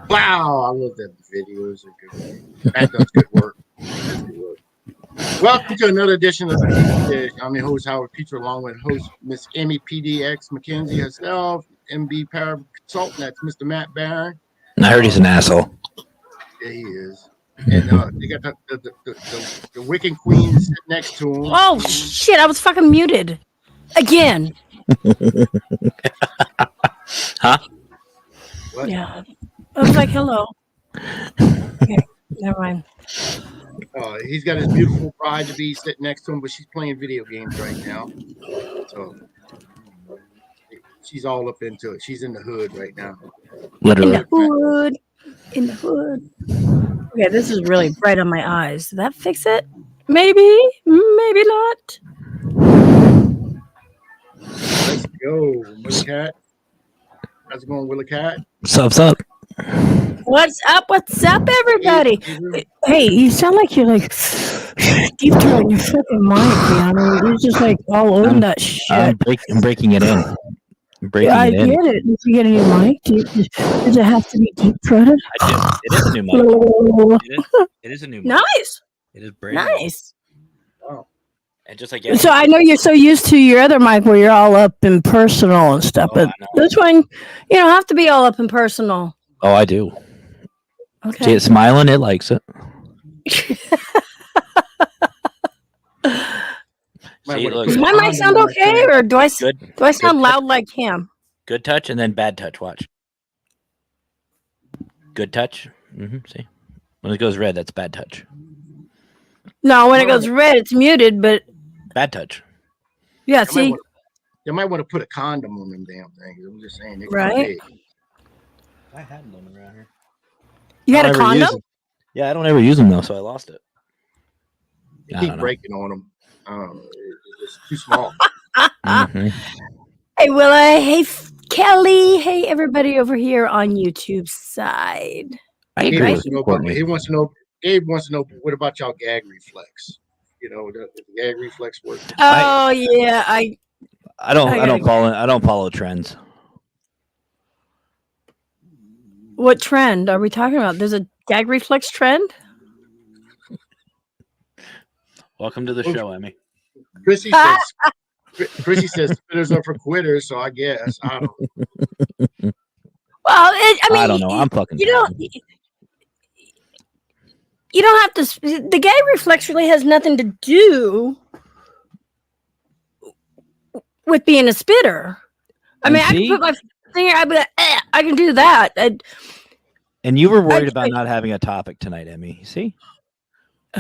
Wow, I love that video. It was a good. Matt does good work. Welcome to another edition of the Pitre Dish. I'm your host, Howard Pitre, along with host Miss Amy PDX McKenzie herself, MB Para Consultant. That's Mr. Matt Barron. I heard he's an asshole. Yeah, he is. And they got the Wicked Queen sitting next to him. Oh, shit. I was fucking muted. Again. Huh? What? Yeah. I was like, hello. Okay, never mind. He's got his beautiful bride to be sitting next to him, but she's playing video games right now. So she's all up into it. She's in the hood right now. Literally. In the hood. Okay, this is really bright on my eyes. Did that fix it? Maybe. Maybe not. Let's go, Willie Cat. How's it going, Willie Cat? What's up? What's up, everybody? Hey, you sound like you're like deep throating your fucking mic, man. You're just like all over that shit. I'm breaking it in. I get it. Did you get a new mic? Does it have to be deep throated? I do. It is a new mic. It is a new mic. Nice. It is brand nice. Wow. And just like so I know you're so used to your other mic where you're all up and personal and stuff, but this one, you don't have to be all up and personal. Oh, I do. Okay. See it smiling, it likes it. See, look, does my mic sound okay, or do I sound loud like him? Good touch and then bad touch. Watch. Good touch. See, when it goes red, that's bad touch. No, when it goes red, it's muted, but bad touch. Yeah, see, you might want to put a condom on them damn things. I'm just saying, right? I had one around here. You had a condom? Yeah, I don't ever use them though, so I lost it. You keep breaking on them. It's too small. Hey, Willa. Hey, Kelly. Hey, everybody over here on YouTube side. I agree. He wants to know. Gabe wants to know. What about y'all gag reflex? You know, the gag reflex work. Oh yeah, I don't follow trends. What trend are we talking about? There's a gag reflex trend. Welcome to the show, Emmy. Chrissy says spitters are for quitters, so I guess I don't. Well, I don't know. I'm fucking. You don't have to. The gag reflex really has nothing to do with being a spitter. I mean, I can put my finger. I'd be like, I can do that. And you were worried about not having a topic tonight, Emmy. See?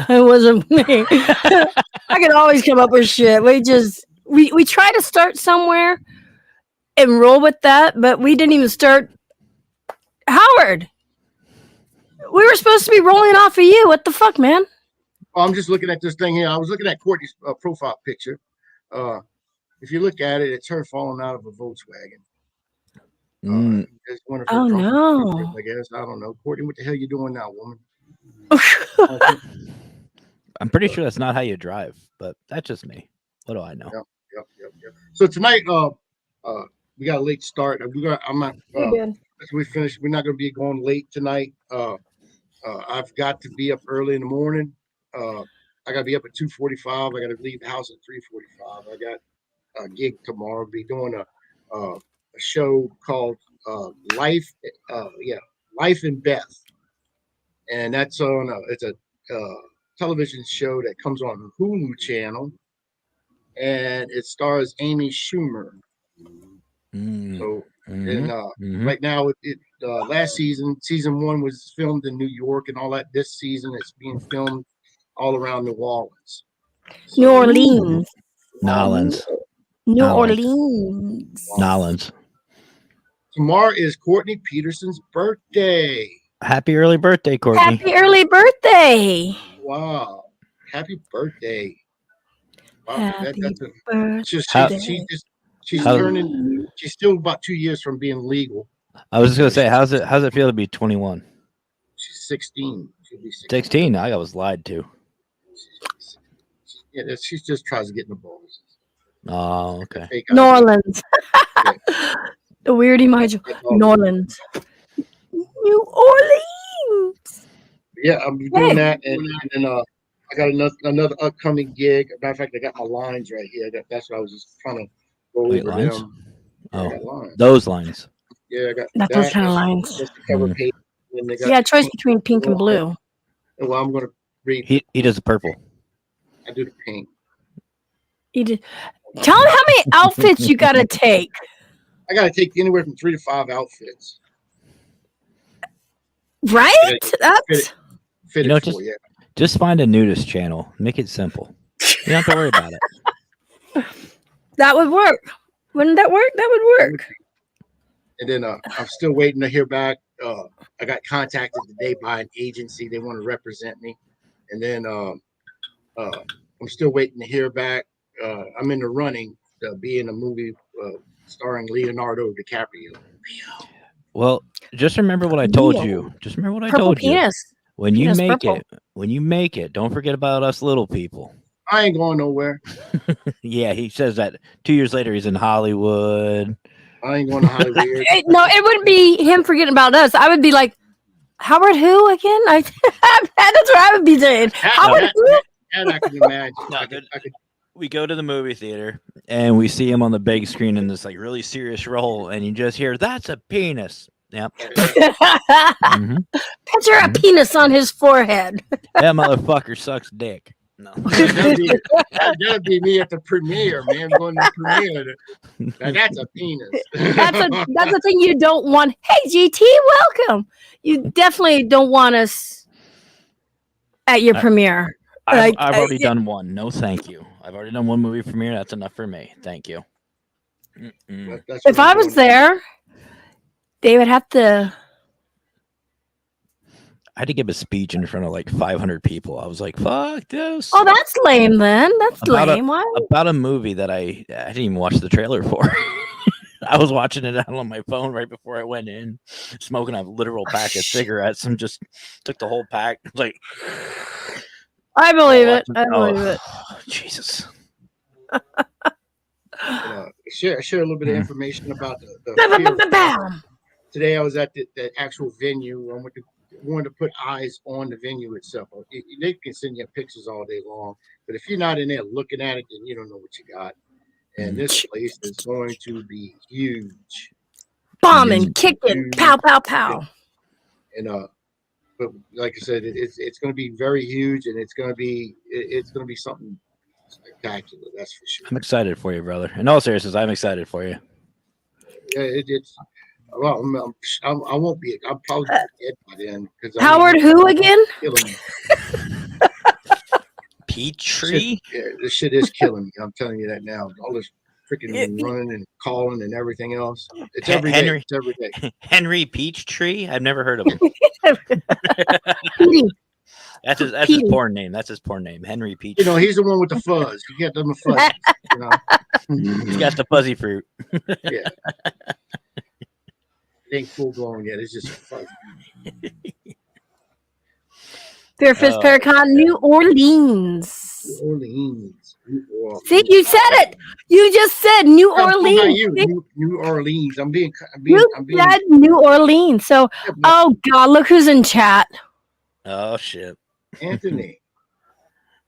It wasn't me. I can always come up with shit. We try to start somewhere and roll with that, but we didn't even start. Howard, we were supposed to be rolling off of you. What the fuck, man? I'm just looking at this thing here. I was looking at Courtney's profile picture. If you look at it, it's her falling out of a Volkswagen. Oh no! I guess I don't know, Courtney. What the hell you doing now, woman? I'm pretty sure that's not how you drive, but that's just me. What do I know? Yep. So tonight, we got a late start. I'm not. We finished. We're not going to be going late tonight. I've got to be up early in the morning. I got to be up at 2:45. I got to leave the house at 3:45. I got a gig tomorrow. I'll be doing a show called Life and Beth, and that's on. It's a television show that comes on Hulu channel, and it stars Amy Schumer. So, right now, last season 1 was filmed in New York and all that. This season, it's being filmed all around New Orleans. New Orleans. Tomorrow is Courtney Peterson's birthday. Happy early birthday, Courtney. Happy early birthday. Wow. Happy birthday. Wow. Happy birthday. She's still about 2 years from being legal. I was just going to say, how's it feel to be 21? She's 16. She'll be 16? I was lied to. She just tries to get in the balls. Oh, okay. New Orleans. The weird emoji. New Orleans. New Orleans. Yeah, I'm doing that, and then I got another upcoming gig. Matter of fact, I got my lines right here. That's what I was just trying to go Wait, over lines? them. Oh, I got lines. those lines. Yeah, I got Not those kind of lines. That's the cover page. And they got Yeah, choice between pink and blue. Well, I'm gonna read. He does the purple. I do the pink. Tell him how many outfits you got to take. I got to take anywhere from 3 to 5 outfits. Right? That's fit You know, it for you. Just find a nudist channel. Make it simple. You don't have to worry about it. that would work. Wouldn't that work? That would work. And then I'm still waiting to hear back. I got contacted today by an agency. They want to represent me. And then I'm still waiting to hear back. I'm in the running to be in a movie starring Leonardo DiCaprio. Well, just remember what I told you. Just remember what I told you. When you make it, don't forget about us little people. I ain't going nowhere. Yeah, he says that 2 years later he's in Hollywood. I ain't going to Hollywood. No, it wouldn't be him forgetting about us. I would be like, Howard who again? That's what I would be saying. Howard who? And I can imagine. We go to the movie theater and we see him on the big screen in this like really serious role, and you just hear, "That's a penis." Yep. Picture a penis on his forehead. That motherfucker sucks dick. No. That'd be me at the premiere, man. Going to the premiere. That's a penis. That's a thing you don't want. Hey, GT, welcome. You definitely don't want us at your premiere. I've already done one. No, thank you. I've already done one movie premiere. That's enough for me. Thank you. If I was there, they would have to. I had to give a speech in front of like 500 people. I was like, "Fuck this!" Oh, that's lame. Then that's lame. Why? About a movie that I didn't even watch the trailer for. I was watching it out on my phone right before I went in, smoking a literal pack of cigarettes, and just took the whole pack. Like, I believe it. I believe it. Jesus. Share a little bit of information about the today I was at the actual venue. I wanted to put eyes on the venue itself. They can send you pictures all day long, but if you're not in there looking at it, then you don't know what you got. And this place is going to be huge. Bombing, kicking, pow, pow, pow. And but like I said, it's going to be very huge, and it's going to be something spectacular. That's for sure. I'm excited for you, brother. In all seriousness, I'm excited for you. Yeah, it's. Well, I won't be. I'll probably be dead by then. Howard, who again? Pitre. This shit is killing me. I'm telling you that now. All this freaking running and calling and everything else. It's every day. It's every day. Henry Peachtree? I've never heard of him. That's his porn name. That's his porn name. Henry Peachtree. You know, he's the one with the fuzz. You got them fuzz. You know? He's got the fuzzy fruit. Yeah. It ain't full blown yet. It's just fuzzy. Fairfist Paracon, New Orleans. New Orleans. See, you said it. You just said New Orleans. New Orleans. I'm being. You said New Orleans. So, oh God, look who's in chat. Oh shit, Anthony.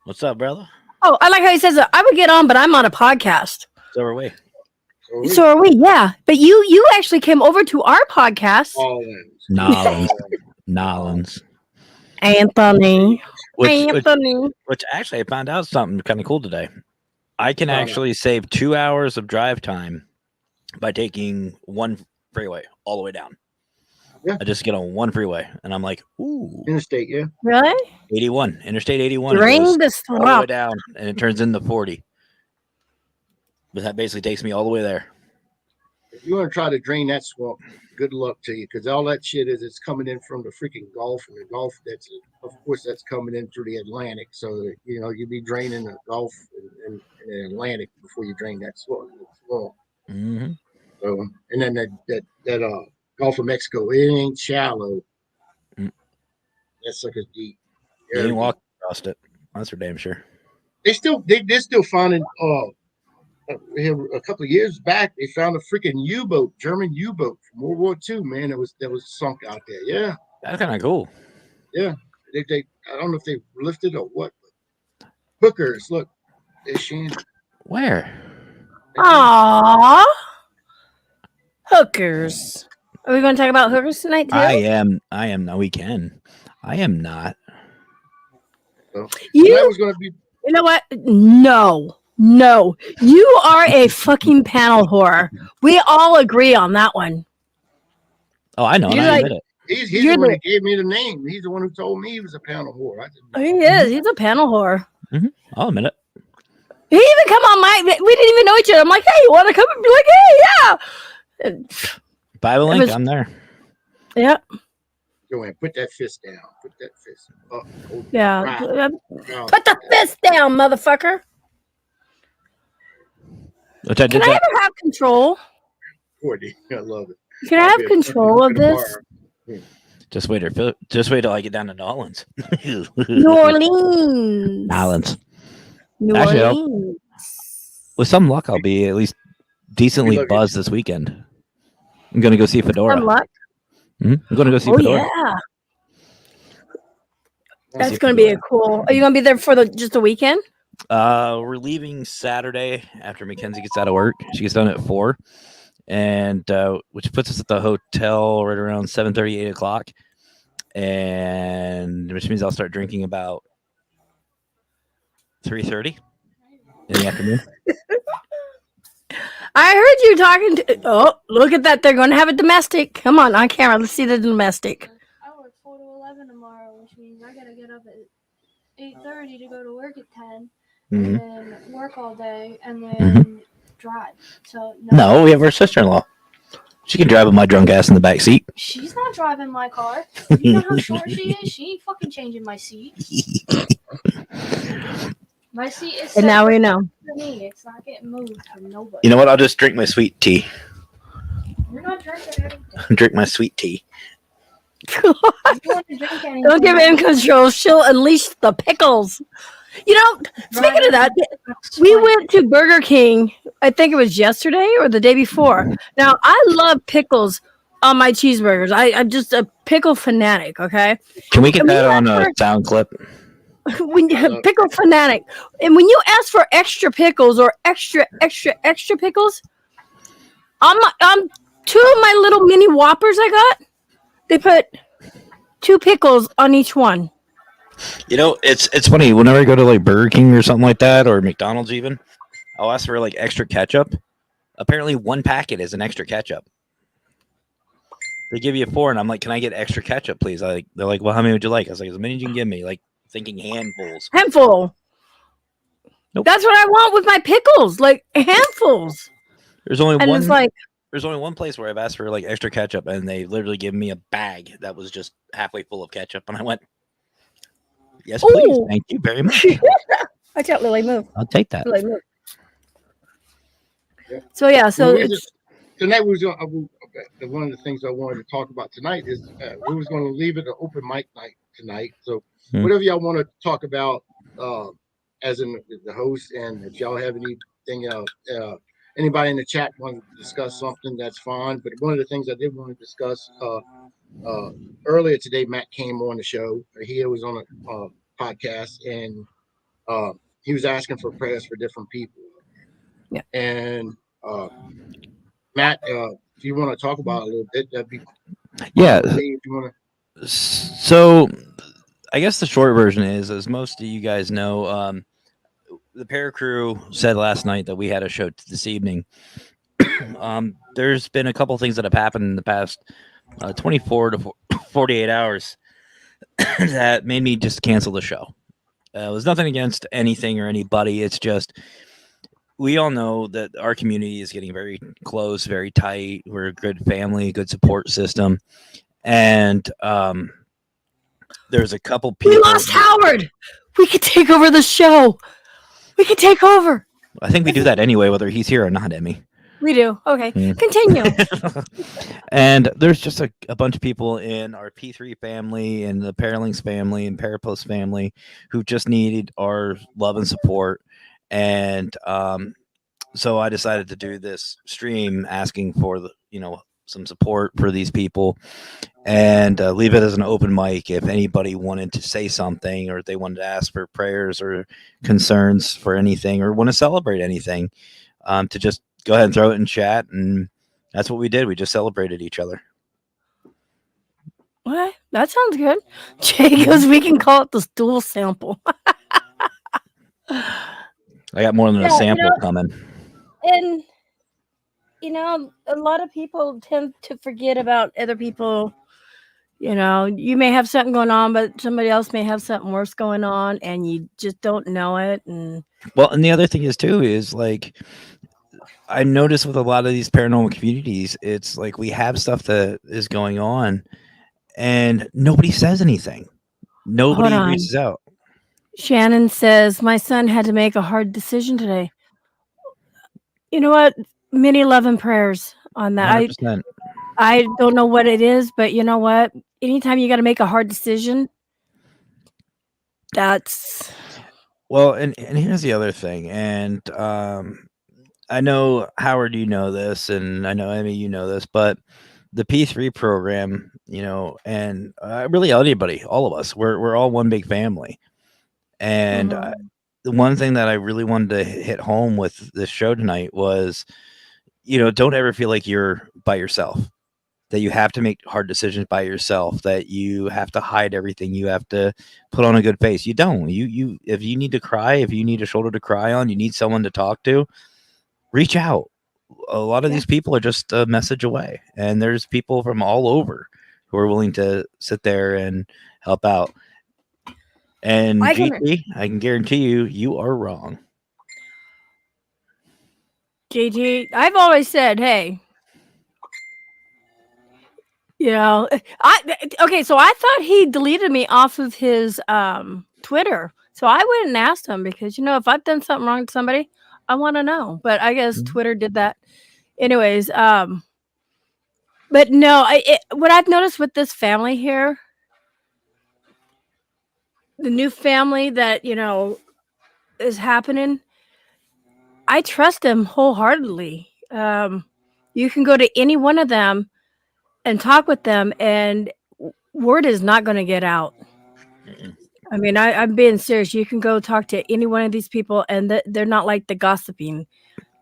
What's up, brother? Oh, I like how he says that. I would get on, but I'm on a podcast. So are we. So are we? Yeah, but you actually came over to our podcast. Nolans. Anthony. Which actually I found out something kind of cool today. I can actually save 2 hours of drive time by taking one freeway all the way down. Yeah. I just get on one freeway and I'm like, ooh. Interstate, yeah. Really? 81. Interstate 81. Drain this all the way down and it turns into 40. But that basically takes me all the way there. If you want to try to drain that swamp, good luck to you, because all that shit it's coming in from the freaking Gulf, and the Gulf that's coming in through the Atlantic. So you know you'd be draining the Gulf and the Atlantic before you drain that swamp. Mm-hmm. So and then that Gulf of Mexico, it ain't shallow. That sucker's deep. You ain't walking across it. That's for damn sure. They're still finding a couple of years back, they found a freaking U-boat, German U-boat from World War II. Man, that was sunk out there. Yeah, That's kind of cool. yeah. They I don't know if they lifted or what. But hookers, look, there's Shannon. Where? Aww. Hookers. Are we going to talk about hookers tonight too? I am. No, we can. I am not. So, You was going to be. You know what? No. You are a fucking panel whore. We all agree on that one. Oh, I know. And I admit it. He's the one that gave me the name. He's the one who told me he was a panel whore. He is. He's a panel whore. Mm-hmm. I'll admit it. He even come on my. We didn't even know each other. I'm like, hey, you want to come and be like, hey, yeah. Bible link. I'm there. Yeah. Go ahead, put that fist down. Put that fist. Yeah. Put the fist down, motherfucker. Which I did. Can I ever have control? I love it. Can I have control of this? Just wait till I get down to New Orleans. New Orleans. New Orleans. With some luck, I'll be at least decently buzzed this weekend. I'm going to go see Fedora. Some luck? Mm-hmm. I'm going to go see Fedora. Yeah. That's going to be a cool. Are you going to be there for just the weekend? We're leaving Saturday after Mackenzie gets out of work. She gets done at 4, and which puts us at the hotel right around 7:30, 8 o'clock, and which means I'll start drinking about 3:30 in the afternoon. I heard you talking to. Oh, look at that! They're going to have a domestic. Come on camera. Let's see the domestic. I work 4 to 11 tomorrow, which means I gotta get up at 8:30 to go to work at 10. Mm-hmm. And then work all day, and then drive. So no, we have our sister-in-law. She can drive with my drunk ass in the back seat. She's not driving my car. You know how short she is? She ain't fucking changing my seat. My seat is set and now we know. For me. It's not getting moved from nobody. You know what? I'll just drink my sweet tea. You're not drinking anything. Drink my sweet tea. Don't give in control. She'll unleash the pickles. You know, speaking of that, we went to Burger King, I think it was yesterday or the day before. Now, I love pickles on my cheeseburgers. I'm just a pickle fanatic, okay? Can we get that on a sound clip? Pickle fanatic. And when you ask for extra pickles or extra pickles, on 2 of my little mini Whoppers I got, they put 2 pickles on each one. You know, it's funny. Whenever I go to like Burger King or something like that, or McDonald's even, I'll ask for like extra ketchup. Apparently, 1 packet is an extra ketchup. They give you 4, and I'm like, "Can I get extra ketchup, please?" They're like, "Well, how many would you like?" I was like, "As many as you can give me." Like thinking handfuls. Handful. Nope. That's what I want with my pickles, like handfuls. There's only and one. It's like, there's only one place where I've asked for like extra ketchup, and they literally give me a bag that was just halfway full of ketchup, and I went, "Yes, please, thank you very much." I can't really move. I'll take that. Really move. Yeah. So yeah, tonight we was one of the things I wanted to talk about tonight is we was going to leave it an open mic night tonight. So whatever y'all want to talk about, as in the host, and if y'all have anything anybody in the chat want to discuss something, that's fine. But one of the things I did want to discuss earlier today, Matt came on the show. He was on a podcast, and he was asking for prayers for different people. Yeah. And Matt, if you want to talk about it a little bit, that'd be yeah. If you want to. So, I guess the short version is, as most of you guys know, the Para Crew said last night that we had a show this evening. There's been a couple things that have happened in the past 24 to 48 hours that made me just cancel the show. It was nothing against anything or anybody. It's just, we all know that our community is getting very close, very tight. We're a good family, good support system. And there's a couple people. We lost Howard. We could take over the show. We could take over. I think we do that anyway, whether he's here or not, Emmy. We do. Okay. Continue. And there's just a bunch of people in our P3 family and the Paralinks family and Parapost family who just needed our love and support. And So I decided to do this stream asking for some support for these people, and leave it as an open mic if anybody wanted to say something, or if they wanted to ask for prayers or concerns for anything, or want to celebrate anything, to just go ahead and throw it in chat. And that's what we did. We just celebrated each other. What? That sounds good. Jay goes, we can call it the stool sample. I got more than a sample coming. And, a lot of people tend to forget about other people. You may have something going on, but somebody else may have something worse going on, and you just don't know it. And the other thing is like, I noticed with a lot of these paranormal communities, it's like we have stuff that is going on, and nobody says anything. Nobody reaches out. Shannon says, my son had to make a hard decision today. You know what? Many love and prayers on that. 100%. I don't know what it is, but you know what? Anytime you got to make a hard decision, that's... Well, and here's the other thing. And I know, Howard, you know this, and I know, Emmy, you know this, but the P3 program, and really anybody, all of us, we're all one big family. And the one thing that I really wanted to hit home with this show tonight was, don't ever feel like you're by yourself, that you have to make hard decisions by yourself, that you have to hide everything, you have to put on a good face. You don't. You if you need to cry, if you need a shoulder to cry on, you need someone to talk to, reach out. A lot of these people are just a message away, and there's people from all over who are willing to sit there and help out. And GT, I can guarantee you are wrong. JT, I've always said, hey, so I thought he deleted me off of his Twitter. So I went and asked him because, if I've done something wrong to somebody, I want to know. But I guess Twitter did that. Anyways, but no, what I've noticed with this family here, the new family that, is happening, I trust them wholeheartedly. You can go to any one of them and talk with them, and word is not going to get out. I mean, I'm being serious. You can go talk to any one of these people, and they're not like the gossiping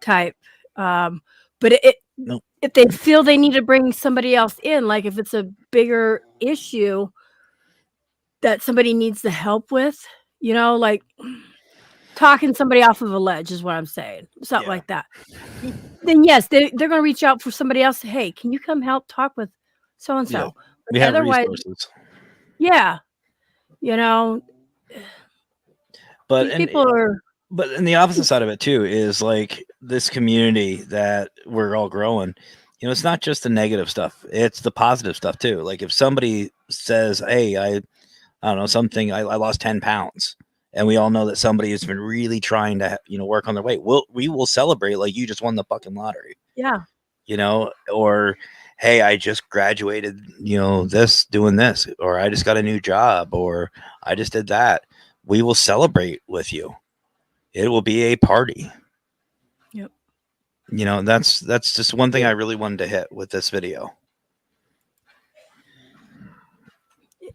type. But if they feel they need to bring somebody else in, like if it's a bigger issue that somebody needs the help with, like talking somebody off of a ledge is what I'm saying. Something like that. Then yes, they're going to reach out for somebody else. Hey, can you come help talk with so-and-so? Yeah. We have resources. Yeah. But and the opposite side of it too is like this community that we're all growing. It's not just the negative stuff; it's the positive stuff too. Like if somebody says, "Hey, I don't know something. I lost 10 pounds," and we all know that somebody has been really trying to work on their weight. We will celebrate like you just won the fucking lottery. Yeah. Or hey, I just graduated, doing this, or I just got a new job, or I just did that. We will celebrate with you. It will be a party. Yep. That's just one thing I really wanted to hit with this video.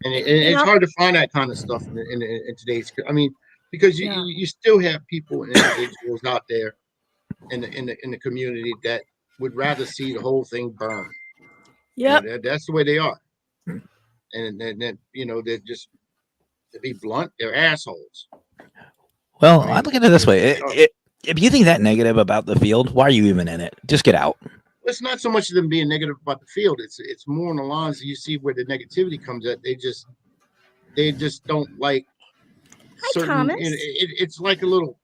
And it's hard to find that kind of stuff in today's. I mean, because you still have people and individuals out there in the community that would rather see the whole thing burn. Yeah, that's the way they are. And then they're just, to be blunt, they're assholes. Well, I look at it this way: if you think that negative about the field, why are you even in it? Just get out. It's not so much them being negative about the field. It's more on the lines you see where the negativity comes at. They just don't like certain. It's like a little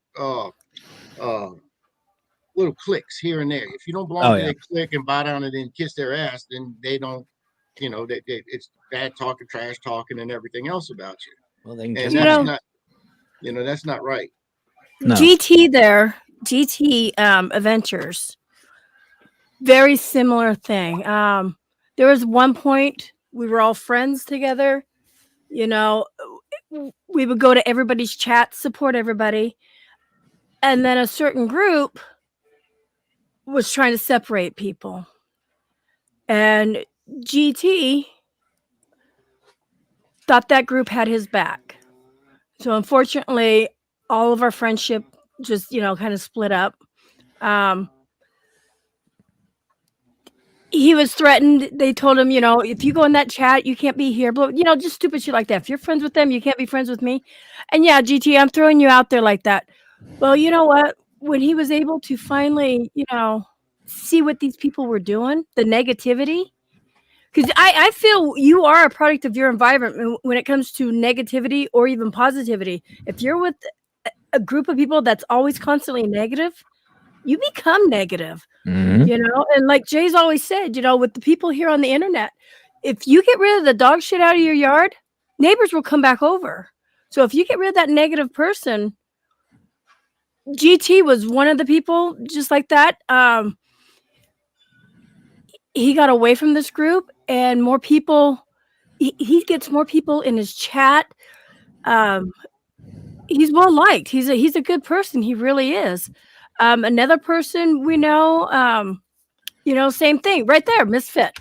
little clicks here and there. If you don't belong to their clique and bow down and then kiss their ass, then they don't. It's bad talking, trash talking, and everything else about you. Well, they can and that's not. That's not right. No. GT Adventures. Very similar thing. There was one point we were all friends together. We would go to everybody's chat, support everybody. And then a certain group was trying to separate people. And GT thought that group had his back. So unfortunately, all of our friendship just, kind of split up. He was threatened. They told him, if you go in that chat, you can't be here. But, just stupid shit like that. If you're friends with them, you can't be friends with me. And yeah, GT, I'm throwing you out there like that. Well, you know what? When he was able to finally, see what these people were doing, the negativity, because I feel you are a product of your environment when it comes to negativity or even positivity. If you're with a group of people that's always constantly negative, you become negative. Mm-hmm. And like Jay's always said, with the people here on the internet, if you get rid of the dog shit out of your yard, neighbors will come back over. So if you get rid of that negative person, GT was one of the people just like that. He got away from this group, and more people, he gets more people in his chat. He's well liked. He's a good person. He really is. Another person we know, same thing right there, Misfit.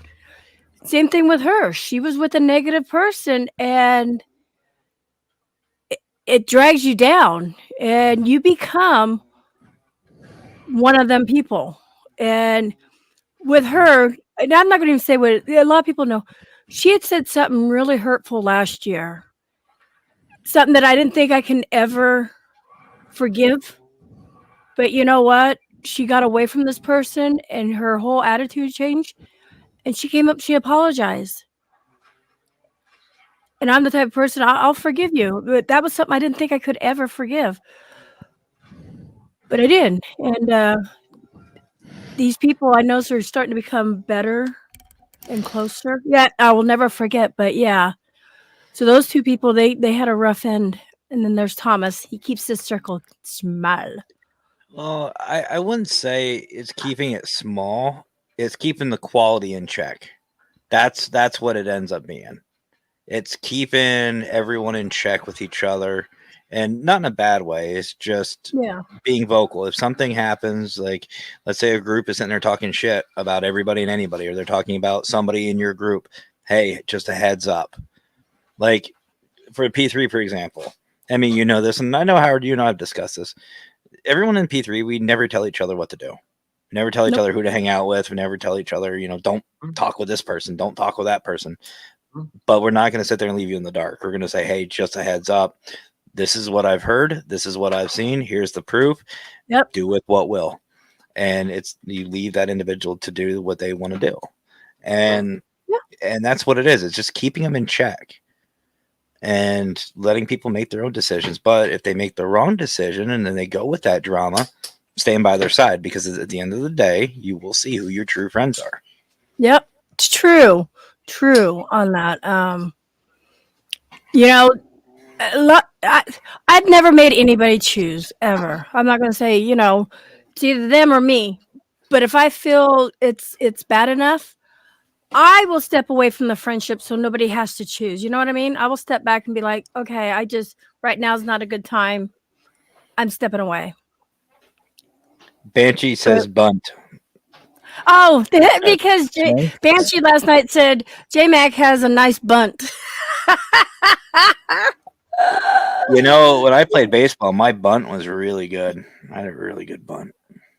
Same thing with her. She was with a negative person, and it drags you down, and you become one of them people. And with her, and I'm not going to even say what a lot of people know. She had said something really hurtful last year, something that I didn't think I can ever forgive. But you know what? She got away from this person, and her whole attitude changed. And she came up, she apologized. And I'm the type of person, I'll forgive you. But that was something I didn't think I could ever forgive. But I did. And these people I know are starting to become better and closer. Yeah, I will never forget. But yeah. So those two people, they had a rough end. And then there's Thomas. He keeps this circle small. Well, I wouldn't say it's keeping it small. It's keeping the quality in check. That's what it ends up being. It's keeping everyone in check with each other, and not in a bad way. It's just being vocal. If something happens, like let's say a group is sitting there talking shit about everybody and anybody, or they're talking about somebody in your group, hey, just a heads up. Like for P3, for example. I mean, you know this, and I know, Howard, you and I have discussed this. Everyone in P3, we never tell each other what to do. We never tell each other who to hang out with. We never tell each other, don't talk with this person. Don't talk with that person. But we're not going to sit there and leave you in the dark. We're going to say, hey, just a heads up. This is what I've heard. This is what I've seen. Here's the proof. Yep. Do with what will. And you leave that individual to do what they want to do. And that's what it is. It's just keeping them in check and letting people make their own decisions. But if they make the wrong decision and then they go with that drama, stand by their side, because at the end of the day, you will see who your true friends are. Yep. It's true on that. I've never made anybody choose ever. I'm not going to say, it's either them or me. But if I feel it's bad enough, I will step away from the friendship so nobody has to choose. You know what I mean? I will step back and be like, okay, right now is not a good time. I'm stepping away. Banshee says bunt. Oh, because Banshee last night said J-Mac has a nice bunt. When I played baseball, my bunt was really good. I had a really good bunt.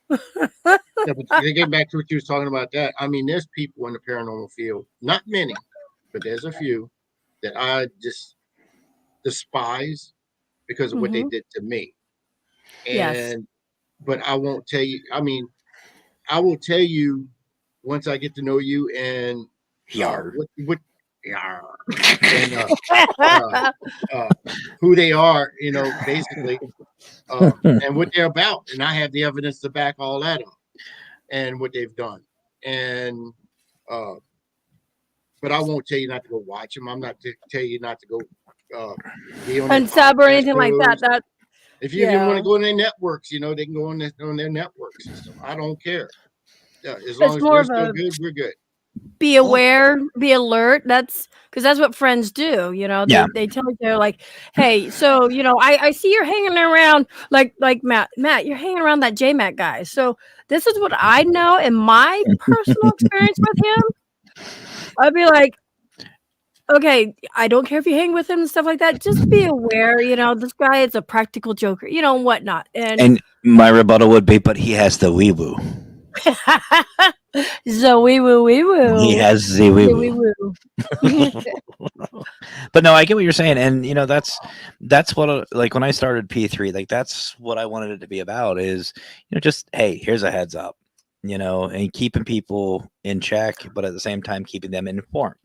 But to get back to what you was talking about, that I mean, there's people in the paranormal field, not many, but there's a few that I just despise because of what they did to me. And but I won't tell you. I mean, I will tell you once I get to know you and who they are, basically, and what they're about. And I have the evidence to back all that up and what they've done. And but I won't tell you not to go watch them. I'm not to tell you not to go be on unsub or anything like that. If you want to go on their networks, they can go on their networks. So I don't care. Yeah, as long as we're still good, we're good. be aware, be alert. That's because that's what friends do. They tell each other like, hey, so I see you're hanging around like Matt, you're hanging around that J-Mac guy. So this is what I know in my personal experience with him. I'd be like, okay, I don't care if you hang with him and stuff like that. Just be aware, this guy is a practical joker, and whatnot. And my rebuttal would be, but he has the wee woo. So wee woo. He has the wee woo. But no, I get what you're saying, and that's what like when I started P3, like that's what I wanted it to be about. Is just hey, here's a heads up, and keeping people in check, but at the same time keeping them informed.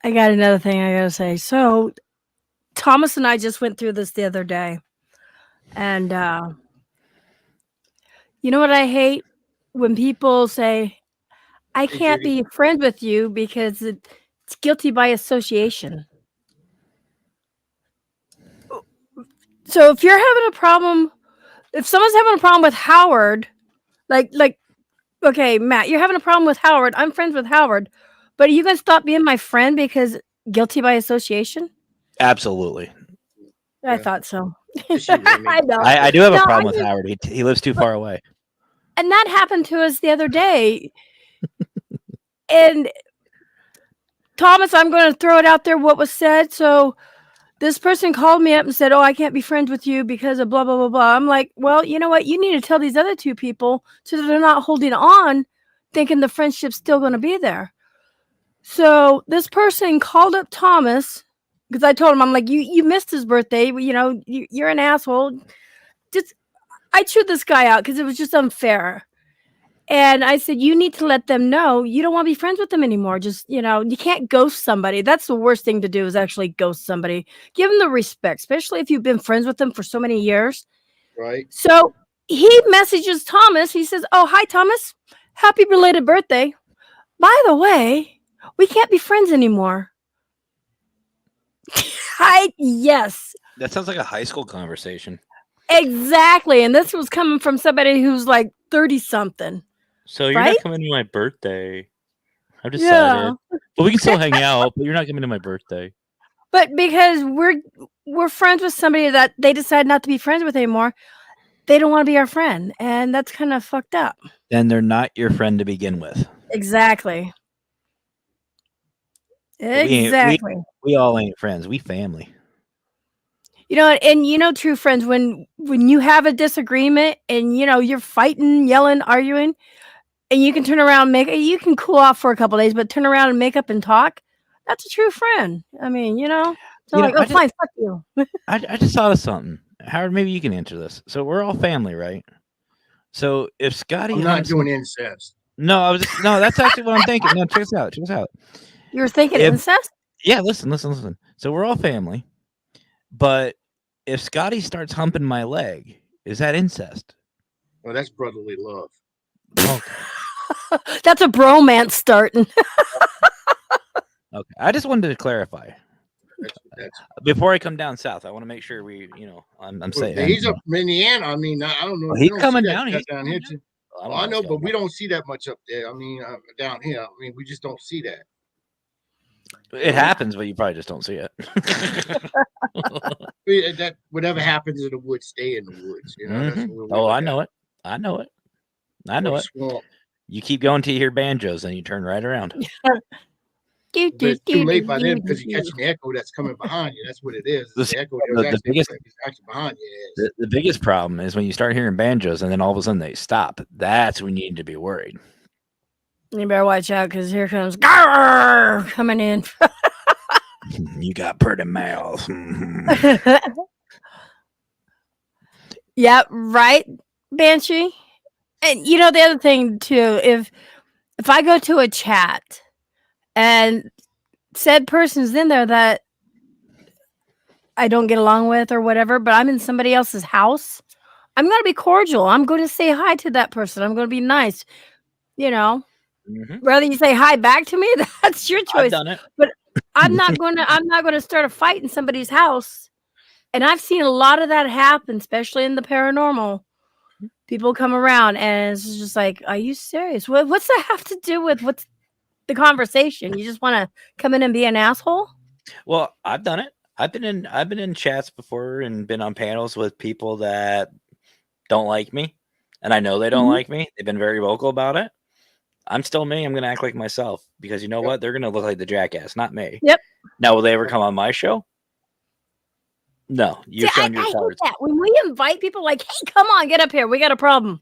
I got another thing I gotta say. So Thomas and I just went through this the other day, and you know what I hate? When people say, I can't be friends with you because it's guilty by association. So if you're having a problem, if someone's having a problem with Howard, like, okay, Matt, you're having a problem with Howard. I'm friends with Howard, but are you going to stop being my friend because guilty by association? Absolutely. I thought so. I know. I do have a problem with Howard. He lives too far away. And that happened to us the other day. And Thomas, I'm going to throw it out there what was said. So this person called me up and said, oh, I can't be friends with you because of blah, blah, blah, blah. I'm like, well, you know what? You need to tell these other two people so that they're not holding on thinking the friendship's still going to be there. So this person called up Thomas because I told him, I'm like, you missed his birthday. You're an asshole. I chewed this guy out because it was just unfair. And I said, you need to let them know you don't want to be friends with them anymore. Just, you can't ghost somebody. That's the worst thing to do is actually ghost somebody. Give them the respect, especially if you've been friends with them for so many years. Right. So he messages Thomas. He says, oh, hi, Thomas. Happy belated birthday. By the way, we can't be friends anymore. Yes. That sounds like a high school conversation. Exactly. And this was coming from somebody who's like 30-something. So you're not coming to my birthday. I've decided. Yeah. But we can still hang out, but you're not coming to my birthday. But because we're friends with somebody that they decide not to be friends with anymore, they don't want to be our friend. And that's kind of fucked up. Then they're not your friend to begin with. Exactly. Exactly. We all ain't friends. We family. And true friends, when you have a disagreement and you're fighting, yelling, arguing, and you can turn around, you can cool off for a couple of days, but turn around and make up and talk. That's a true friend. I mean, fine, fuck you. I just thought of something. Howard, maybe you can answer this. So we're all family, right? So if Scotty, I'm not doing incest. No, that's actually what I'm thinking. No, check this out. You were thinking incest? Yeah, listen. So we're all family. But if Scotty starts humping my leg, is that incest? Well, that's brotherly love. Okay. That's a bromance starting. Okay. I just wanted to clarify. That's before I come down south, I want to make sure I'm saying. He's up in Indiana. I mean, I don't know. Well, he's coming down here. Down here too. I know, but we don't see that much up there. I mean, down here, we just don't see that. It happens, but you probably just don't see it. That whatever happens in the woods, stay in the woods. Mm-hmm. I know it. Swamp. You keep going till you hear banjos, and you turn right around. It's too late by then because you're catching the echo that's coming behind you. That's what it is. The echo the biggest actually behind you. The biggest problem is when you start hearing banjos, and then all of a sudden they stop. That's when you need to be worried. You better watch out because here comes Garr coming in. You got pretty mouth. Yeah, right, Banshee. And the other thing too, if I go to a chat and said person's in there that I don't get along with or whatever, but I'm in somebody else's house, I'm going to be cordial. I'm going to say hi to that person. I'm going to be nice. Whether you say hi back to me, that's your choice. I've done it. But I'm not going to start a fight in somebody's house. And I've seen a lot of that happen, especially in the paranormal. people come around, and it's just like, are you serious? What's that have to do with what's the conversation? You just want to come in and be an asshole? Well, I've done it. I've been in chats before and been on panels with people that don't like me, and I know they don't like me. They've been very vocal about it. I'm still me. I'm going to act like myself because you know what? They're going to look like the jackass, not me. Yep. Now, will they ever come on my show? No. You're showing your I hate cards. that. When we invite people like, hey, come on, get up here. We got a problem.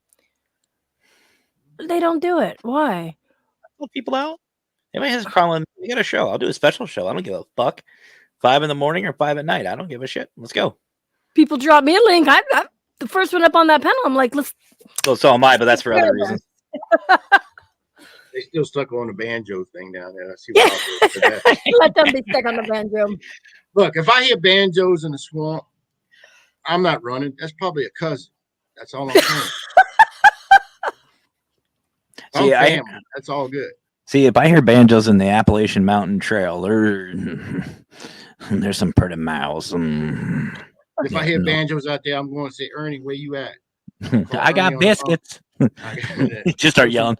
They don't do it. Why? Pull people out. Anybody has a problem, we got a show. I'll do a special show. I don't give a fuck. 5 in the morning or 5 at night. I don't give a shit. Let's go. People drop me a link. I'm the first one up on that panel. I'm like, let's. Well, so am I, but that's for other reasons. They still stuck on the banjo thing down there. I see what I'll do for that. Let them be stuck on the banjo. Look, if I hear banjos in the swamp, I'm not running. That's probably a cousin. That's all I'm saying. See, that's all good. See, if I hear banjos in the Appalachian Mountain Trail, there's some pretty miles. If I hear banjos out there, I'm going to say, Ernie, where you at? I got biscuits. Just start yelling,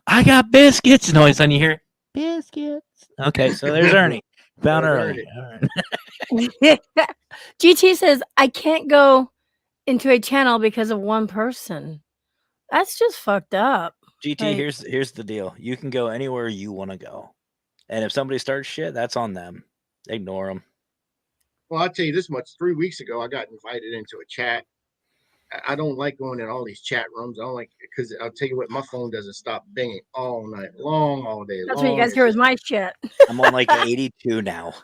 I got biscuits. And all of a sudden you hear biscuits. Okay, so there's Ernie. Found Ernie. All right. GT says, I can't go into a channel because of one person. That's just fucked up. GT, like, here's the deal. You can go anywhere you want to go. And if somebody starts shit, that's on them. Ignore them. Well, I'll tell you this much. 3 weeks ago, I got invited into a chat. I don't like going in all these chat rooms. I don't like it because I'll tell you what, my phone doesn't stop binging all night long, all day long. That's what you guys hear is my shit. I'm on like 82 now.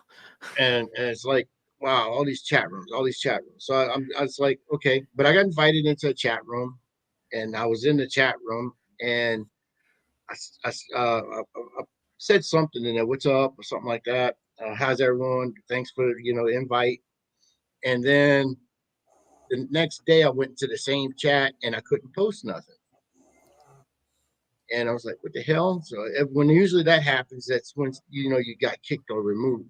And it's like, wow, all these chat rooms. So I was like, okay. But I got invited into a chat room, and I was in the chat room, and I said something in there, what's up, or something like that. How's everyone? Thanks for, the invite. And then the next day I went to the same chat and I couldn't post nothing. And I was like, what the hell? So when usually that happens, that's when, you got kicked or removed.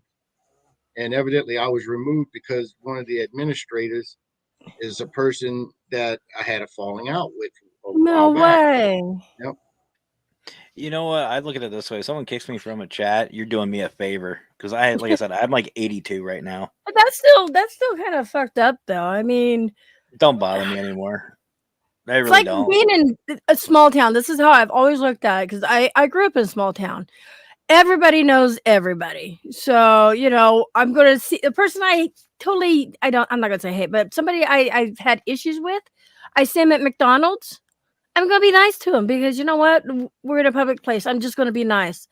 And evidently I was removed because one of the administrators is a person that I had a falling out with. No way. Yep. You know what? I look at it this way. If someone kicks me from a chat, you're doing me a favor. Because like I said, I'm like 82 right now. But that's still kind of fucked up though. I mean, don't bother me anymore. I really like don't. Being in a small town, this is how I've always looked at it, because I grew up in a small town. Everybody knows everybody. So, I'm going to see the person I'm not going to say hate, but somebody I've had issues with, I see him at McDonald's. I'm going to be nice to him because you know what? We're in a public place. I'm just going to be nice.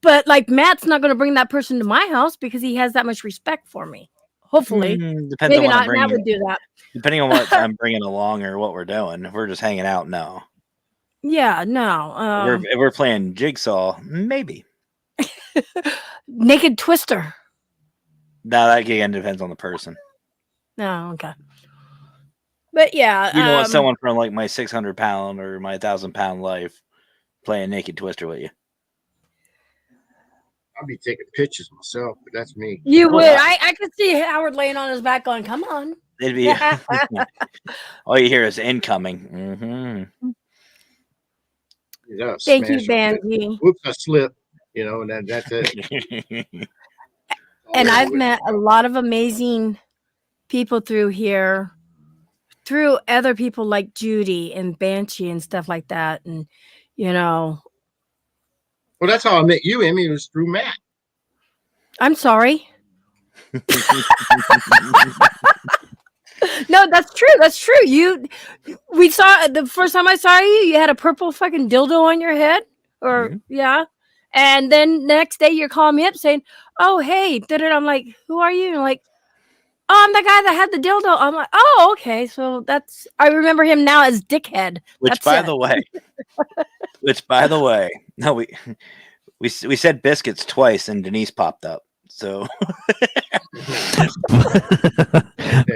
But like Matt's not going to bring that person to my house because he has that much respect for me. Hopefully. Depends Maybe on what not. Matt would do that. Depending on what I'm bringing along or what we're doing. If we're just hanging out, no. Yeah, no. If we're playing Jigsaw, maybe. Naked Twister. No, that again depends on the person. No, okay. But yeah. You don't want someone from like my 600-pound or my 1,000-pound life playing Naked Twister with you. I'll be taking pictures myself, but that's me. You would. I could see Howard laying on his back going, come on. It'd be all you hear is incoming. Mm-hmm. Yeah, thank you, Banji. Whoops, I slipped, and that's it. And I've met a lot of amazing people through here, through other people like Judy and Banshee and stuff like that. And, Well, that's how I met you, Emmy. It was through Matt. I'm sorry. No, that's true. That's true. We saw the first time I saw you, you had a purple fucking dildo on your head, yeah. And then next day you're calling me up saying, "Oh, hey," I'm like, "Who are you?" And I'm like, "Oh, I'm the guy that had the dildo." I'm like, "Oh, okay." So I remember him now as Dickhead. Which, by the way, no, we said biscuits twice, and Denise popped up. So,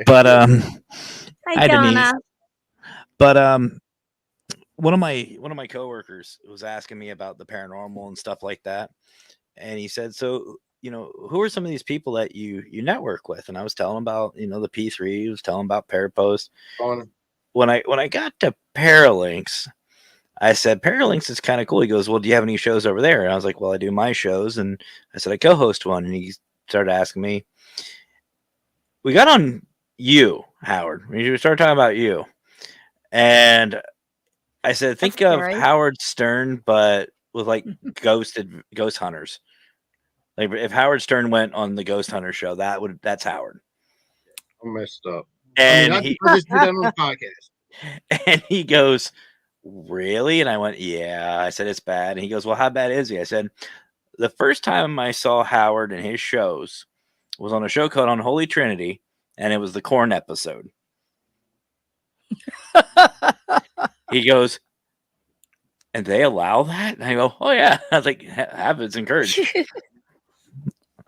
but hi Denise. But one of my coworkers was asking me about the paranormal and stuff like that, and he said, "So, who are some of these people that you network with?" And I was telling him about the P3. I was telling him about Parapost. when I got to Paralinks, I said, Paralinks is kind of cool. He goes, well, do you have any shows over there? And I was like, well, I do my shows. And I said, I co-host one. And he started asking me. We got on you, Howard. We started talking about you. And I said, think of Howard Stern, but with like ghost hunters. Like if Howard Stern went on the Ghost Hunter show, that's Howard. I'm messed up. And I just do that on the podcast. And he goes, really? And I went, yeah. I said, it's bad. And he goes, well, how bad is he? I said, the first time I saw Howard and his shows was on a show called Unholy Trinity, and it was the corn episode. He goes, and they allow that? And I go, oh, yeah. I was like, have it's encouraged.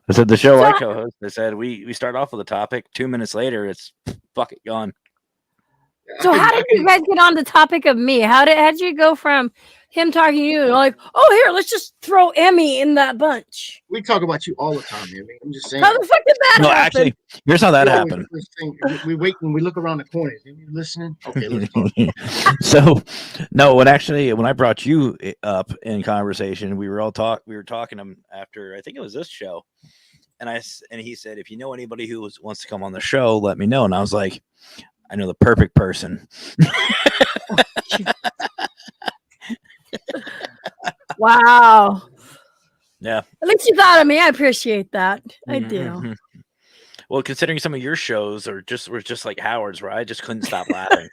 I said, the show I co-host, I said, we start off with a topic. 2 minutes later, it's fuck it, gone. So how did you guys get on the topic of me? How did you go from him talking to you and like, oh, here, let's just throw Emmy in that bunch? We talk about you all the time, Emmy. I'm just saying. How the fuck did that happen? Actually, here's how that happened. We wait and we look around the corners. Are you listening? Okay, let's talk. So, no, when I brought you up in conversation, we were talking after, I think it was this show. And he said, if you know anybody who wants to come on the show, let me know. And I was like, I know the perfect person. Wow. Yeah. At least you thought of me. I appreciate that. I do. Mm-hmm. Well, considering some of your shows were just like Howard's, where I just couldn't stop laughing.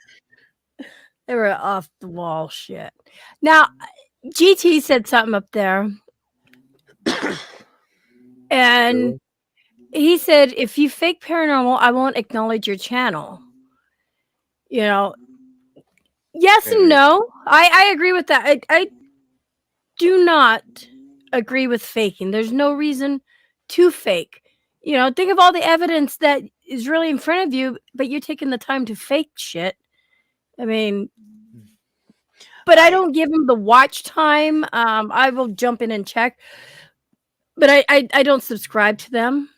They were off the wall shit. Now, GT said something up there. And he said, if you fake paranormal, I won't acknowledge your channel. You know, yes and no. I agree with that. I do not agree with faking. There's no reason to fake. You know, think of all the evidence that is really in front of you, but you're taking the time to fake shit. I mean, but I don't give them the watch time. I will jump in and check, but I don't subscribe to them.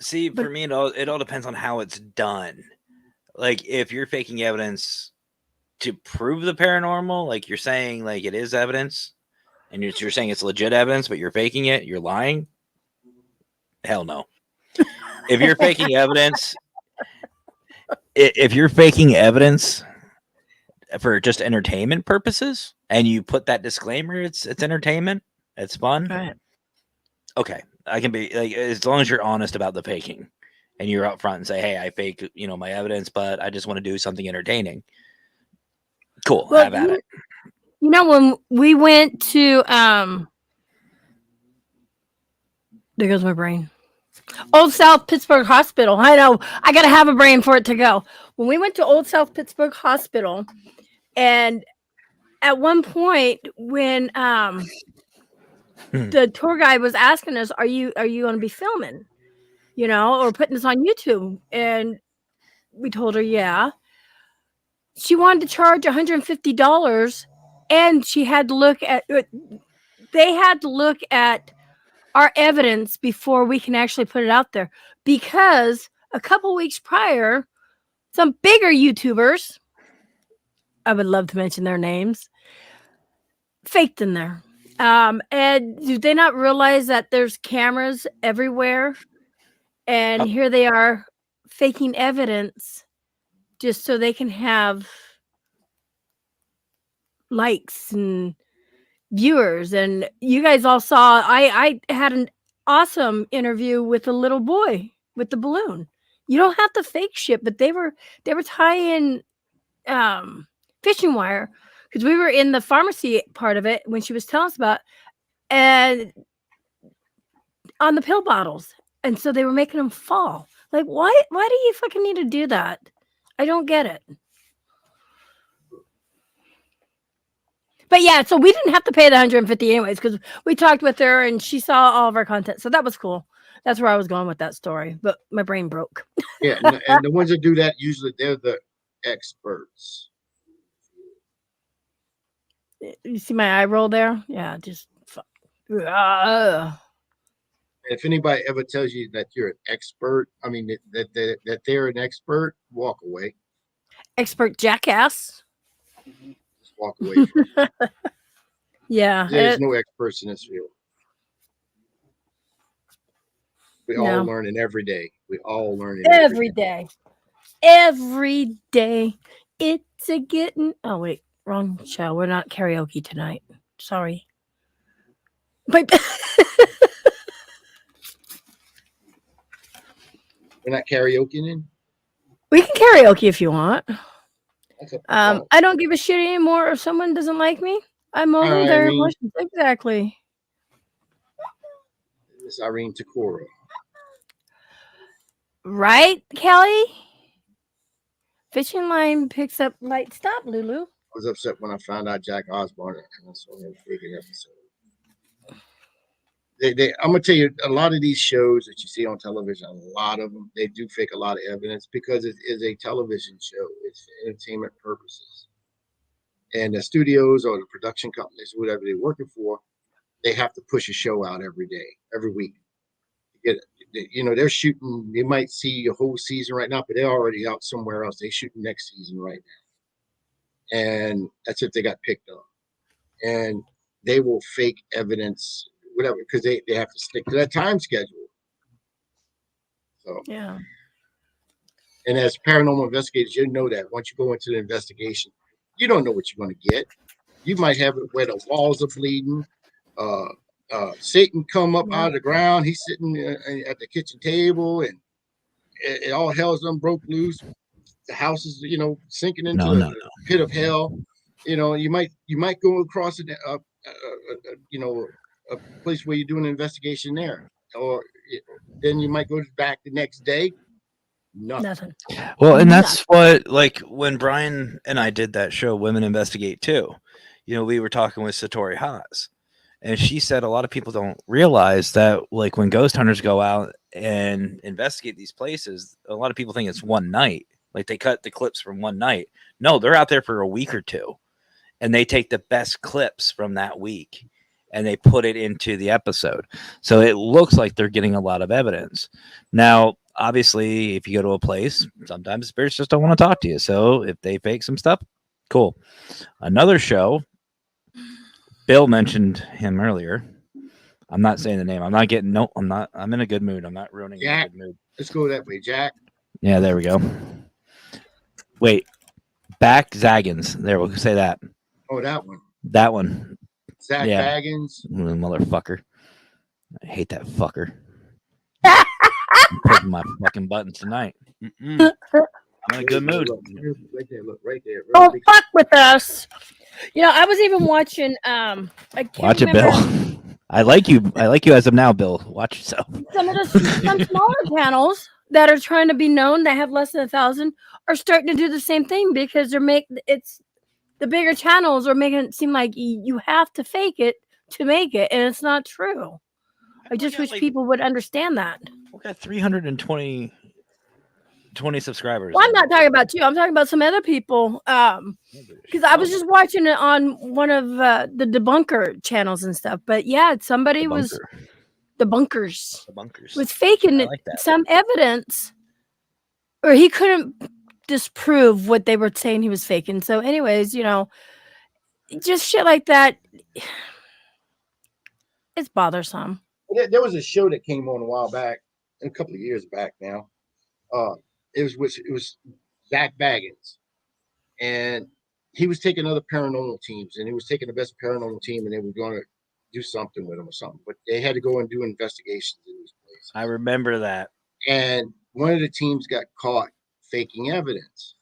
See, for me, it all depends on how it's done. Like, if you're faking evidence to prove the paranormal, like you're saying, like it is evidence, and you're saying it's legit evidence, but you're faking it, you're lying. Hell no. If you're faking evidence, for just entertainment purposes, and you put that disclaimer, it's entertainment, it's fun. Right. Okay, I can be like, as long as you're honest about the faking, and you're up front and say, "Hey, I fake, my evidence, but I just want to do something entertaining." Cool, well, have at it. You know, when we went to there goes my brain. Old South Pittsburgh Hospital. I know I gotta have a brain for it to go. When we went to Old South Pittsburgh Hospital, and at one point when the tour guide was asking us, are you going to be filming, or putting this on YouTube? And we told her, yeah. She wanted to charge $150, and she had to look at, they had to look at our evidence before we can actually put it out there, because a couple weeks prior, some bigger YouTubers, I would love to mention their names, faked in there. And do they not realize that there's cameras everywhere? And here they are faking evidence just so they can have likes and viewers. And you guys all saw, I had an awesome interview with a little boy with the balloon. You don't have to fake shit, but they were tying fishing wire, because we were in the pharmacy part of it when she was telling us about, and on the pill bottles, and so they were making them fall. Like, why do you fucking need to do that? I don't get it. But yeah, so we didn't have to pay the $150 anyways, because we talked with her and she saw all of our content, so that was cool. That's where I was going with that story, but my brain broke. Yeah, and the ones that do that, usually they're the experts. You see my eye roll there? Yeah, just If anybody ever tells you that you're an expert, I mean that they're an expert, walk away. Expert jackass. Just walk away from it. Yeah. There's no experts in this field. We all No. learning every day. We all learning Every day. Every day. It's a getting. Oh, wait. Wrong show. We're not karaoke tonight. Sorry. But We're not karaokeing in. we can karaoke if you want. That's I don't give a shit anymore if someone doesn't like me. I'm over Alright, their Irene. emotions. Exactly. It's Irene Takora. Right, Kelly? Fishing line picks up light. Stop, Lulu. I was upset when I found out Jack Osborne and I saw him faking episode. I'm gonna tell you, a lot of these shows that you see on television, a lot of them, they do fake a lot of evidence because it is a television show. It's for entertainment purposes. And the studios or the production companies, whatever they're working for, they have to push a show out every day, every week. They're shooting. You might see a whole season right now, but they're already out somewhere else. They shooting next season right now, and that's if they got picked up. And they will fake evidence, whatever, because they have to stick to that time schedule. So yeah. And as paranormal investigators, you know that once you go into the investigation, you don't know what you're going to get. You might have it where the walls are bleeding. Satan come up out of the ground. He's sitting at the kitchen table, and it all hell's done broke loose. The house is, sinking into a pit of hell. You might go across a place where you're doing an investigation there, or then you might go back the next day. Nothing. Well, and that's what, like, when Brian and I did that show, Women Investigate Too, we were talking with Satori Haas, and she said a lot of people don't realize that, like, when ghost hunters go out and investigate these places, a lot of people think it's one night. Like, they cut the clips from one night. No, they're out there for a week or two, and they take the best clips from that week and they put it into the episode. So it looks like they're getting a lot of evidence. Now, obviously, if you go to a place, sometimes spirits just don't want to talk to you. So if they fake some stuff, cool. Another show, Bill mentioned him earlier. I'm not saying the name. I'm in a good mood. I'm not ruining a good mood. Let's go that way, Jack. Yeah, there we go. Wait, Back Zaggins. There, we'll say that. Oh, that one. That one. Zach Baggins. Motherfucker. I hate that fucker. I'm pushing my fucking buttons tonight. I'm in a good mood. Look right there. Oh, fuck with us. I was even watching. Watch it, Bill. I like you as of now, Bill. Watch yourself. Some smaller channels that are trying to be known that have less than 1,000 are starting to do the same thing because it's the bigger channels are making it seem like you have to fake it to make it, and it's not true. I just wish people would understand that. We got 320 subscribers. Well, I'm not talking about you. I'm talking about some other people. Because I was just watching it on one of the debunker channels and stuff. But yeah, somebody was debunkers was faking some evidence, or he couldn't disprove what they were saying he was faking. So, anyways, just shit like that. It's bothersome. There was a show that came on a while back, a couple of years back now. It was Zach Baggins, and he was taking other paranormal teams, and he was taking the best paranormal team, and they were going to do something with him or something. But they had to go and do investigations in these places. I remember that. And one of the teams got caught faking evidence,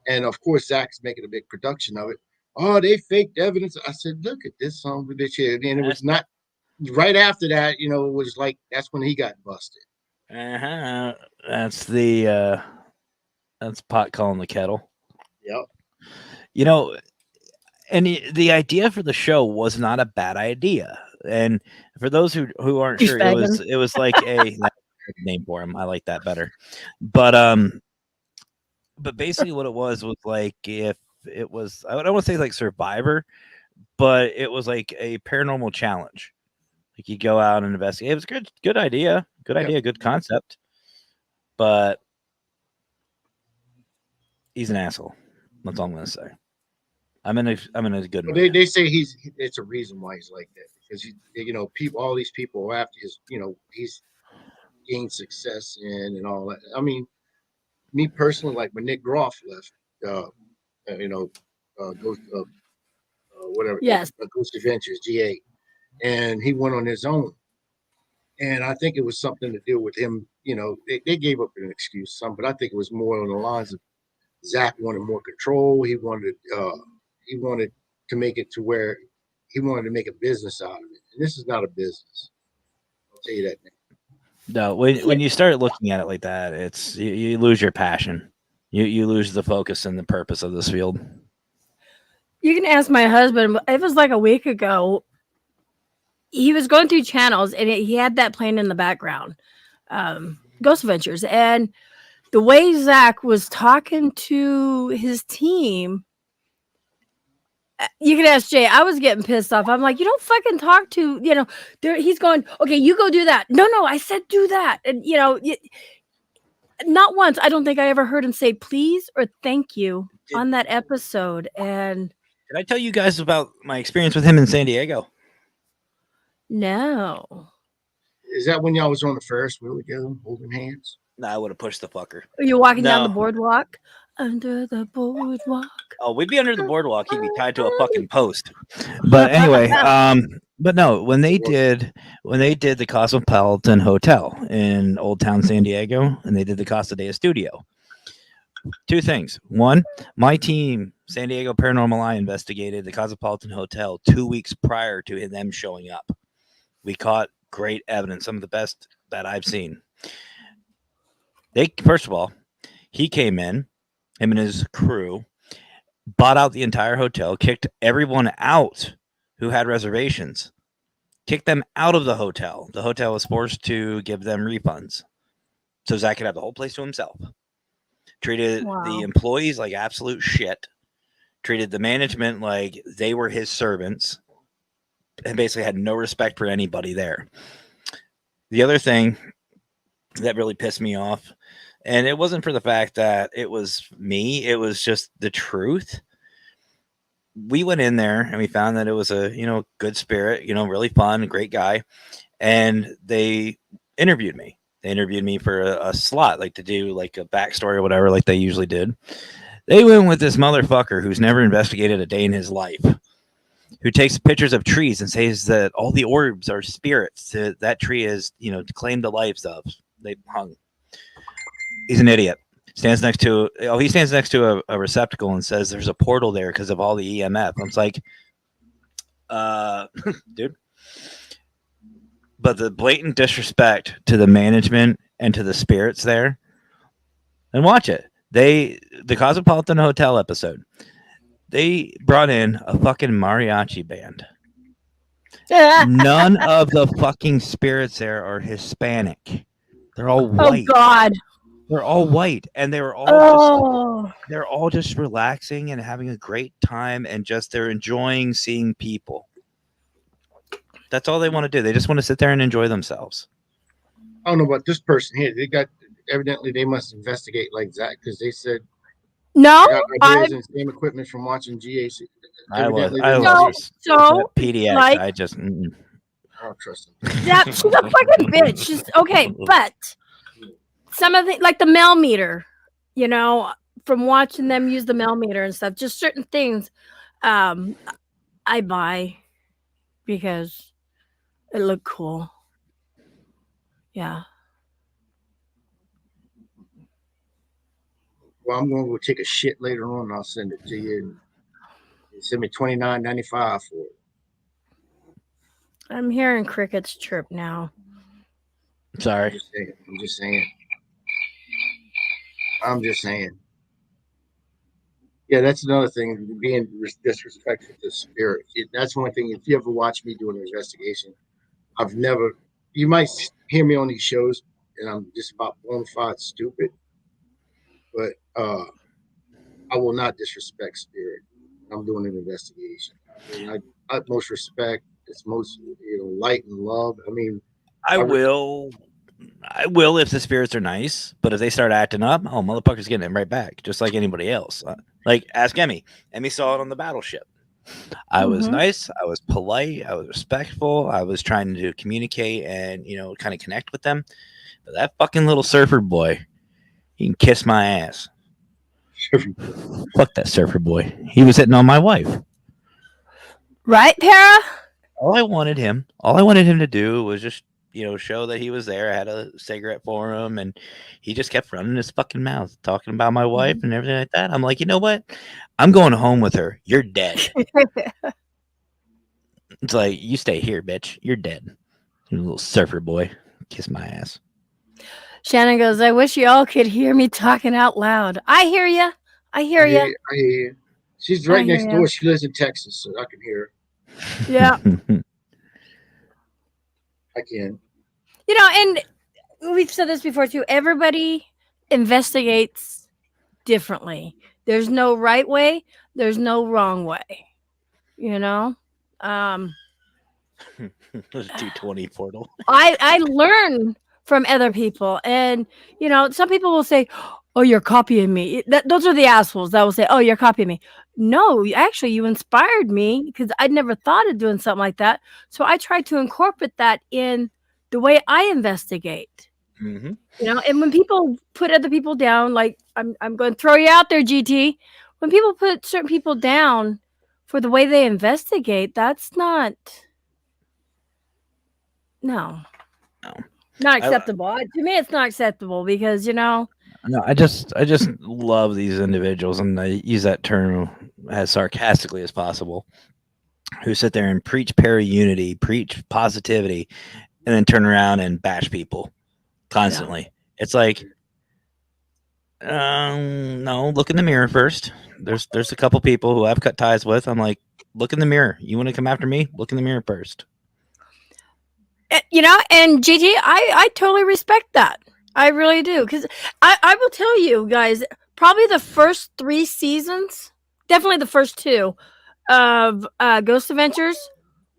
and of course Zach's making a big production of it. Oh, they faked evidence. I said, look at this son of a bitch here. And it was not right after that, it was like that's when he got busted. That's pot calling the kettle. Yep. And the idea for the show was not a bad idea. And for those who aren't sure, it was like a name for him. I like that better. But basically what it was like, if it was, I don't want to say like Survivor, but it was like a paranormal challenge. Like you go out and investigate. It was good idea, good concept. But he's an asshole. That's all I'm gonna say. I'm in a good mood. They say it's a reason why he's like that because all these people after his he's gained success and all that. I mean, me personally, like when Nick Groff left, Ghost whatever, Yes. Ghost Adventures GA, and he went on his own. And I think it was something to do with him. They gave up an excuse, but I think it was more on the lines of Zach wanted more control. He wanted to make it to where he wanted to make a business out of it. And this is not a business. I'll tell you that now. No, when you start looking at it like that, it's you lose your passion. You lose the focus and the purpose of this field. You can ask my husband. It was like a week ago. He was going through channels and he had that playing in the background, Ghost Adventures. And the way Zach was talking to his team, you can ask Jay. I was getting pissed off. I'm like, you don't fucking talk to, he's going, okay, you go do that. No, I said do that. And, not once, I don't think I ever heard him say please or thank you on that episode. And did I tell you guys about my experience with him in San Diego? No. Is that when y'all was on the Ferris wheel together, holding hands? No, I would have pushed the fucker. Are you walking down the boardwalk? Under the boardwalk. Oh, we'd be under the boardwalk. He'd be tied to a fucking post. But anyway, but no, when they did the Cosmopolitan Hotel in Old Town San Diego, and they did the Casa Dea Studio. Two things. One, my team, San Diego Paranormal Eye, investigated the Cosmopolitan Hotel 2 weeks prior to them showing up. We caught great evidence, some of the best that I've seen. First of all, he came in, him and his crew, bought out the entire hotel, kicked everyone out who had reservations, kicked them out of the hotel. The hotel was forced to give them refunds so Zach could have the whole place to himself. Treated the employees like absolute shit, treated the management like they were his servants, and basically had no respect for anybody there. The other thing that really pissed me off, and it wasn't for the fact that it was me, it was just the truth. We went in there and we found that it was a, good spirit, really fun, great guy. And they interviewed me. They interviewed me for a slot, like to do like a backstory or whatever, like they usually did. They went with this motherfucker who's never investigated a day in his life, who takes pictures of trees and says that all the orbs are spirits that tree is, claimed the lives of. They hung. He's an idiot. He stands next to a receptacle and says there's a portal there because of all the EMF. I was like, dude. But the blatant disrespect to the management and to the spirits there, and watch it. The Cosmopolitan Hotel episode, they brought in a fucking mariachi band. None of the fucking spirits there are Hispanic. They're all white. Oh God. They're all white, and they were all they're all just relaxing and having a great time, and just they're enjoying seeing people. That's all they want to do. They just want to sit there and enjoy themselves. I don't know about this person here. Evidently they must investigate like Zach because they said no, ideas and same equipment from watching GAC. I love PDX. Like, I just I don't trust them. Yeah, she's a fucking bitch. She's okay, but some of the like the mail meter, from watching them use the mail meter and stuff, just certain things I buy because it looked cool. Yeah. Well, I'm going to go take a shit later on. I'll send it to you. Send me $29.95 for it. I'm hearing crickets chirp now. Sorry. I'm just saying. Yeah, that's another thing, being disrespectful to spirit. That's one thing. If you ever watch me do an investigation, you might hear me on these shows and I'm just about bona fide stupid, but I will not disrespect spirit. I'm doing an investigation. I utmost respect its most light and love. I mean, I will if the spirits are nice, but if they start acting up, oh, motherfucker's getting him right back, just like anybody else. Like, ask Emmy. Emmy saw it on the battleship. I was nice. I was polite. I was respectful. I was trying to communicate and, kind of connect with them. But that fucking little surfer boy, he can kiss my ass. Fuck that surfer boy. He was hitting on my wife. Right, Para? All I wanted him to do was just, show that he was there. I had a cigarette for him, and he just kept running his fucking mouth, talking about my wife and everything like that. I'm like, you know what? I'm going home with her. You're dead. It's like, you stay here, bitch. You're dead. You little surfer boy. Kiss my ass. Shannon goes, I wish you all could hear me talking out loud. I hear you. I hear you. I hear you. She's right next door. She lives in Texas, so I can hear her. Yeah. I can. And we've said this before too. Everybody investigates differently. There's no right way. There's no wrong way. There's 220 portal. I learn from other people, and some people will say, "Oh, you're copying me." Those are the assholes that will say, "Oh, you're copying me." No, actually, you inspired me because I'd never thought of doing something like that. So I try to incorporate that in the way I investigate. And when people put other people down, like I'm going to throw you out there, GT. When people put certain people down for the way they investigate, that's not not acceptable. To me, it's not acceptable because No, I just love these individuals, and I use that term as sarcastically as possible, who sit there and preach para-unity, preach positivity, and then turn around and bash people constantly. Yeah. It's like, no, look in the mirror first. There's a couple people who I've cut ties with. I'm like, look in the mirror. You want to come after me? Look in the mirror first. And GT, I totally respect that. I really do. Because I will tell you guys, probably the first 3 seasons, definitely the first 2 of Ghost Adventures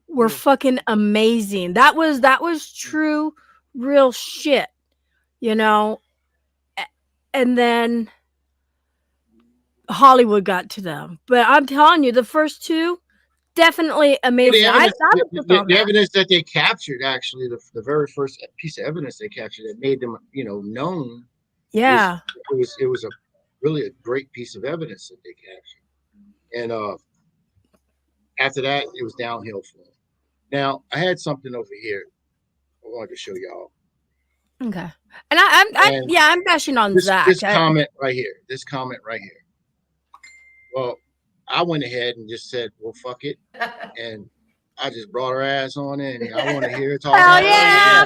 were fucking amazing. That was true, real shit, And then Hollywood got to them. But I'm telling you, the first 2, definitely amazing. The evidence that they captured, actually, the very first piece of evidence they captured that made them, known. Yeah, it was a really a great piece of evidence that they captured, and after that, it was downhill for them. Now, I had something over here I wanted to show y'all. Okay, and I'm bashing on Zach. This comment right here. Well, I went ahead and just said, well, fuck it. And I just brought her ass on in. And I want to hear her talk. Hell yeah.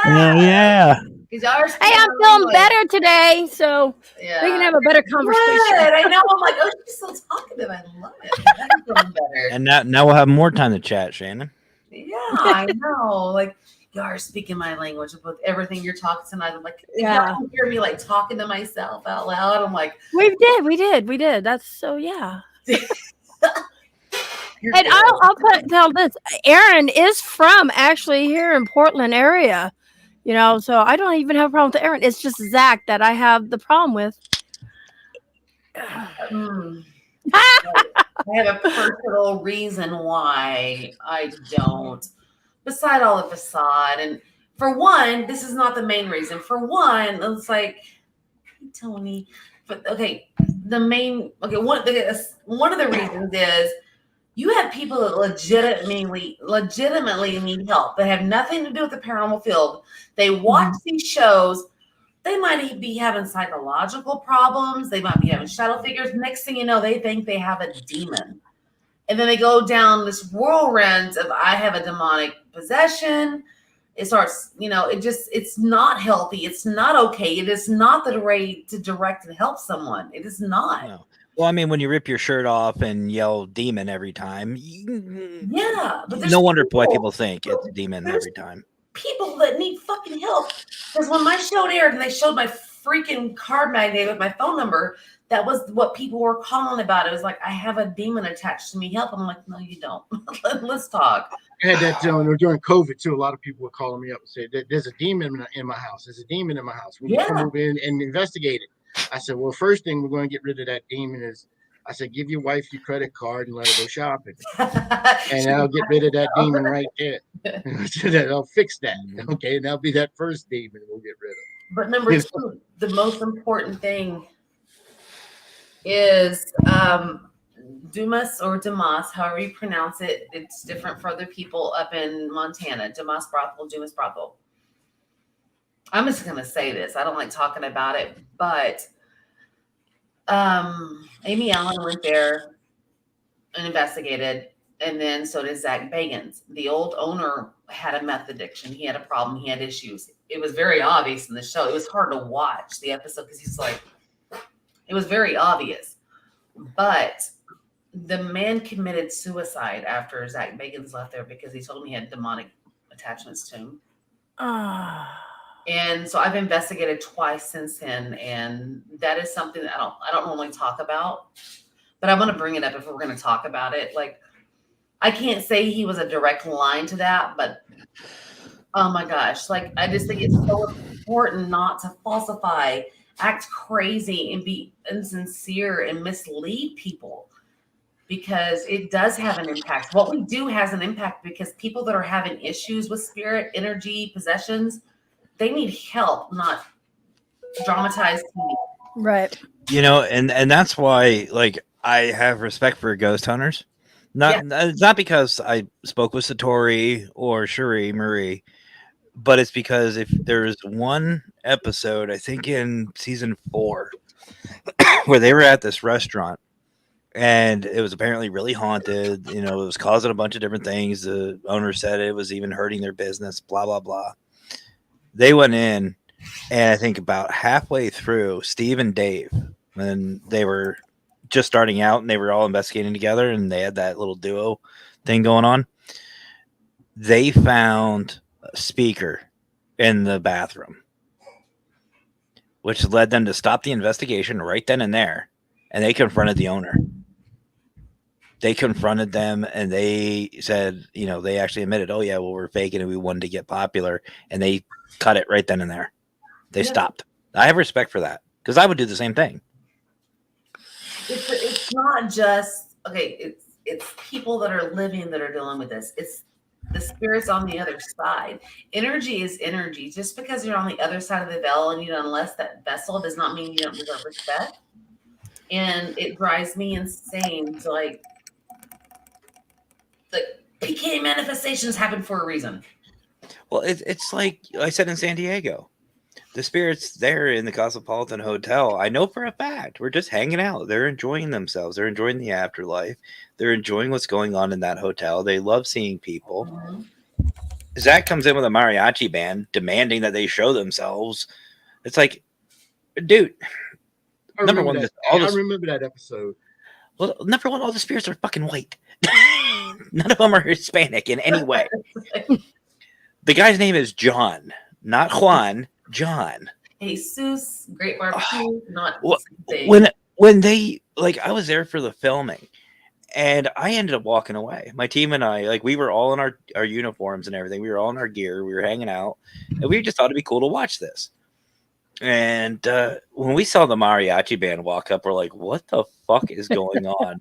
Yeah. Hey, I'm feeling better today, so we can have a better conversation. Good. I know. I'm like, oh, she's still talkative. I love it. I'm feeling better. And now we'll have more time to chat, Shannon. Yeah, I know. Like, you are speaking my language with everything you're talking tonight. I'm like, you don't hear me like talking to myself out loud. I'm like, we did. That's so, yeah. And I'll tell this. Aaron is from actually here in Portland area, so I don't even have a problem with Aaron. It's just Zach that I have the problem with. I have a personal reason why I don't, beside all the facade. And for one, this is not the main reason. For one, it's like, Tony, but okay, one of the reasons is you have people that legitimately need help. They have nothing to do with the paranormal field. They watch these shows. They might be having psychological problems. They might be having shadow figures. Next thing you know, they think they have a demon. And then they go down this whirlwind of, I have a demonic possession. It starts, it's not healthy. It's not okay. It is not the way to direct and help someone. It is not. No. Well, I mean, when you rip your shirt off and yell demon every time, but no wonder why people think it's a demon every time. People that need fucking help. Because when my show aired and they showed my freaking card magnet with my phone number, that was what people were calling about. It was like, I have a demon attached to me. Help. I'm like, no, you don't. Let's talk. I had that during COVID too. A lot of people were calling me up and said, "There's a demon in my house. There's a demon in my house. We need to come over in and investigate it." I said, "Well, first thing we're going to get rid of that demon is," I said, "give your wife your credit card and let her go shopping, and I'll get rid of that demon right there. I'll fix that. Okay, and that'll be that first demon we'll get rid of." But number two, the most important thing is Dumas or Dumas, however you pronounce it. It's different for other people up in Montana. Dumas brothel, Dumas brothel. I'm just gonna say this. I don't like talking about it, but Amy Allen went there and investigated, and then so did Zach Bagans. The old owner had a meth addiction. He had a problem. He had issues. It was very obvious in the show. It was hard to watch the episode because he's like, it was very obvious. But the man committed suicide after Zach Bagans left there because he told him he had demonic attachments to him. And so I've investigated twice since then, and that is something that I don't normally talk about, but I want to bring it up if we're going to talk about it. Like, I can't say he was a direct line to that, but oh my gosh, like I just think it's so important not to falsify, act crazy, and be insincere and mislead people, because it does have an impact. What we do has an impact because people that are having issues with spirit, energy, possessions, they need help, not dramatized TV. Right. You know, and that's why, like, I have respect for ghost hunters. It's not because I spoke with Satori or Cherie Marie, but it's because if there's one episode, I think in season 4, where they were at this restaurant and it was apparently really haunted. You know, it was causing a bunch of different things. The owner said it was even hurting their business, blah, blah, blah. They went in, and I think about halfway through, Steve and Dave, when they were just starting out and they were all investigating together and they had that little duo thing going on, they found a speaker in the bathroom, which led them to stop the investigation right then and there. And they confronted the owner. They confronted them and they said, you know, they actually admitted, oh, yeah, well, we're faking and we wanted to get popular. And they cut it right then and there. They stopped. I have respect for that because I would do the same thing. It's not just, okay, it's people that are living that are dealing with this. It's the spirits on the other side. Energy is energy. Just because you're on the other side of the veil and you don't unless that vessel does not mean you don't deserve respect. And it drives me insane to like, the PK manifestations happen for a reason. Well, it's like I said in San Diego. The spirits there in the Cosmopolitan Hotel, I know for a fact, we're just hanging out. They're enjoying themselves. They're enjoying the afterlife. They're enjoying what's going on in that hotel. They love seeing people. Mm-hmm. Zach comes in with a mariachi band demanding that they show themselves. It's like, dude, I remember that episode. Well, number one, all the spirits are fucking white. None of them are Hispanic in any way. The guy's name is John, not Juan. John. Jesus, Great Barbecue, not when they, like, I was there for the filming and I ended up walking away. My team and I, like, we were all in our uniforms and everything. We were all in our gear. We were hanging out and we just thought it'd be cool to watch this. And when we saw the mariachi band walk up, we're like, what the fuck is going on?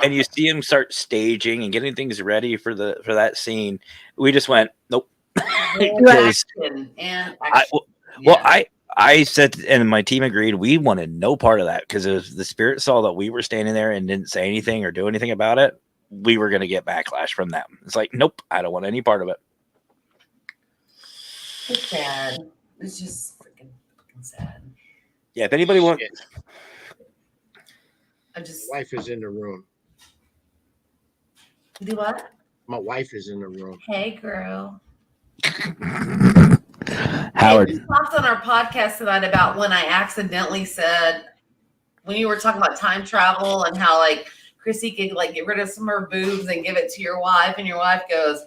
And you see them start staging and getting things ready for that scene. We just went, nope. I said, and my team agreed, we wanted no part of that because if the spirit saw that we were standing there and didn't say anything or do anything about it, we were going to get backlash from them. It's like, nope, I don't want any part of it. It's sad. It's just freaking sad. Yeah, if anybody wants, my wife is in the room. Do what? My wife is in the room. Hey, girl. Howard. We talked on our podcast tonight about when I accidentally said, when you were talking about time travel and how like Chrissy could like get rid of some of her boobs and give it to your wife, and your wife goes,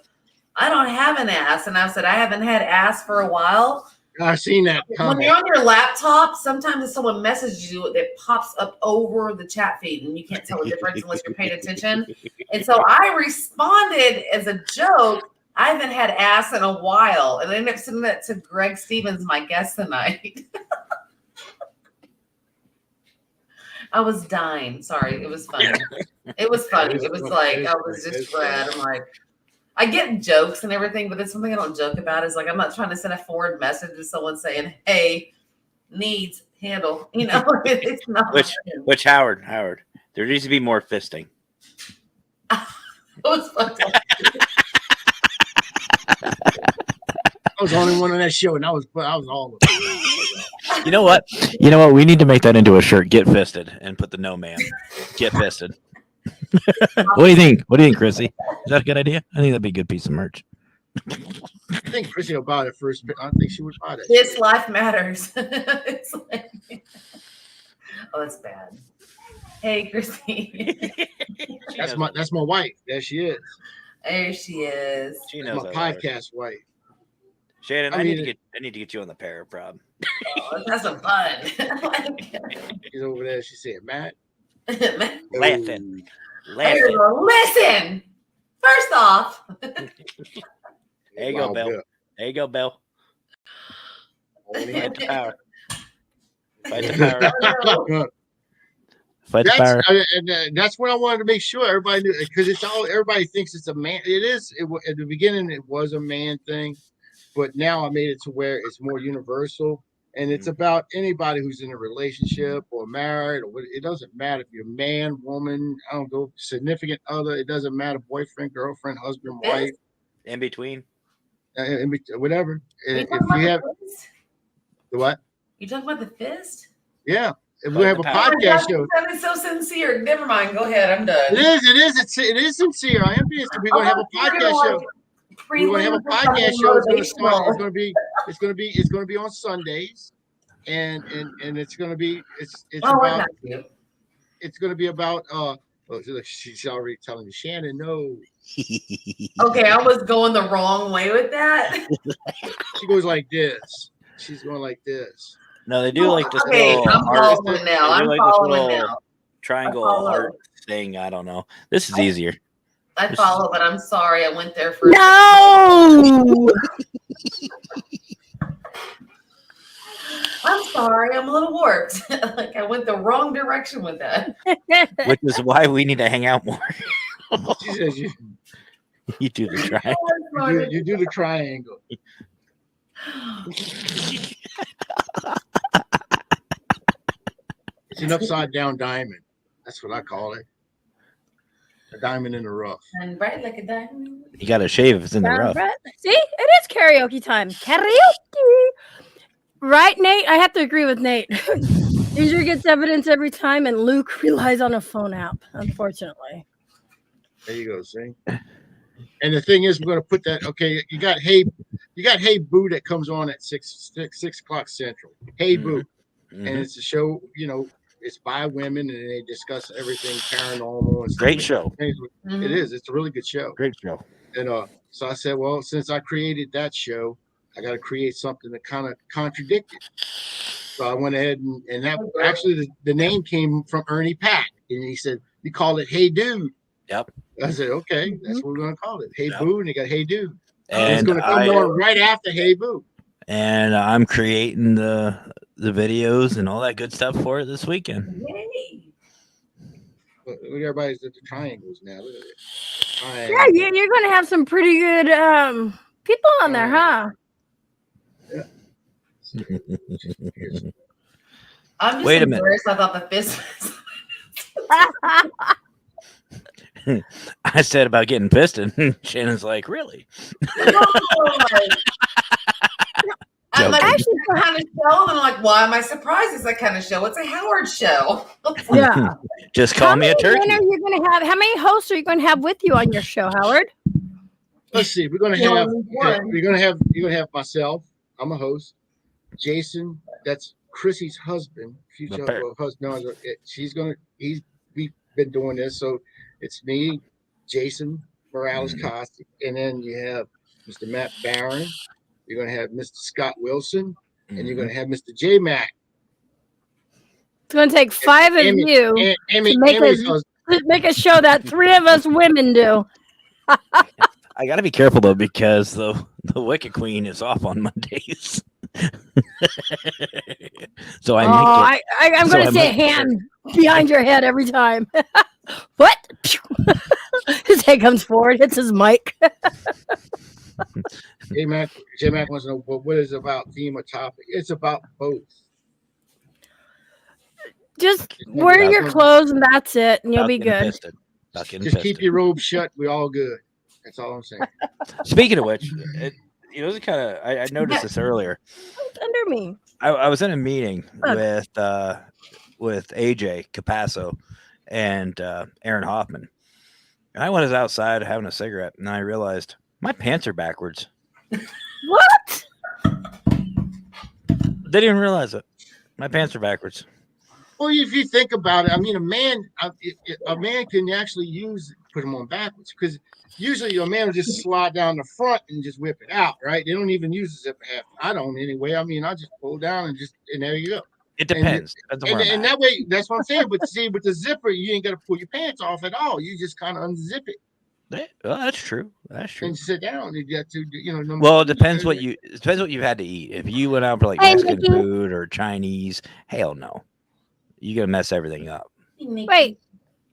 I don't have an ass. And I said, I haven't had ass for a while. I've seen that when comment. you're on your laptop, sometimes if someone messages you, it pops up over the chat feed, and you can't tell the difference unless you're paying attention. And so I responded as a joke. I haven't had ass in a while, and I ended up sending that to Greg Stevens, my guest tonight. I was dying. Sorry, it was funny. It was funny. It was like I was just glad. I'm like, I get jokes and everything, but there's something I don't joke about. Is like I'm not trying to send a forward message to someone saying, "Hey, needs handle." You know, it's not. Which Howard, there needs to be more fisting. It was funny. I was the only one on that show, and I was all of it. You know what? We need to make that into a shirt. Get fisted, and put the no man. Get fisted. What do you think? Chrissy? Is that a good idea? I think that'd be a good piece of merch. I think Chrissy will buy it first. I think she would buy it. This life matters. It's like, oh, that's bad. Hey, Chrissy. That's my wife. There she is. There she is. She knows my podcast wife. Shannon, I need to get you on the paraprod. Oh, that's some fun. She's over there. She said, Matt. Laughing. Listen. First off. There you go, Bill. Bill. There you go, Bill. Fight the power. Fight the power. Fight the power. That's what I wanted to make sure everybody knew, because everybody thinks it's a man. It is. At the beginning, it was a man thing, but now I made it to where it's more universal. And it's about anybody who's in a relationship or married, or it doesn't matter if you're man, woman, I don't know, significant other. It doesn't matter, boyfriend, girlfriend, husband, wife, in between, whatever. If you have the what? You talking about the fist? Yeah, if we have a podcast show. That is so sincere. Never mind. Go ahead. I'm done. It is sincere. I am being. We're gonna have a podcast show. We're going to have a podcast show. It's going to be on Sundays, and it's going to be it's going to be about she's already telling me, Shannon, no. Okay, I was going the wrong way with that. She goes like this. She's going like this. No, they do like this little following now. I'm following now. Triangle heart thing. I don't know. This is easier. I follow, but I'm sorry. I went there for no. I'm sorry. I'm a little warped. Like I went the wrong direction with that. Which is why we need to hang out more. She says you do the triangle. You do the triangle. It's an upside down diamond. That's what I call it. A diamond in the rough. And bright like a diamond. You got to shave if it's in the rough. See, it is karaoke time. Karaoke. Right, Nate? I have to agree with Nate. Ginger gets evidence every time, and Luke relies on a phone app, unfortunately. There you go, see? And the thing is, we're going to put that, okay, you got Hey Boo that comes on at 6 o'clock Central. Hey Boo. Mm-hmm. And it's a show, it's by women, and they discuss everything paranormal. And great show. Mm-hmm. It is. It's a really good show. Great show. And so I said, well, since I created that show, I got to create something that kind of contradicted. So I went ahead and that actually the name came from Ernie Pack, and he said, "You call it Hey Dude." Yep. I said, "Okay, that's what we're going to call it. Hey Boo," and they got Hey Dude. And it's going to come on right after Hey Boo. And I'm creating the videos and all that good stuff for it this weekend. Yay. Look, everybody's at the triangles now. Look at it. Yeah, you're going to have some pretty good people on there, huh? Yeah. I'm just Wait a minute. I thought the fist was I said about getting pissed, and Shannon's like, really? I'm like, actually, that kind of show, and I'm like, why am I surprised? It's that kind of show. It's a Howard show. Yeah. Just call me a turkey. How many hosts are you going to have with you on your show, Howard? Let's see. You're going to have myself. I'm a host. Jason, that's Chrissy's husband. Future husband. We've been doing this, so it's me, Jason Morales Costi, and then you have Mr. Matt Barron. You're going to have Mr. Scott Wilson. and you're gonna have Mr. J Mac. It's going to take 5 of you to make a show that 3 of us women do. I got to be careful though because the Wicked Queen is off on Mondays. So I'm going to say hand behind your head every time. What? His head comes forward, hits his mic. J Mac wants to know what is it about theme or topic. It's about both. Just wear your clothes and that's it, and you'll be good. Just keep your robe shut. We're all good. That's all I'm saying. Speaking of which, it's kind of I noticed this earlier. It's under me. I was in a meeting with AJ Capasso and Aaron Hoffman, and I was outside having a cigarette, and I realized my pants are backwards. What? Didn't even realize it. My pants are backwards. Well, if you think about it, I mean, a man can actually put them on backwards because usually a man will just slide down the front and just whip it out, right? They don't even use the zipper half. I don't anyway. I mean, I just pull down and there you go. It depends. And that way, that's what I'm saying. But see, with the zipper, you ain't got to pull your pants off at all. You just kind of unzip it. Well, that's true. That's true. And sit down. You get to, Well, it depends what you've had to eat. If you went out for like Mexican food or Chinese, hell no. You're gonna mess everything up. Wait,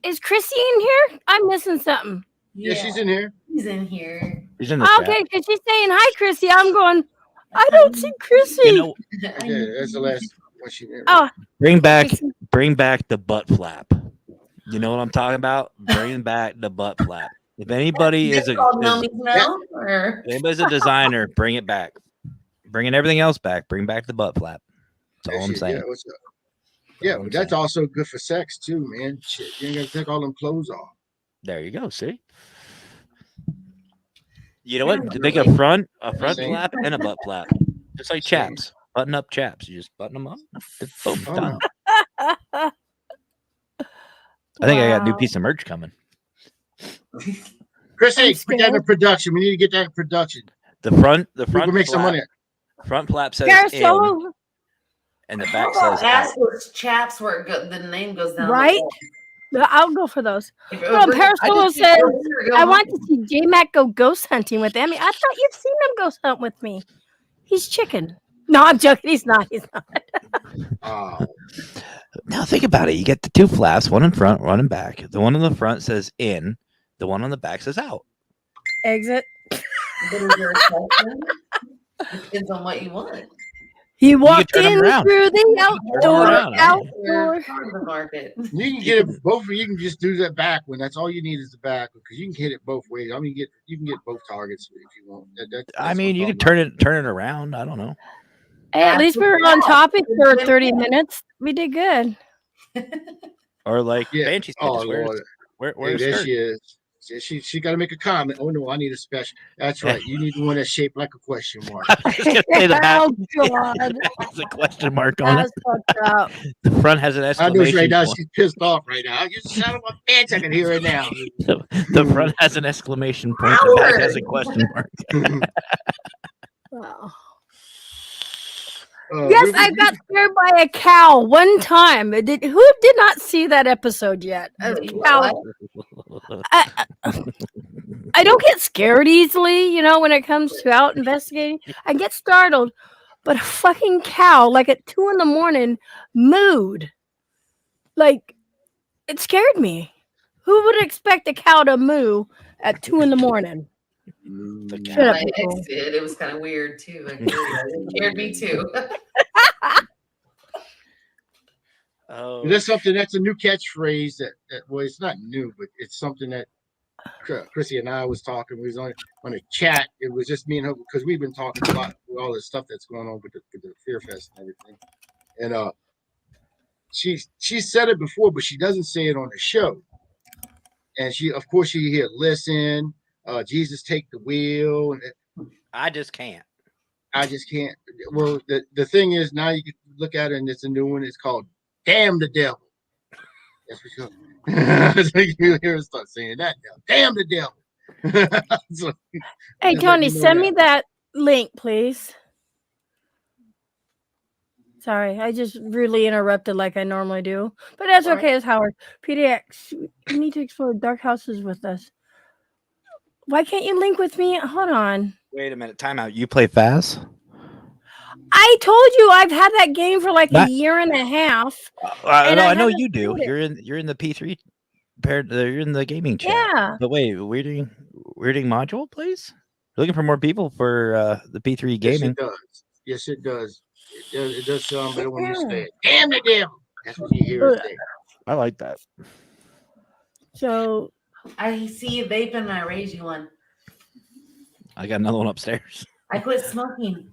is Chrissy in here? I'm missing something. Yeah, she's in here. He's in here. He's in the chat. Okay, because she's saying hi, Chrissy. I'm going. I don't see Chrissy. That's the last one she did. Oh, bring back the butt flap. You know what I'm talking about? Bring back the butt flap. If anybody is anybody's a designer, bring it back. Bringing everything else back. Bring back the butt flap. That's all I'm saying. Yeah, but that's also good for sex too, man. Shit, you ain't gotta take all them clothes off. There you go. See, you know what? To make a front flap and a butt flap, just like chaps, button up chaps. You just button them up. Boom, done. I think I got a new piece of merch coming. Chris, hey, put that in production. We need to get that in production. The front. We'll make some money. Front flap says in. And the back says ask those chaps where the name goes down. Right? I'll go for those. Parasolo says, I want to see J-Mac go ghost hunting with Emmy. I thought you'd seen him ghost hunt with me. He's chicken. No, I'm joking. He's not. Now think about it. You get the 2 flaps, one in front, one in back. The one on the front says in. The one on the back says out. Exit. Depends on what you want. He walked in through the outdoor. You can get it both. You can just do that back one. That's all you need is the back because you can hit it both ways. I mean, you can get both targets if you want. I mean, you can turn it around. I don't know. Hey, at least we were on topic for 30 minutes. We did good. Or like Banshee. Where there she is. She got to make a comment. Oh no, I need a special. That's right. You need the one that's shaped like a question mark. Oh God, there's a question mark on it. The front has an exclamation. I know right now she's pissed off right now. You son of a bitch! I can hear it now. The front has an exclamation point. The back has a question mark. Wow. Yes, I got scared by a cow one time. Who did not see that episode yet? A cow. I don't get scared easily, when it comes to out investigating. I get startled, but a fucking cow, like at 2 a.m, mooed. Like, it scared me. Who would expect a cow to moo at 2 a.m? It was kind of weird too. It scared me too. That's a new catchphrase that well, it's not new, but it's something that Chrissy and I was talking. We was on a chat. It was just me and her because we've been talking a lot with all this stuff that's going on with the Fear Fest and everything. And she said it before, but she doesn't say it on the show. And she hear listen. Jesus take the wheel. And I just can't. Well, the thing is now you can look at it and it's a new one. It's called Damn the Devil. That's what you hear us start saying that now. Damn the devil. Hey Tony, send me that link, please. Sorry, I just rudely interrupted like I normally do. But that's okay, it's Howard. PDX, you need to explore dark houses with us. Why can't you link with me? Hold on. Wait a minute. Time out. You play Faz? I told you I've had that game for like a year and a half. No, I know you do. You're in the P3 paired. You're in the gaming chat. Yeah. But wait, weirding module, please. You're looking for more people for the P3 gaming. Yes, it does. It does sound better when you say it. Damn the devil. That's what you hear. I like that. So I see you vaping my ragey one. I got another one upstairs. I quit smoking.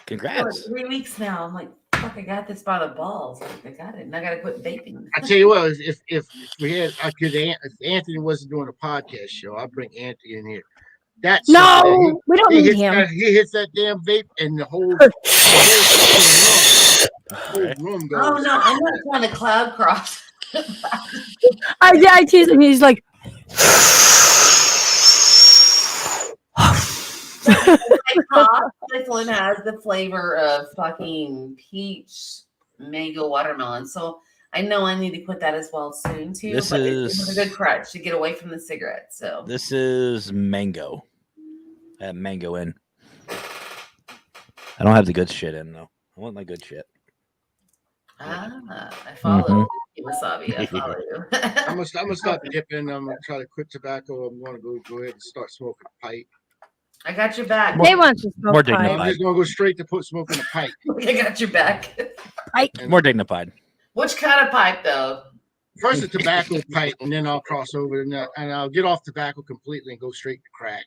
Congrats. For 3 weeks now. I'm like, fuck, I got this by the balls. I got it. And I got to quit vaping. I tell you what, if we had, if Anthony wasn't doing a podcast show, I'd bring Anthony in here. We don't need him. He hits that damn vape and the whole room goes. Oh no, I'm not trying to cloud cross. I tease him. He's like, This one has the flavor of fucking peach mango watermelon. So I know I need to quit that as well soon too. This but is it's a good crutch to get away from the cigarettes. So this is mango. I have mango in. I don't have the good shit in though. I want my good shit. I follow you, Wasabi. I follow you. I'm gonna start dipping. I'm gonna try to quit tobacco. I'm gonna go ahead and start smoking a pipe. I got your back. They want to smoke More pipe. dignified. I'm just gonna go straight to put smoking a pipe. I got your back. More dignified. Which kind of pipe though? First a tobacco pipe, and then I'll cross over and I'll get off tobacco completely and go straight to crack.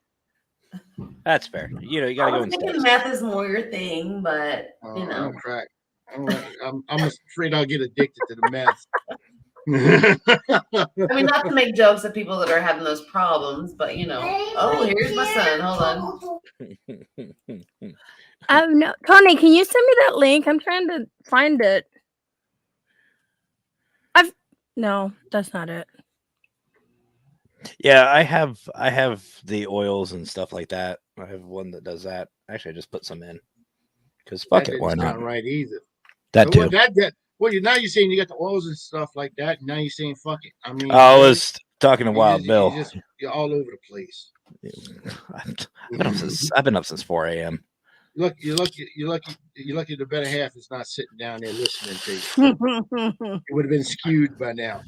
That's fair. You know, you gotta go in steps. Meth is more your thing, but you know, I don't crack. I'm afraid I'll get addicted to the meth. I mean, not to make jokes of people that are having those problems, but you know. Oh, here's my son. Hold on. No, Tony, can you send me that link? I'm trying to find it. No, that's not it. Yeah, I have the oils and stuff like that. I have one that does that. Actually, I just put some in because fuck it, why not? Right either. That too. Well, now you're saying you got the oils and stuff like that. Now you're saying fuck it. I mean, I was talking to Wild Bill. You're all over the place. I've been up since 4 a.m. You're lucky the better half is not sitting down there listening to you. It would have been skewed by now.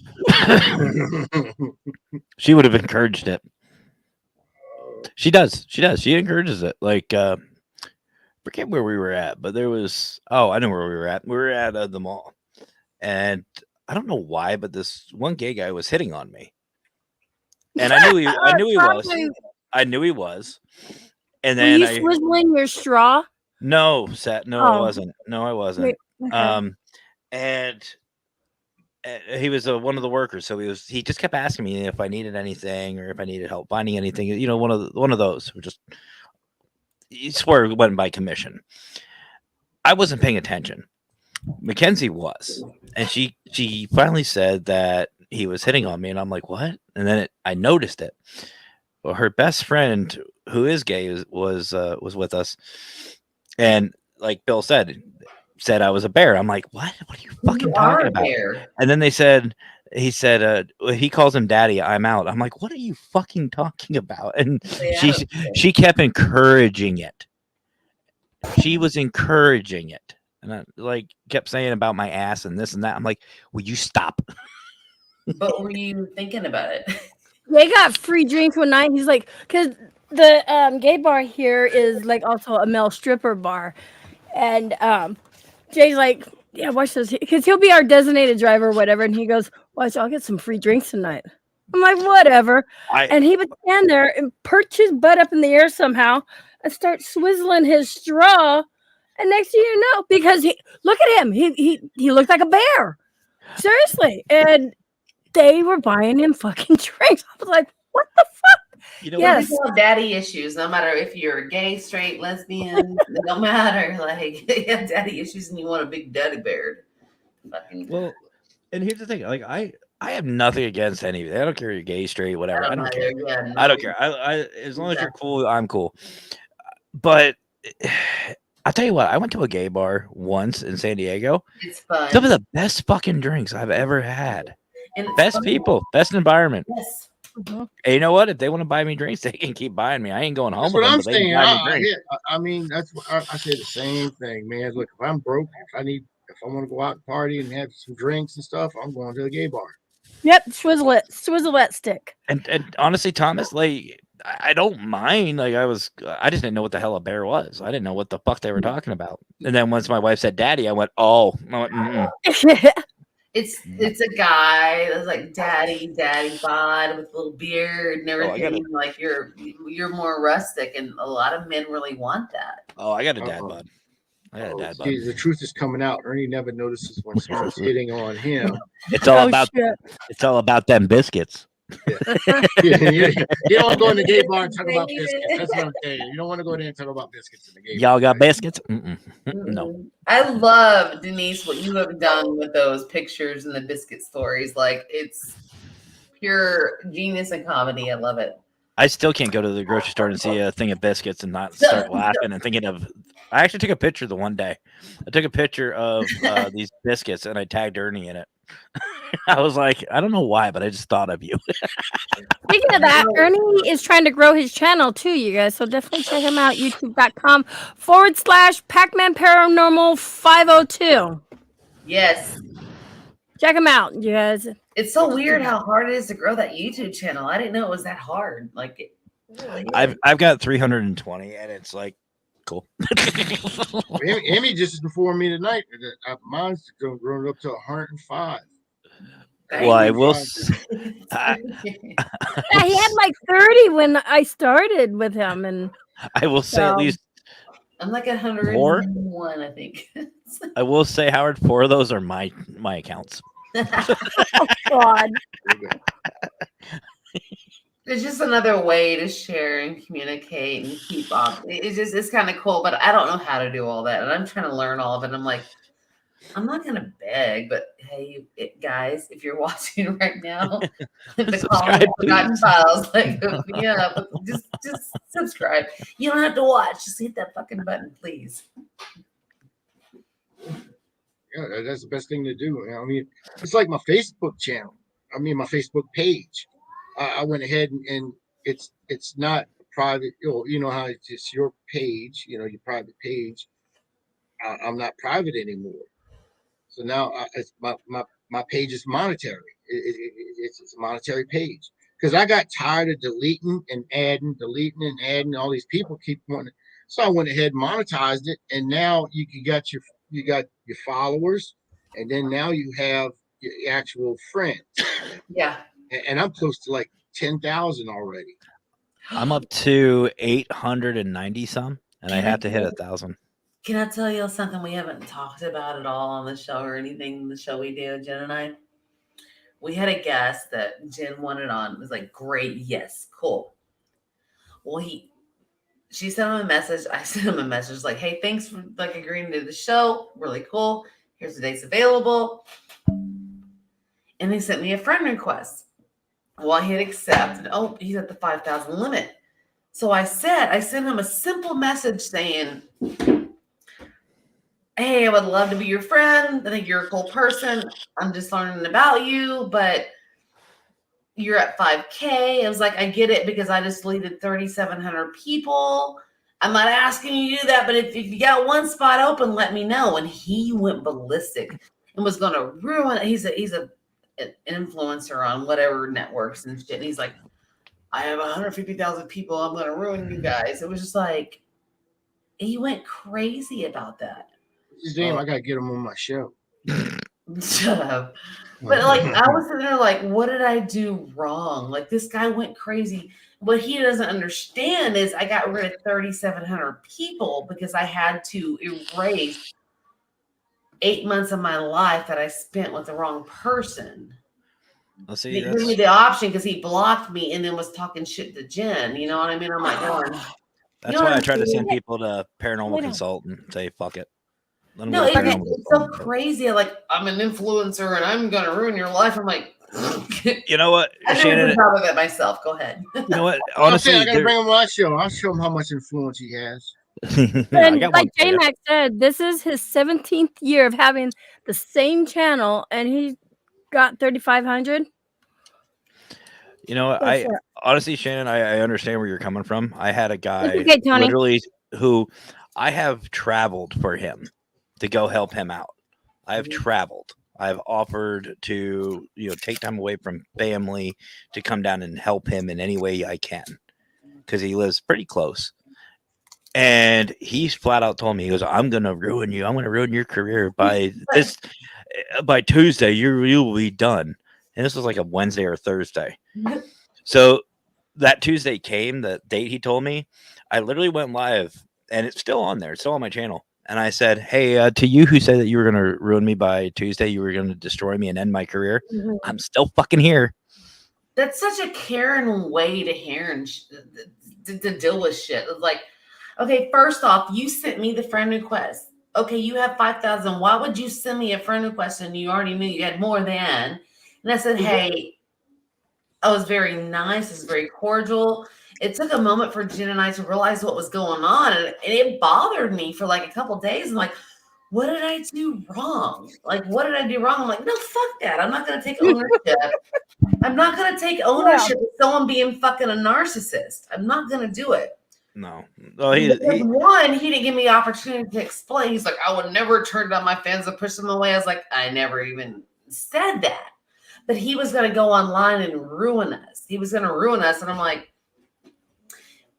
She would have encouraged it. She does. She encourages it. Like, forget where we were at, but there was. Oh, I know where we were at. We were at the mall, and I don't know why, but this one gay guy was hitting on me, and I knew he was. I knew he was. And then were you swizzling your straw? No, Seth. No, I wasn't. No, I wasn't. Wait, okay. And he was one of the workers, so he just kept asking me if I needed anything or if I needed help finding anything. You know, one of those who just you swear it went by commission. I wasn't paying attention. Mackenzie was, and she finally said that he was hitting on me, and I'm like, what? And then I noticed it. Well, her best friend, who is gay, was with us, and like Bill said I was a bear. I'm like, what? What are you fucking talking about? Bear. And then he said, he calls him daddy. I'm out. I'm like, what are you fucking talking about? And she kept encouraging it. She was encouraging it, and I like kept saying about my ass and this and that. I'm like, will you stop? What were you thinking about it? They got free drinks one night. He's like, because the gay bar here is like also a male stripper bar, and Jay's like, yeah, watch this, because he'll be our designated driver or whatever, and he goes, watch, I'll get some free drinks tonight. I'm like, whatever. And he would stand there and perch his butt up in the air somehow and start swizzling his straw, and next thing you know, because look at him, he looked like a bear, seriously, and they were buying him fucking drinks. I was like, what the fuck? You know, yes. People have daddy issues, no matter if you're gay, straight, lesbian, it don't matter. Like, you have daddy issues and you want a big daddy bear. Fucking. Well, and here's the thing. Like, I have nothing against any of it. I don't care if you're gay, straight, whatever. I don't care. Yeah, I don't care. I as long as you're cool, I'm cool. But I'll tell you what, I went to a gay bar once in San Diego. It's fun. Some of the best fucking drinks I've ever had. And it's Best fun. people, best environment. Yes. Mhm. And you know what? If they want to buy me drinks, they can keep buying me. I ain't going home That's with what them, I'm but they can saying. buy me drinks. I mean, that's what I say the same thing, man. Look, if I'm broke, if I want to go out and party and have some drinks and stuff, I'm going to the gay bar. Yep, swizzle stick. And honestly, Thomas, like I don't mind. Like I just didn't know what the hell a bear was. I didn't know what the fuck they were talking about. And then once my wife said "daddy," I went, "Oh." It's a guy that's like daddy bod with a little beard and everything. Like you're more rustic, and a lot of men really want that. Oh, I got a dad bod. See, the truth is coming out. Ernie never notices when someone's hitting on him. It's all about them biscuits. Yeah. You don't want to go in the gay bar and talk about biscuits. That's what I'm saying. You don't want to go there and talk about biscuits in the gay bar. Y'all got biscuits? No. I love, Denise, what you have done with those pictures and the biscuit stories. Like, it's pure genius and comedy. I love it. I still can't go to the grocery store and see a thing of biscuits and not start laughing and thinking of. I actually took a picture the one day. I took a picture of these biscuits and I tagged Ernie in it. I was like, I don't know why, but I just thought of you. Speaking of that, Ernie is trying to grow his channel too, you guys. So definitely check him out. YouTube.com/Pac-Man Paranormal 502. Yes. Check him out, you guys. It's so weird how hard it is to grow that YouTube channel. I didn't know it was that hard. Like, it really is. I've got 320, and it's like cool. Amy just before me tonight. Mine's grown up to 105. Well, I will. Yeah, he had like 30 when I started with him, and I will say at least I'm like 101, I think. I will say, Howard, 4 of those are my accounts. oh God. It's just another way to share and communicate and keep up. It's kind of cool, but I don't know how to do all that. And I'm trying to learn all of it. I'm like, I'm not going to beg, but hey, guys, if you're watching right now, the Calling Forgotten Files, like, yeah, just subscribe. You don't have to watch. Just hit that fucking button, please. Yeah, that's the best thing to do. I mean, it's like my Facebook channel. I mean, my Facebook page. I went ahead and it's not private. You know how it's just your page. You know, your private page. I'm not private anymore. So now it's my page is monetary. It's a monetary page because I got tired of deleting and adding. All these people keep wanting. So I went ahead and monetized it, and now you got your followers, and then now you have your actual friends. Yeah. And I'm close to like 10,000 already. I'm up to 890 some, and I have to hit 1,000. Can I tell you something we haven't talked about at all on the show or anything in the show we do, Jen and I? We had a guest that Jen wanted on. It was like, great, yes, cool. Well, she sent him a message. I sent him a message like, hey, thanks for like agreeing to the show. Really cool. Here's the dates available. And he sent me a friend request. Well, I hit accept. Oh, he's at the 5,000 limit. So I sent him a simple message saying, hey, I would love to be your friend. I think you're a cool person. I'm just learning about you, but you're at 5K. I was like, I get it because I just deleted 3,700 people. I'm not asking you to do that, but if you got one spot open, let me know. And he went ballistic and was going to ruin it. He's an influencer on whatever networks and shit. And he's like, I have 150,000 people. I'm going to ruin you guys. It was just like, he went crazy about that. His name, I got to get him on my show. Shut up. But like, I was sitting there like, what did I do wrong? Like, this guy went crazy. What he doesn't understand is I got rid of 3,700 people because I had to erase 8 months of my life that I spent with the wrong person. Let's see. He gave me the option because he blocked me and then was talking shit to Jen. You know what I mean? I'm like, that's why I try to send people to paranormal consultant and say, fuck it. No, it's so crazy. Like, I'm an influencer and I'm going to ruin your life. I'm like, you know what? I never been proud of it myself. Go ahead. You know what? Honestly, I got to bring him on my show. I'll show him how much influence he has. And like J-Mac said, this is his 17th year of having the same channel, and he got 3,500. You know, I honestly, Shannon, I understand where you're coming from. I had a guy literally who I have traveled for him to go help him out. I've traveled. I've offered to, take time away from family to come down and help him in any way I can because he lives pretty close. And he's flat out told me, he goes, I'm going to ruin you. I'm going to ruin your career by Tuesday. You will be done. And this was like a Wednesday or Thursday. So that Tuesday came, the date he told me, I literally went live and it's still on there. It's still on my channel. And I said, hey, to you who said that you were going to ruin me by Tuesday, you were going to destroy me and end my career. I'm still fucking here. That's such a Karen way to hear and to deal with shit. It's like, okay, first off, you sent me the friend request. Okay, you have 5,000. Why would you send me a friend request and you already knew you had more than? And I said, hey, I was very nice. It was very cordial. It took a moment for Jen and I to realize what was going on. And it bothered me for like a couple of days. I'm like, what did I do wrong? Like, what did I do wrong? I'm like, no, fuck that. I'm not going to take ownership. I'm not going to take ownership of someone being fucking a narcissist. I'm not going to do it. No. Well, he didn't give me the opportunity to explain. He's like, I would never turn down my fans and push them away. I was like, I never even said that. But he was going to go online and ruin us. He was going to ruin us. And I'm like,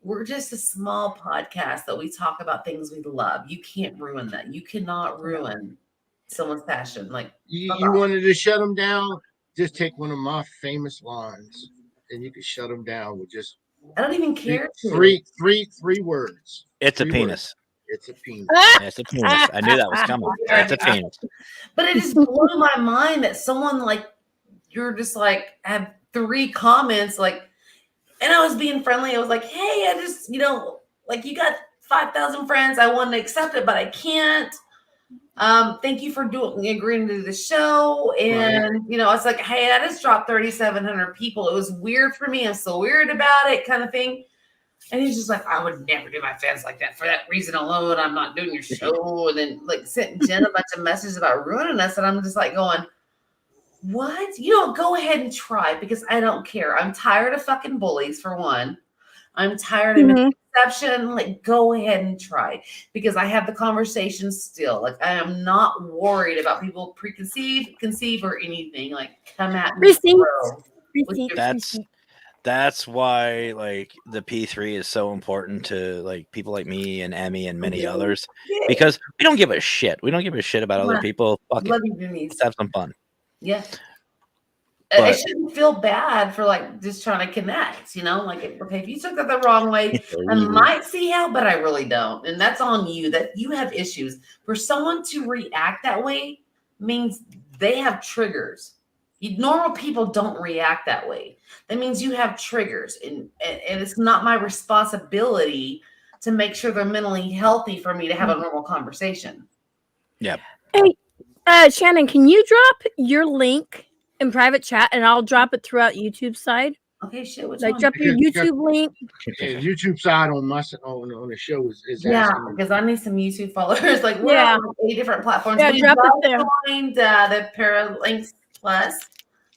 we're just a small podcast that we talk about things we love. You can't ruin that. You cannot ruin someone's passion. Like you wanted to shut them down, just take one of my famous lines and you can shut them down with just I don't even care. Three words. It's a penis. It's a penis. It's a penis. I knew that was coming. It's a penis. But it just blew my mind that someone like you're just like had 3 comments like, and I was being friendly. I was like, hey, I just, like you got 5,000 friends. I want to accept it, but I can't. Thank you for agreeing to the show. And, I was like, hey, I just dropped 3,700 people. It was weird for me. I'm so weird about it kind of thing. And he's just like, I would never do my fans like that for that reason alone. I'm not doing your show. And then like sent Jen a bunch of messages about ruining us. And I'm just like going, what? Go ahead and try because I don't care. I'm tired of fucking bullies for one. I'm tired of misconception. Like, go ahead and try because I have the conversation still. Like, I am not worried about people conceive, or anything. Like, come at me. That's why like the P3 is so important to like people like me and Emmy and many others because we don't give a shit. We don't give a shit about other people. Fuck it. Let's have some fun. Yeah. I shouldn't feel bad for like just trying to connect, like okay, if you took that the wrong way, I might see how, but I really don't. And that's on you that you have issues. For someone to react that way means they have triggers. Normal people don't react that way. That means you have triggers and it's not my responsibility to make sure they're mentally healthy for me to have a normal conversation. Yeah. Hey, Shannon, can you drop your link in private chat and I'll drop it throughout YouTube side? Okay, shit. Which like one? Drop your YouTube link. Yeah, YouTube side on my on the show is because I need some YouTube followers. Like we're on 8 different platforms. Yeah, drop it there. Joined the Paralinks Plus,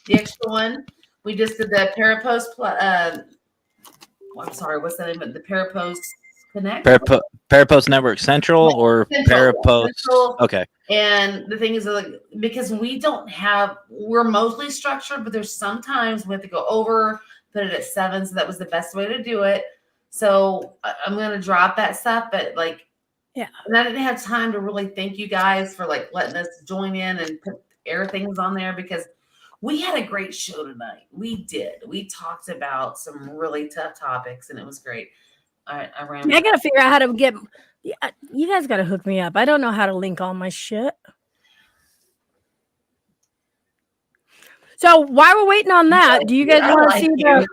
the extra one. We just did the Parapost Plus. I'm sorry, what's the name of the Parapost Connect? Parapost Network Central or Parapost? Central. Okay. And the thing is, like, because we're mostly structured, but there's sometimes we have to go over, put it at 7. So that was the best way to do it. So I'm going to drop that stuff, but like, yeah. And I didn't have time to really thank you guys for like letting us join in and put air things on there because we had a great show tonight. We did. We talked about some really tough topics and it was great. I got to figure out how to get. You guys got to hook me up. I don't know how to link all my shit. So while we're waiting on that, do you guys want to see the?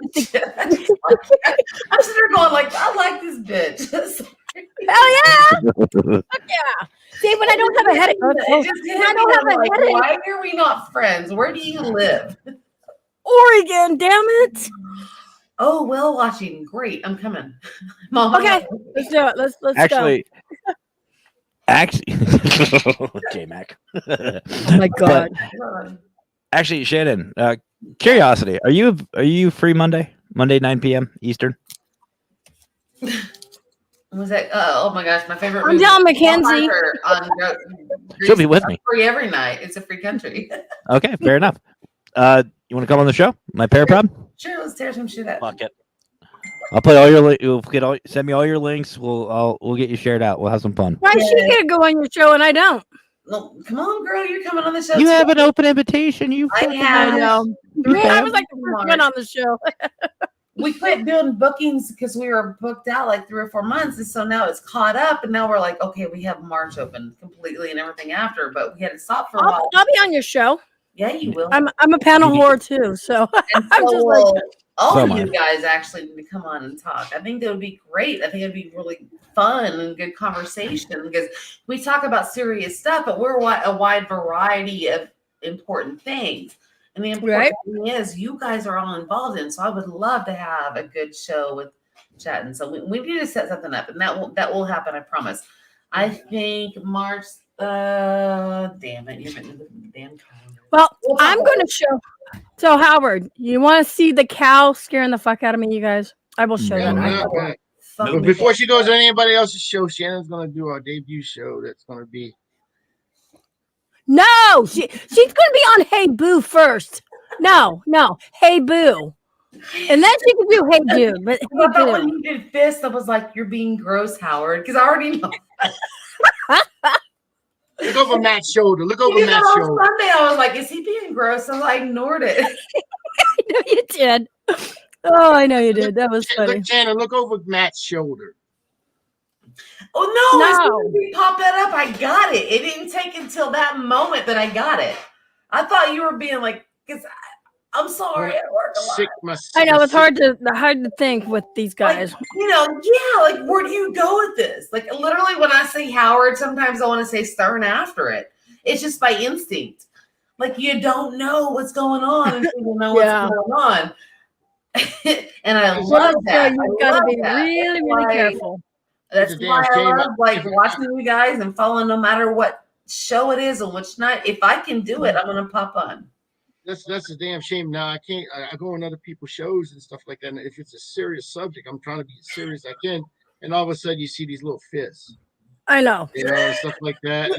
I'm sitting there going like, I like this bitch. Hell yeah! Fuck yeah! See, when I don't have a headache, I don't have a headache. Why are we not friends? Where do you live? Oregon, damn it! Oh, whale watching. Great. I'm coming. Mom, Okay, let's do it. Let's Actually, J-Mac. go. Oh my god. Actually, Shannon, curiosity. Are you free Monday? Monday 9 p.m. Eastern? Was that? Oh my gosh, my favorite. I'm telling Mackenzie. She'll be with me. Free every night. It's a free country. Okay, fair enough. You want to come on the show? My parapod? Sure, let's tear some shit up. Fuck it. I'll put all your you'll send me all your links. We'll get you shared out. We'll have some fun. Why she get to go on your show and I don't? No, come on, girl, you're coming on the show. You have an open invitation. I know. I was like the first one on the show. We quit doing bookings because we were booked out like 3 or 4 months, and so now it's caught up, and now we're like, okay, we have March open completely and everything after, but we had to stop for a while. I'll be on your show. Yeah, you will. I'm a panel whore too, so And I'm so just will like all So of am you I. guys actually need to come on and talk. I think that would be great. I think it'd be really fun and good conversation because we talk about serious stuff, but we're a wide variety of important things. And the important thing is you guys are all involved in. So I would love to have a good show with chatting. So we need to set something up, and that will happen. I promise. I think March. Damn it! You're the damn calendar. well, I'm going to show. So Howard, you want to see the cow scaring the fuck out of me, you guys? I will show Yeah, that. yeah. Fuck But me. before she goes to anybody else's show, Shannon's gonna do our debut show. That's gonna be. No, she's going to be on Hey Boo first. No, Hey Boo, and then she can do Hey Dude. But Hey I thought when Boo. you did fist, I was like, "You're being gross, Howard," because I already know. Look over Matt's shoulder. Look over You know, Matt's on shoulder. Sunday, I was like, "Is he being gross?" So I ignored it. I know you did. Oh, I know you did. That was funny. Look, Shannon, look over Matt's shoulder. Oh no! As No. soon as we pop that up, I got it. It didn't take until that moment that I got it. I thought you were being like, "Because I'm sorry, I work a lot." I know it's hard to think with these guys. Like, you know, yeah. Like, where do you go with this? Like, literally, when I say Howard, sometimes I want to say Stern after it. It's just by instinct. Like, you don't know what's going on until you know what's going on. And I love that. You've got to be really, really careful. That's why I love like watching you guys and following no matter what show it is and which night. If I can do it, I'm gonna pop on. That's a damn shame. Now I can't. I go on other people's shows and stuff like that. And if it's a serious subject, I'm trying to be as serious as I can. And all of a sudden, you see these little fists. I know. You know, and stuff like that.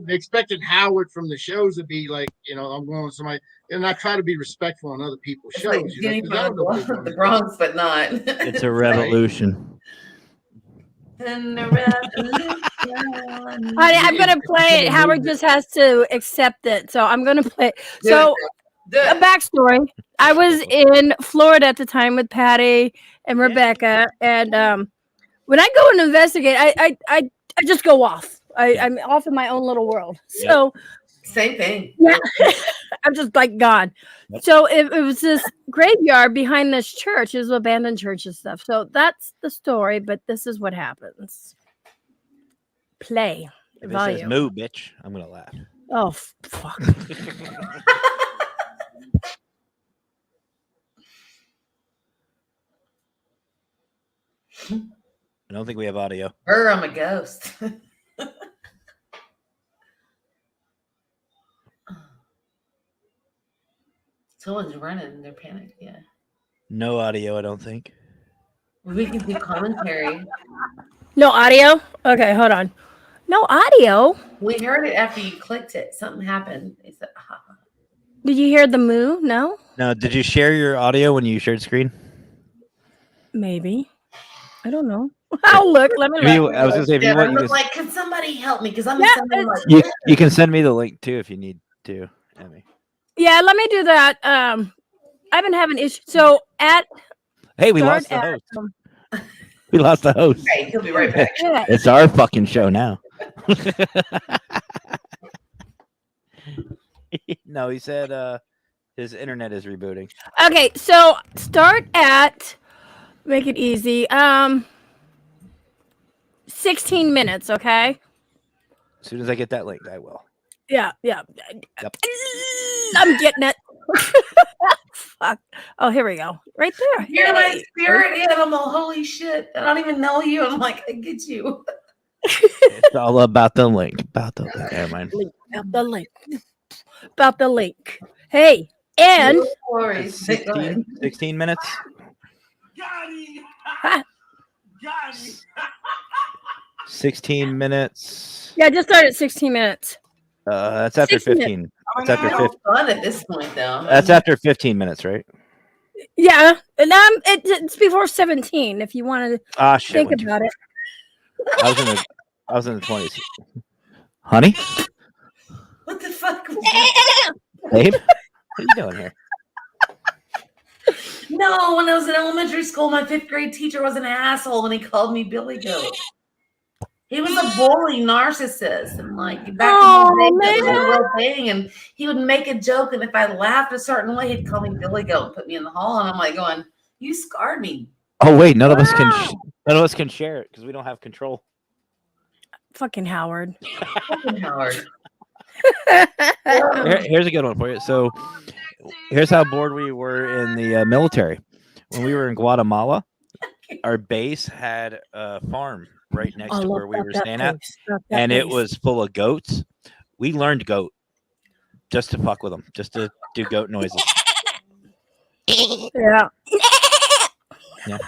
They expected Howard from the shows to be like, you know, I'm going with somebody, and I try to be respectful on other people's shows. Like You know, the Bronx, but not. It's a revolution. And the I'm gonna play it. Howard just has to accept it, so I'm gonna play it. So, a backstory: I was in Florida at the time with Patty and Rebecca, and when I go and investigate, I just go off. I'm off in my own little world. So, same thing. Yeah, I'm just like gone. Yep. So it was this graveyard behind this church. It was abandoned church and stuff. So that's the story, but this is what happens. Play. If it says moo, bitch, I'm gonna laugh. Oh fuck. I don't think we have audio. I'm a ghost. Someone's running. They're panicked. Yeah. No audio, I don't think. We can do commentary. No audio? Okay, hold on. No audio? We heard it after you clicked it. Something happened. It said, Did you hear the moo? No? No. Did you share your audio when you shared screen? Maybe. I don't know. I'll look. Let me look. I was gonna say, if you want, you like, can somebody help me? Because I'm you can send me the link too if you need to, Emmy. Yeah, let me do that. I've been having issues. So we lost the host. We lost the host. Okay, he'll be right back. It's our fucking show now. No, he said his internet is rebooting. Okay, so start at, make it easy. 16 minutes, okay? As soon as I get that link, I will. Yeah. Yep. I'm getting it. fuck. Oh, here we go. Right there. You're my Hey. spirit animal. Holy shit. I don't even know you. I'm like, I get you. It's all about the link. About the link. Never mind. About the link. About the link. Hey, and No worries. 16 minutes. ha, 16 minutes. yeah, just started 16 minutes. That's after 16 15. Oh, That's after it's 15. fun at this point, though. That's after 15 minutes, right? Yeah, and it's before 17. If you want to Ah, shit. think went too about it. far. I was in the 20s. Honey, What the fuck? babe, what are you doing here? No, when I was in elementary school, my 5th grade teacher was an asshole and he called me Billy Goat. He was a bully narcissist, and like back Oh, in the day, that was a man. real thing. And he would make a joke, and if I laughed a certain way, he'd call me Billy Goat and put me in the hall. And I'm like, going, "You scarred me." Oh wait, none of us can share it because we don't have control. Fucking Howard. Fucking Howard. Here's a good one for you. So, here's how bored we were in the military. When we were in Guatemala, our base had a farm right next to where we were staying at, and it was full of goats. We learned goat just to fuck with them, just to do goat noises. Yeah. Yeah.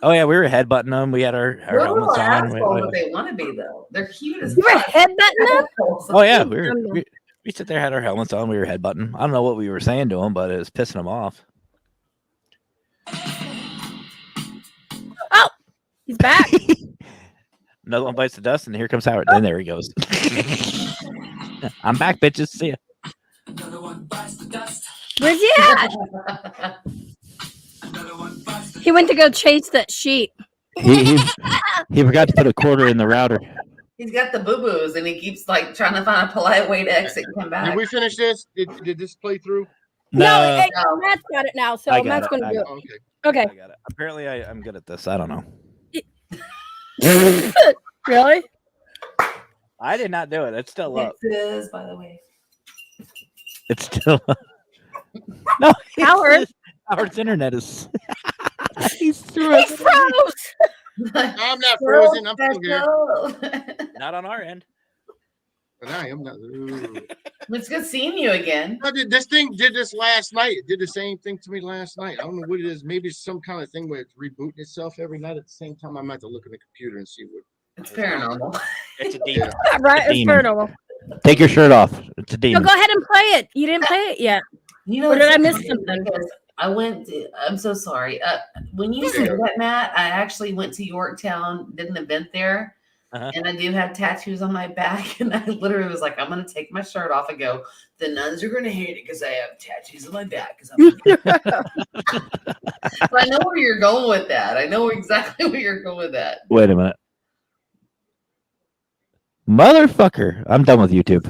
Oh yeah, we were headbutting them. We had our helmets on. What they want to be though. They're cute as You were headbutting them? Oh yeah, we sit there, had our helmets on. We were headbutting. I don't know what we were saying to them, but it was pissing them off. Oh, he's back. Another one bites the dust, and here comes Howard. Then there he goes. I'm back, bitches. See ya. Where's he at? He went to go chase that sheep. He forgot to put a quarter in the router. He's got the boo boos, and he keeps like trying to find a polite way to exit and come back. Did we finish this? Did this play through? No, Matt's got it now, so Matt's going to do it. Okay. Okay. I got it. Apparently, I'm good at this. I don't know. Really? I did not do it. It's still up. It is, by the way. It's still up. No, Howard. Howard's internet is. He's through He froze. I'm not frozen. I'm still here. Not on our end. But I am not. It's good seeing you again. This thing did this last night. It did the same thing to me last night. I don't know what it is. Maybe it's some kind of thing where it's rebooting itself every night at the same time. I might have to look in the computer and see what. It's paranormal. It's a demon. Yeah, right, it's demon. paranormal. Take your shirt off. It's a No, demon. go ahead and play it. You didn't play it yet. You know, Or did I miss something? I went. I'm so sorry. When you said that, Matt, I actually went to Yorktown, did an event there, and I do have tattoos on my back. And I literally was like, I'm going to take my shirt off and go. The nuns are going to hate it because I have tattoos on my back. But I know where you're going with that. I know exactly where you're going with that. Wait a minute. Motherfucker. I'm done with YouTube.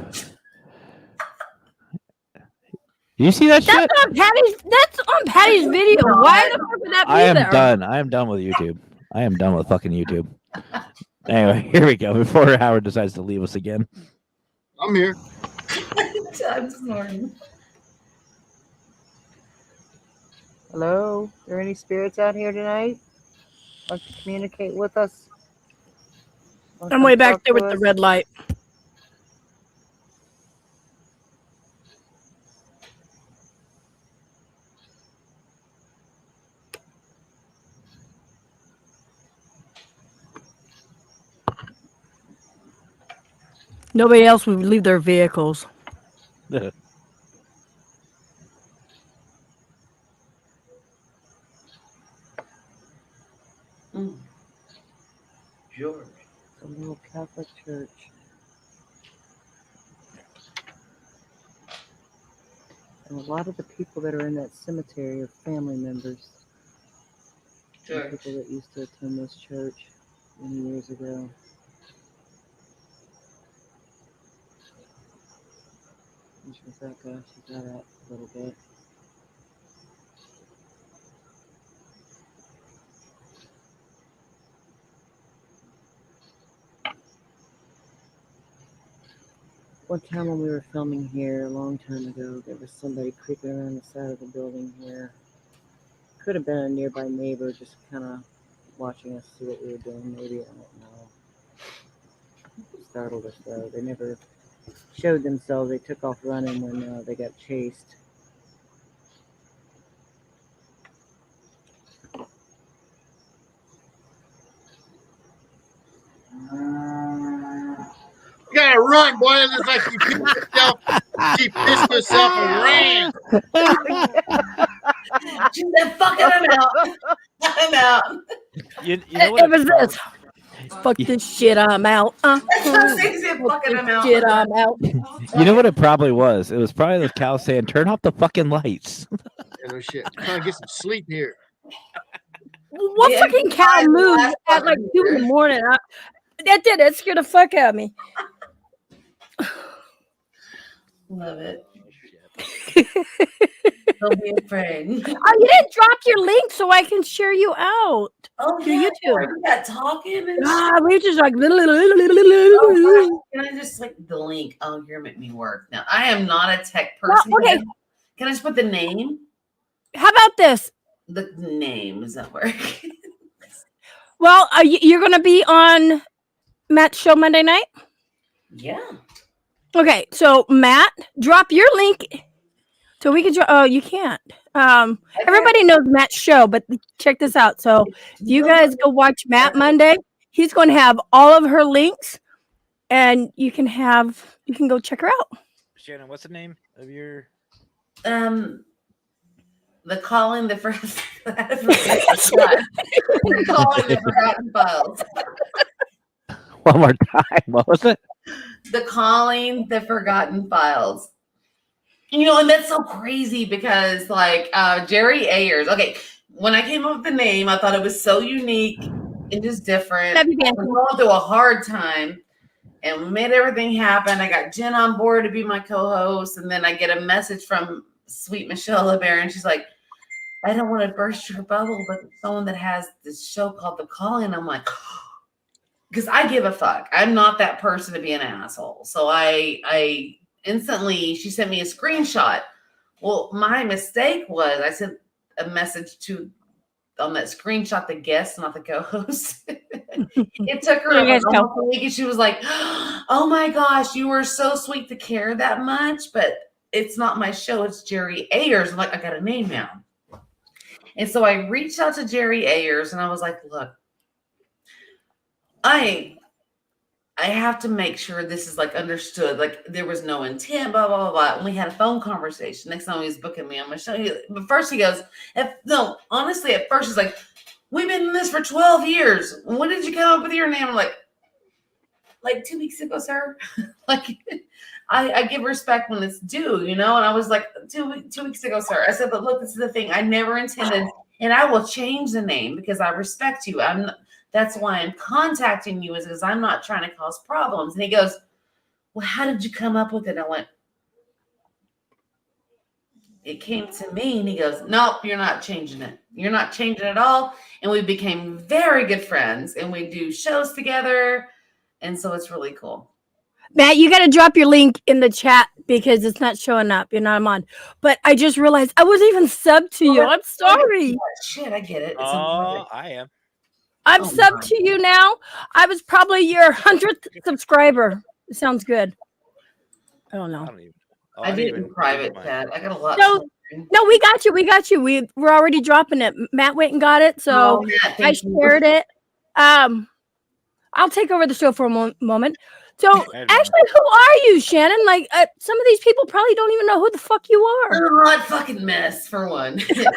You see that shit? That's on Patty's video. Why the fuck would that be I am there? done. I am done with YouTube. I am done with fucking YouTube. Anyway, here we go. Before Howard decides to leave us again. I'm here. I'm snoring. Hello? Are there any spirits out here tonight? Want to communicate with us? I'm way back there with the red light. Nobody else would leave their vehicles. George. A little Catholic church. And a lot of the people that are in that cemetery are family members. Sure. People that used to attend this church many years ago. There's Rebecca. She got out a little bit. One time when we were filming here a long time ago, there was somebody creeping around the side of the building here. Could have been a nearby neighbor just kind of watching us see what we were doing, maybe. I don't know. Startled us, though. They never showed themselves. They took off running when they got chased. You gotta run, boy. It looks like she pissed herself and ran. She said, fuck it, I'm out. I'm out. You know what It was this. Fuck this shit, I'm out. That's what I'm saying. She said, Fuck fuck it, this I'm out. shit, I'm out. You know what it probably was? It was probably the cow saying, "Turn off the fucking lights." Yeah, no shit. Trying to get some sleep here. What Yeah, fucking cow the moved last at like fucking 2 in the morning? That scared the fuck out of me. Love it. Don't be afraid. Oh, you didn't drop your link so I can share you out. Oh, To yeah. YouTube. We got talking and Ah, we just like. oh, can I just like the link? Oh, you're making me work. Now, I am not a tech person. Well, okay. Can I just put the name? How about this? The name, does that work? Well, you're going to be on Matt's show Monday night? Yeah. Okay, so Matt, drop your link so we can. Oh, you can't. Everybody knows Matt's show, but check this out. So you guys go watch Matt Monday. He's going to have all of her links, and you can go check her out. Shannon, what's the name of your? The Calling the First. Calling the Forgotten Files. One more time. What was it? The Calling the Forgotten Files. You know, and that's so crazy because like Jerry Ayers. Okay, when I came up with the name, I thought it was so unique and just different. That'd be I was going through a hard time, and we made everything happen. I got Jen on board to be my co-host, and then I get a message from sweet Michelle LeBaron. She's like, I don't want to burst your bubble, but someone that has this show called The Calling. I'm like, because I give a fuck. I'm not that person to be an asshole. So I instantly, she sent me a screenshot. Well, my mistake was I sent a message on that screenshot, the guest, not the co-host. It took her almost a week, and she was like, oh my gosh, you were so sweet to care that much, but it's not my show. It's Jerry Ayers. I'm like, I got a name now. And so I reached out to Jerry Ayers, and I was like, look, I have to make sure this is like understood. Like there was no intent, blah, blah, blah, blah. And we had a phone conversation. Next time he was booking me on my show. But first he goes, honestly, at first he's like, we've been in this for 12 years. When did you come up with your name? I'm like 2 weeks ago, sir. Like I give respect when it's due, you know? And I was like, 2 weeks ago, sir. I said, but look, this is the thing. I never intended, and I will change the name because I respect you. That's why I'm contacting you, is because I'm not trying to cause problems. And he goes, well, how did you come up with it? I went, it came to me. And he goes, nope, you're not changing it. You're not changing it at all. And we became very good friends, and we do shows together. And so it's really cool. Matt, you got to drop your link in the chat because it's not showing up. You're not on. But I just realized I wasn't even subbed to you. I'm sorry. Shit, I get it. Oh, I am. I'm subbed to you now. I was probably your 100th subscriber. It sounds good. I don't know. I did it in private chat. I got a lot. No, we got you. We're already dropping it. Matt went and got it, so I shared it. I'll take over the show for a moment. So, actually, who are you, Shannon? Like, some of these people probably don't even know who the fuck you are. I'm a hot fucking mess, for one. She's a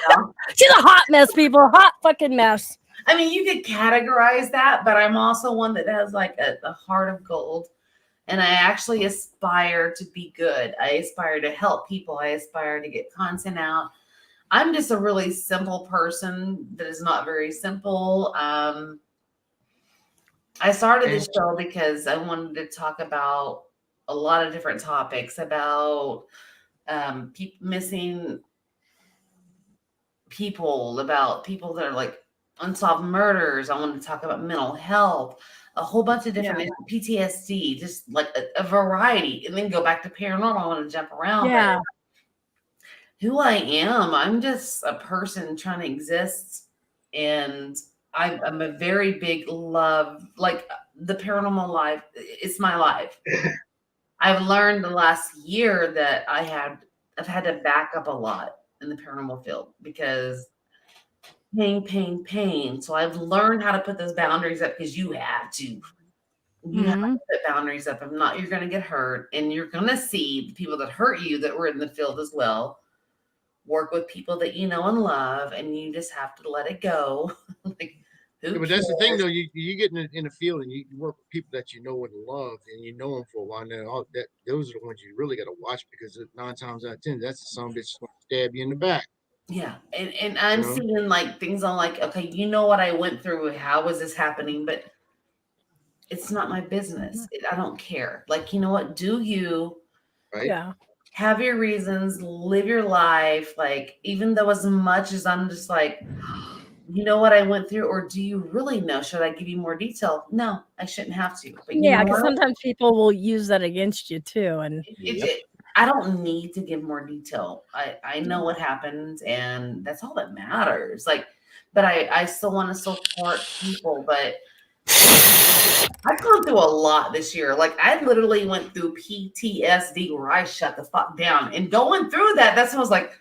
hot mess, people. Hot fucking mess. I mean, you could categorize that, but I'm also one that has like a heart of gold. And I actually aspire to be good. I aspire to help people. I aspire to get content out. I'm just a really simple person that is not very simple. I started this show because I wanted to talk about a lot of different topics about missing people, about people that are like unsolved murders. I wanted to talk about mental health, a whole bunch of different PTSD, just like a variety, and then go back to paranormal. I want to jump around. Yeah. But who I am, I'm just a person trying to exist, and I'm a very big love, like the paranormal life. It's my life. I've learned the last year that I've had to back up a lot in the paranormal field because pain. So I've learned how to put those boundaries up because you have to. You have to put boundaries up. If not, you're going to get hurt. And you're going to see the people that hurt you that were in the field as well. Work with people that you know and love, and you just have to let it go. Like, but that's the thing, though. You get in the field and you work with people that you know and love, and you know them for a while. And all that, those are the ones you really got to watch because 9 times out of 10, that's the son of a bitch going to stab you in the back. Yeah, and I'm seeing like things on like, okay, you know what I went through, how was this happening? But it's not my business. I don't care. Like, you know what? Do you? Right? Yeah. Have your reasons, live your life. Like, even though as much as I'm just like, you know what I went through, or do you really know? Should I give you more detail? No, I shouldn't have to. But Yeah, because sometimes people will use that against you too. And I don't need to give more detail. I know what happened, and that's all that matters. Like, but I still want to support people, but I've gone through a lot this year. Like, I literally went through PTSD where I shut the fuck down. And going through that's when I was like,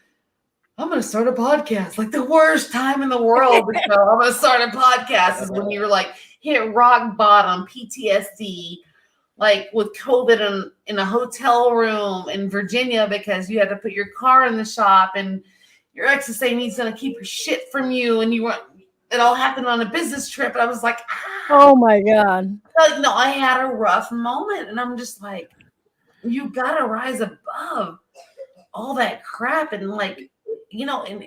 I'm going to start a podcast. Like, the worst time in the world to go, I'm going to start a podcast is when you're like hit rock bottom, PTSD, like with COVID in a hotel room in Virginia because you had to put your car in the shop and your ex is saying he's going to keep your shit from you. And it all happened on a business trip. And I was like, oh my God. Like, no, I had a rough moment. And I'm just like, you got to rise above all that crap. And like, you know, and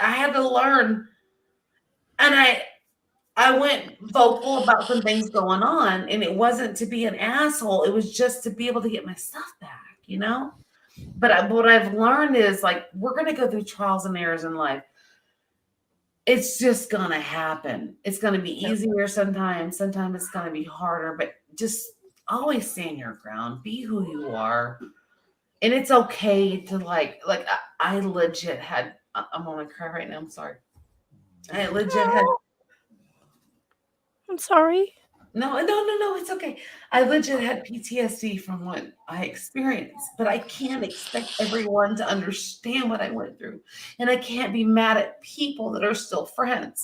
I had to learn. And I went vocal about some things going on. And it wasn't to be an asshole. It was just to be able to get my stuff back, you know? But what I've learned is like, we're going to go through trials and errors in life. It's just going to happen. It's going to be easier sometimes. Sometimes it's going to be harder, but just always stand your ground. Be who you are. And it's okay to like I legit had, I'm going to cry right now. I'm sorry. I legit had. I'm sorry. No, it's okay. I legit had PTSD from what I experienced, but I can't expect everyone to understand what I went through. And I can't be mad at people that are still friends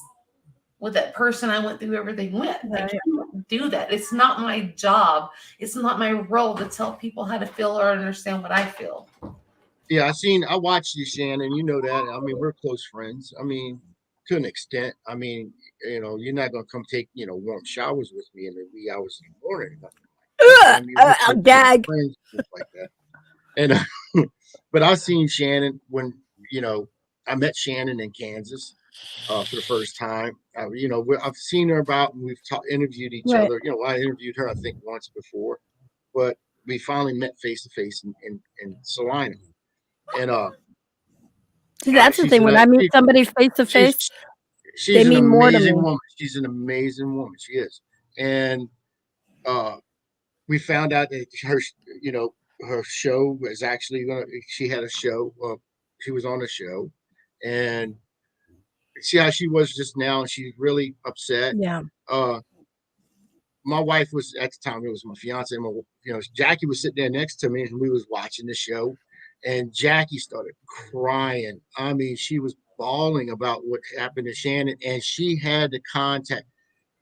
with that person I went through everything with. I can't do that. It's not my job. It's not my role to tell people how to feel or understand what I feel. Yeah, I watched you, Shannon. You know that. I mean, we're close friends. I mean, to an extent. I mean, you know, you're not gonna come take, warm showers with me in the wee hours in the morning. I mean, gag. Friends, like that. And but I've seen Shannon when, I met Shannon in Kansas for the first time. I've seen her we've interviewed each other. I interviewed her, I think, once before, but we finally met face to face in Salina. And see, that's the thing. When I meet somebody face to face, she's an amazing woman. She's an amazing woman. She is. And we found out that her show was actually she had a show. She was on a show, and see how she was just now. She's really upset. Yeah. My wife was, at the time, it was my fiance. Jackie was sitting there next to me, and we was watching the show, and Jackie started crying. I mean, she was bawling about what happened to Shannon, and she had to contact.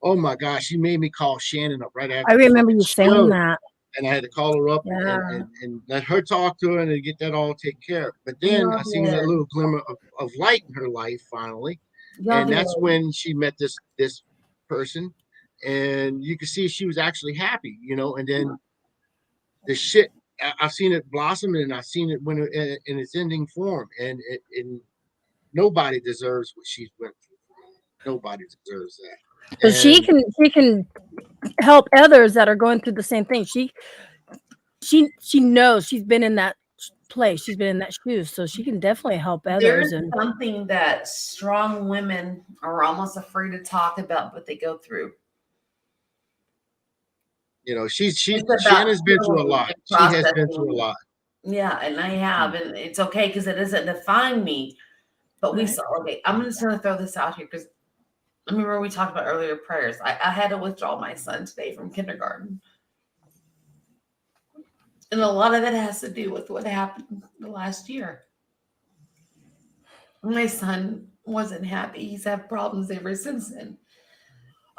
Oh my gosh, she made me call Shannon up right after. I remember you saying that. And I had to call her up and let her talk to her and get that all taken care of. But then I seen that little glimmer of light in her life finally. And that's when she met this person. And you could see she was actually happy, and then the shit, I've seen it blossom and I've seen it when in its ending form. And nobody deserves what she's went through. Nobody deserves that. But she can help others that are going through the same thing. She knows, she's been in that place, she's been in that shoes, so she can definitely help others. There's something that strong women are almost afraid to talk about what they go through. You know, Shannon's It's been through a about lot. She has been through a processing. lot. Yeah, and I have, and it's okay because it doesn't define me. But we Right. saw. Okay, I'm just gonna throw this out here because I remember we talked about earlier prayers. I had to withdraw my son today from kindergarten, and a lot of it has to do with what happened the last year. My son wasn't happy. He's had problems ever since then.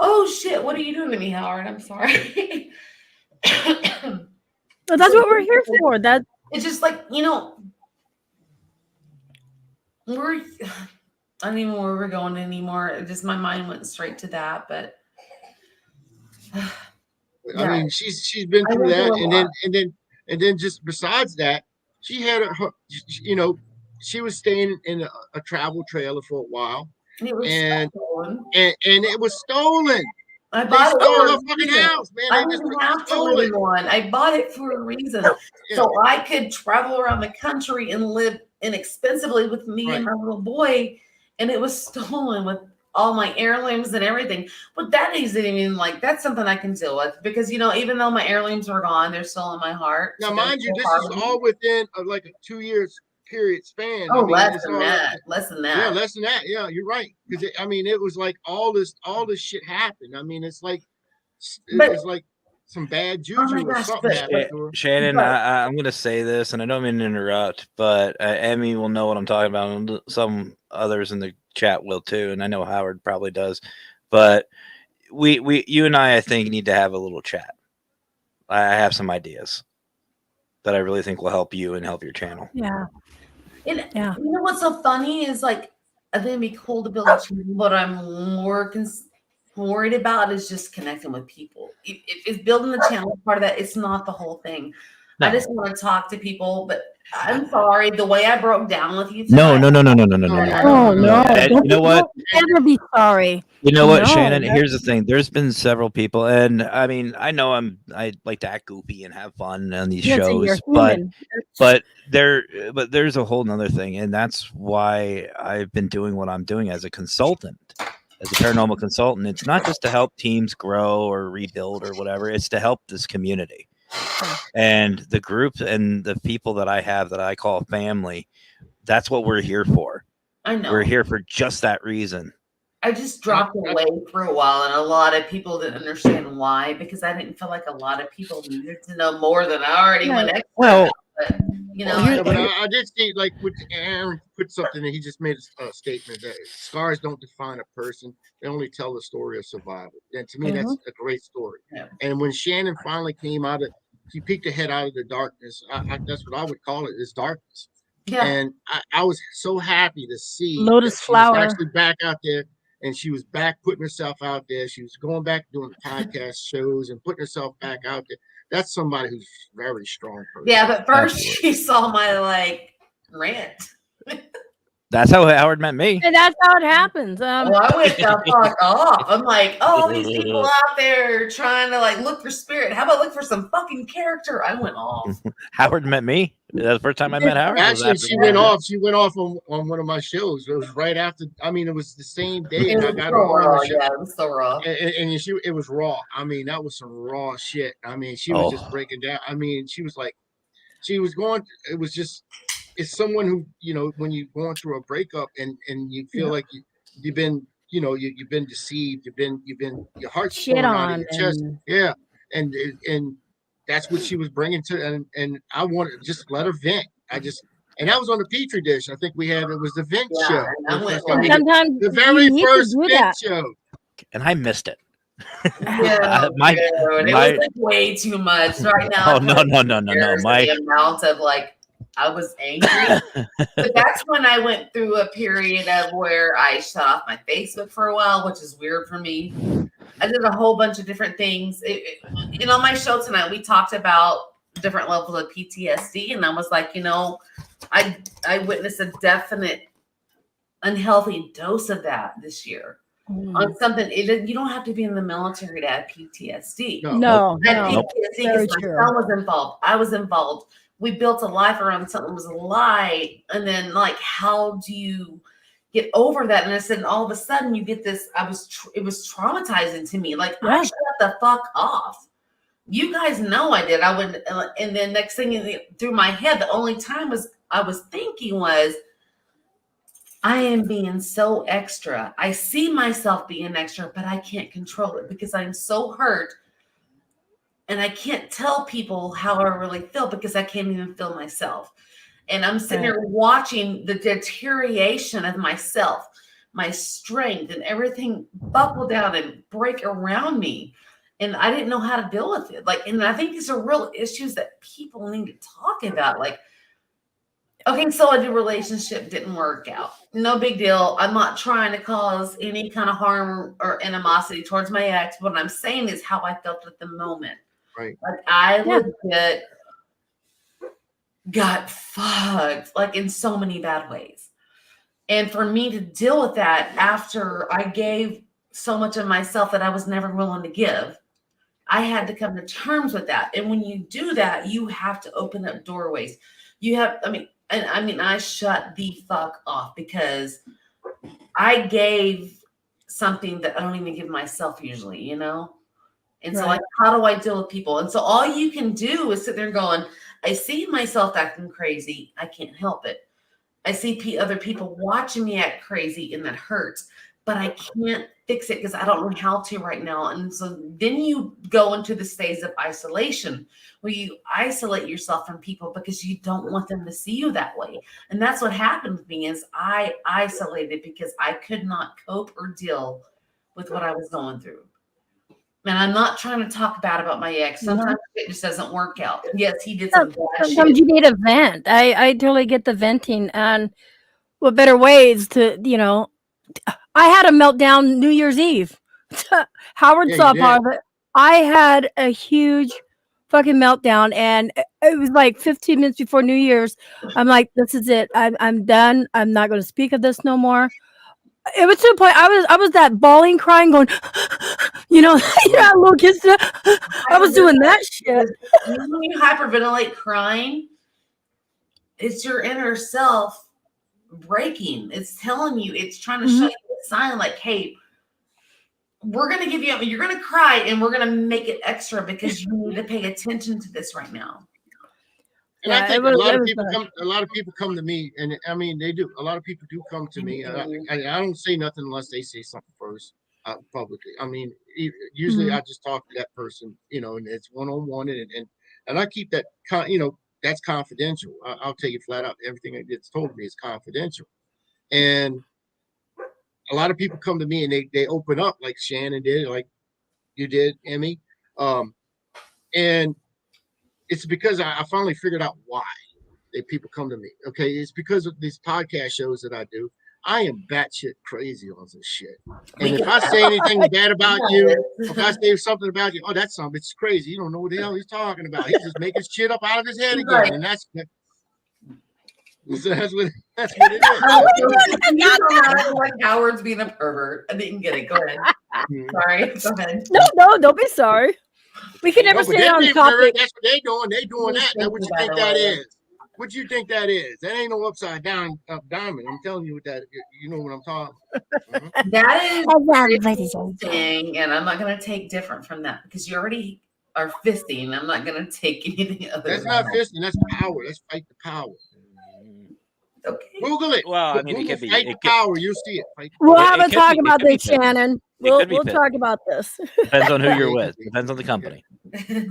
Oh shit! What are you doing to me, Howard? I'm sorry. But that's what we're here for. That It's just like, you know, I don't even know where we're going anymore. It just my mind went straight to that. But I mean, she's been I through went that, through a lot. and then just besides that, she had you know, she was staying in a travel trailer for a while, And it was and stolen. and it was stolen. I They bought it stole for her a fucking reason. house, man. I They just didn't have to stole live it. in one. I bought it for a reason. Yeah. So I could travel around the country and live inexpensively with me and my little boy. And it was stolen with all my heirlooms and everything. But that isn't even like, that's something I can deal with because, you know, even though my heirlooms are gone, they're still in my heart. Now, So mind you, this is all within like a 2 years period span. Oh, I mean, less it's than all that. Less than that. yeah, less than that. Yeah, you're right. Because I mean, it was like all this shit happened. I mean, it's like some bad Oh my juju or gosh, something happened to her. Shannon, but- I'm going to say this, and I don't mean to interrupt, but Emmy will know what I'm talking about, and some others in the chat will too, and I know Howard probably does. But you and I think, need to have a little chat. I have some ideas that I really think will help you and help your channel. yeah. And Yeah. you know what's so funny is like, I think it'd be cool to build a channel, but I'm more worried about is just connecting with people. If building the channel is part of that, it's not the whole thing. No. I just want to talk to people, but I'm sorry, the way I broke down with you No. tonight. Oh no! And you know what? Don't ever be sorry. You know what, No, Shannon? that's- Here's the thing. There's been several people, and I mean, I know I like to act goofy and have fun on these You're shows, human. but there's a whole nother thing, and that's why I've been doing what I'm doing as a consultant, as a paranormal consultant. It's not just to help teams grow or rebuild or whatever. It's to help this community. And the group and the people that I have that I call family, that's what we're here for. I know. We're here for just that reason. I just dropped away for a while, and a lot of people didn't understand why, because I didn't feel like a lot of people needed to know more than I already went extra. Well, but, you know, Yeah, but I did see, like, with Aaron put something, and he just made a statement that scars don't define a person; they only tell the story of survival. And to me, that's a great story. Yeah. And when Shannon finally came out of, she peeked her head out of the darkness. That's what I would call it, is darkness. yeah. And I was so happy to see Lotus that she was flower. actually back out there, and she was back putting herself out there. She was going back doing podcast shows and putting herself back out there. That's somebody who's very strong person. Yeah, but first Absolutely. she saw my like rant. That's how Howard met me. And that's how it happens. Well, I went the fuck off. I'm like, oh, these people out there trying to like look for spirit. How about look for some fucking character? I went off. Howard met me. The first time I met Howard. Actually, she went off. She went off on one of my shows. It was right after. I mean, it was the same day. It And I was got so her on raw. the show. Yeah, it was so raw. And it was raw. I mean, that was some raw shit. I mean, she was just breaking down. I mean, she was like, she was going. It was just, it's someone who, you know, when you're going through a breakup and you feel like you've been, you know, you've been deceived. You've been your heart's Shit torn out of on. your chest. Yeah, and that's what she was bringing to, and I wanted to just let her vent. And that was on the Pitre Dish. I think it was the vent show. and I went Sometimes The very you need first to do vent that. show. And I missed it. Yeah, It was like way too much right now. Oh no. The amount of like I was angry, but that's when I went through a period of where I shut off my Facebook for a while, which is weird for me. I did a whole bunch of different things. On my show tonight, we talked about different levels of PTSD, and I was like, you know, I witnessed a definite unhealthy dose of that this year. On something, you don't have to be in the military to have PTSD. No. I had PTSD Very because my true. son was involved. I was involved. We built a life around something that was a lie. And then, like, how do you get over that? And I said, and all of a sudden, you get this. It was traumatizing to me. Like, I shut the fuck off. You guys know I did. I would, and then next thing through my head, the only time I was thinking was, I am being so extra. I see myself being extra, but I can't control it because I'm so hurt. And I can't tell people how I really feel because I can't even feel myself. And I'm sitting here watching the deterioration of myself, my strength, and everything buckle down and break around me. And I didn't know how to deal with it. Like, and I think these are real issues that people need to talk about. Like, okay, so a relationship didn't work out. No big deal. I'm not trying to cause any kind of harm or animosity towards my ex. What I'm saying is how I felt at the moment. Right. Like, I legit got fucked, like, in so many bad ways. And for me to deal with that after I gave so much of myself that I was never willing to give, I had to come to terms with that. And when you do that, you have to open up doorways. You have, I shut the fuck off because I gave something that I don't even give myself usually, you know? And so, like, how do I deal with people? And so all you can do is sit there going, I see myself acting crazy. I can't help it. I see other people watching me act crazy, and that hurts. But I can't fix it because I don't know how to right now. And so then you go into the phase of isolation where you isolate yourself from people because you don't want them to see you that way. And that's what happened with me is I isolated because I could not cope or deal with what I was going through. And I'm not trying to talk bad about my ex. Sometimes it just doesn't work out. Yes, he did some bad shit. Sometimes you need a vent. I totally get the venting. And what better ways to, I had a meltdown New Year's Eve. Howard saw part of it. I had a huge fucking meltdown, and it was like 15 minutes before New Year's. I'm like, this is it. I'm done. I'm not going to speak of this no more. It was to the point I was that bawling, crying, going, little kids. I was doing that shit. When you hyperventilate crying, it's your inner self breaking. It's telling you, it's trying to show you a sign like, hey, we're going to give you, you're going to cry and we're going to make it extra because you need to pay attention to this right now. And I think a lot of people come to me, and I mean, they do. A lot of people do come to me. I don't say nothing unless they say something first publicly. I mean, usually I just talk to that person, and it's one-on-one, and I keep that, that's confidential. I'll tell you flat out, everything that gets told me is confidential. And a lot of people come to me and they open up like Shannon did, like you did, Emmy. And it's because I finally figured out why people come to me. Okay, it's because of these podcast shows that I do. I am batshit crazy on this shit. And if I say anything bad about you, if I say something about you, it's crazy. You don't know what the hell he's talking about. He's just making shit up out of his head again. And that's what it is. Like Howard's being a pervert. I didn't get it. Go ahead. Sorry. Go ahead. No, don't be sorry. We can never stay on topic. That's what they doing. They doing that. That's what you think that is. What you think that is? That ain't no upside down diamond. I'm telling you what that. You know what I'm talking about. That is thing, and I'm not going to take different from that because you already are fisting. I'm not going to take anything other. That's not fisting. That's power. Let's fight the power. Okay. Google it. Well, I mean, it could be fight the power. You'll see it. We'll have a talk about this, Shannon. We'll talk about this. Depends on who you're with. Depends on the company.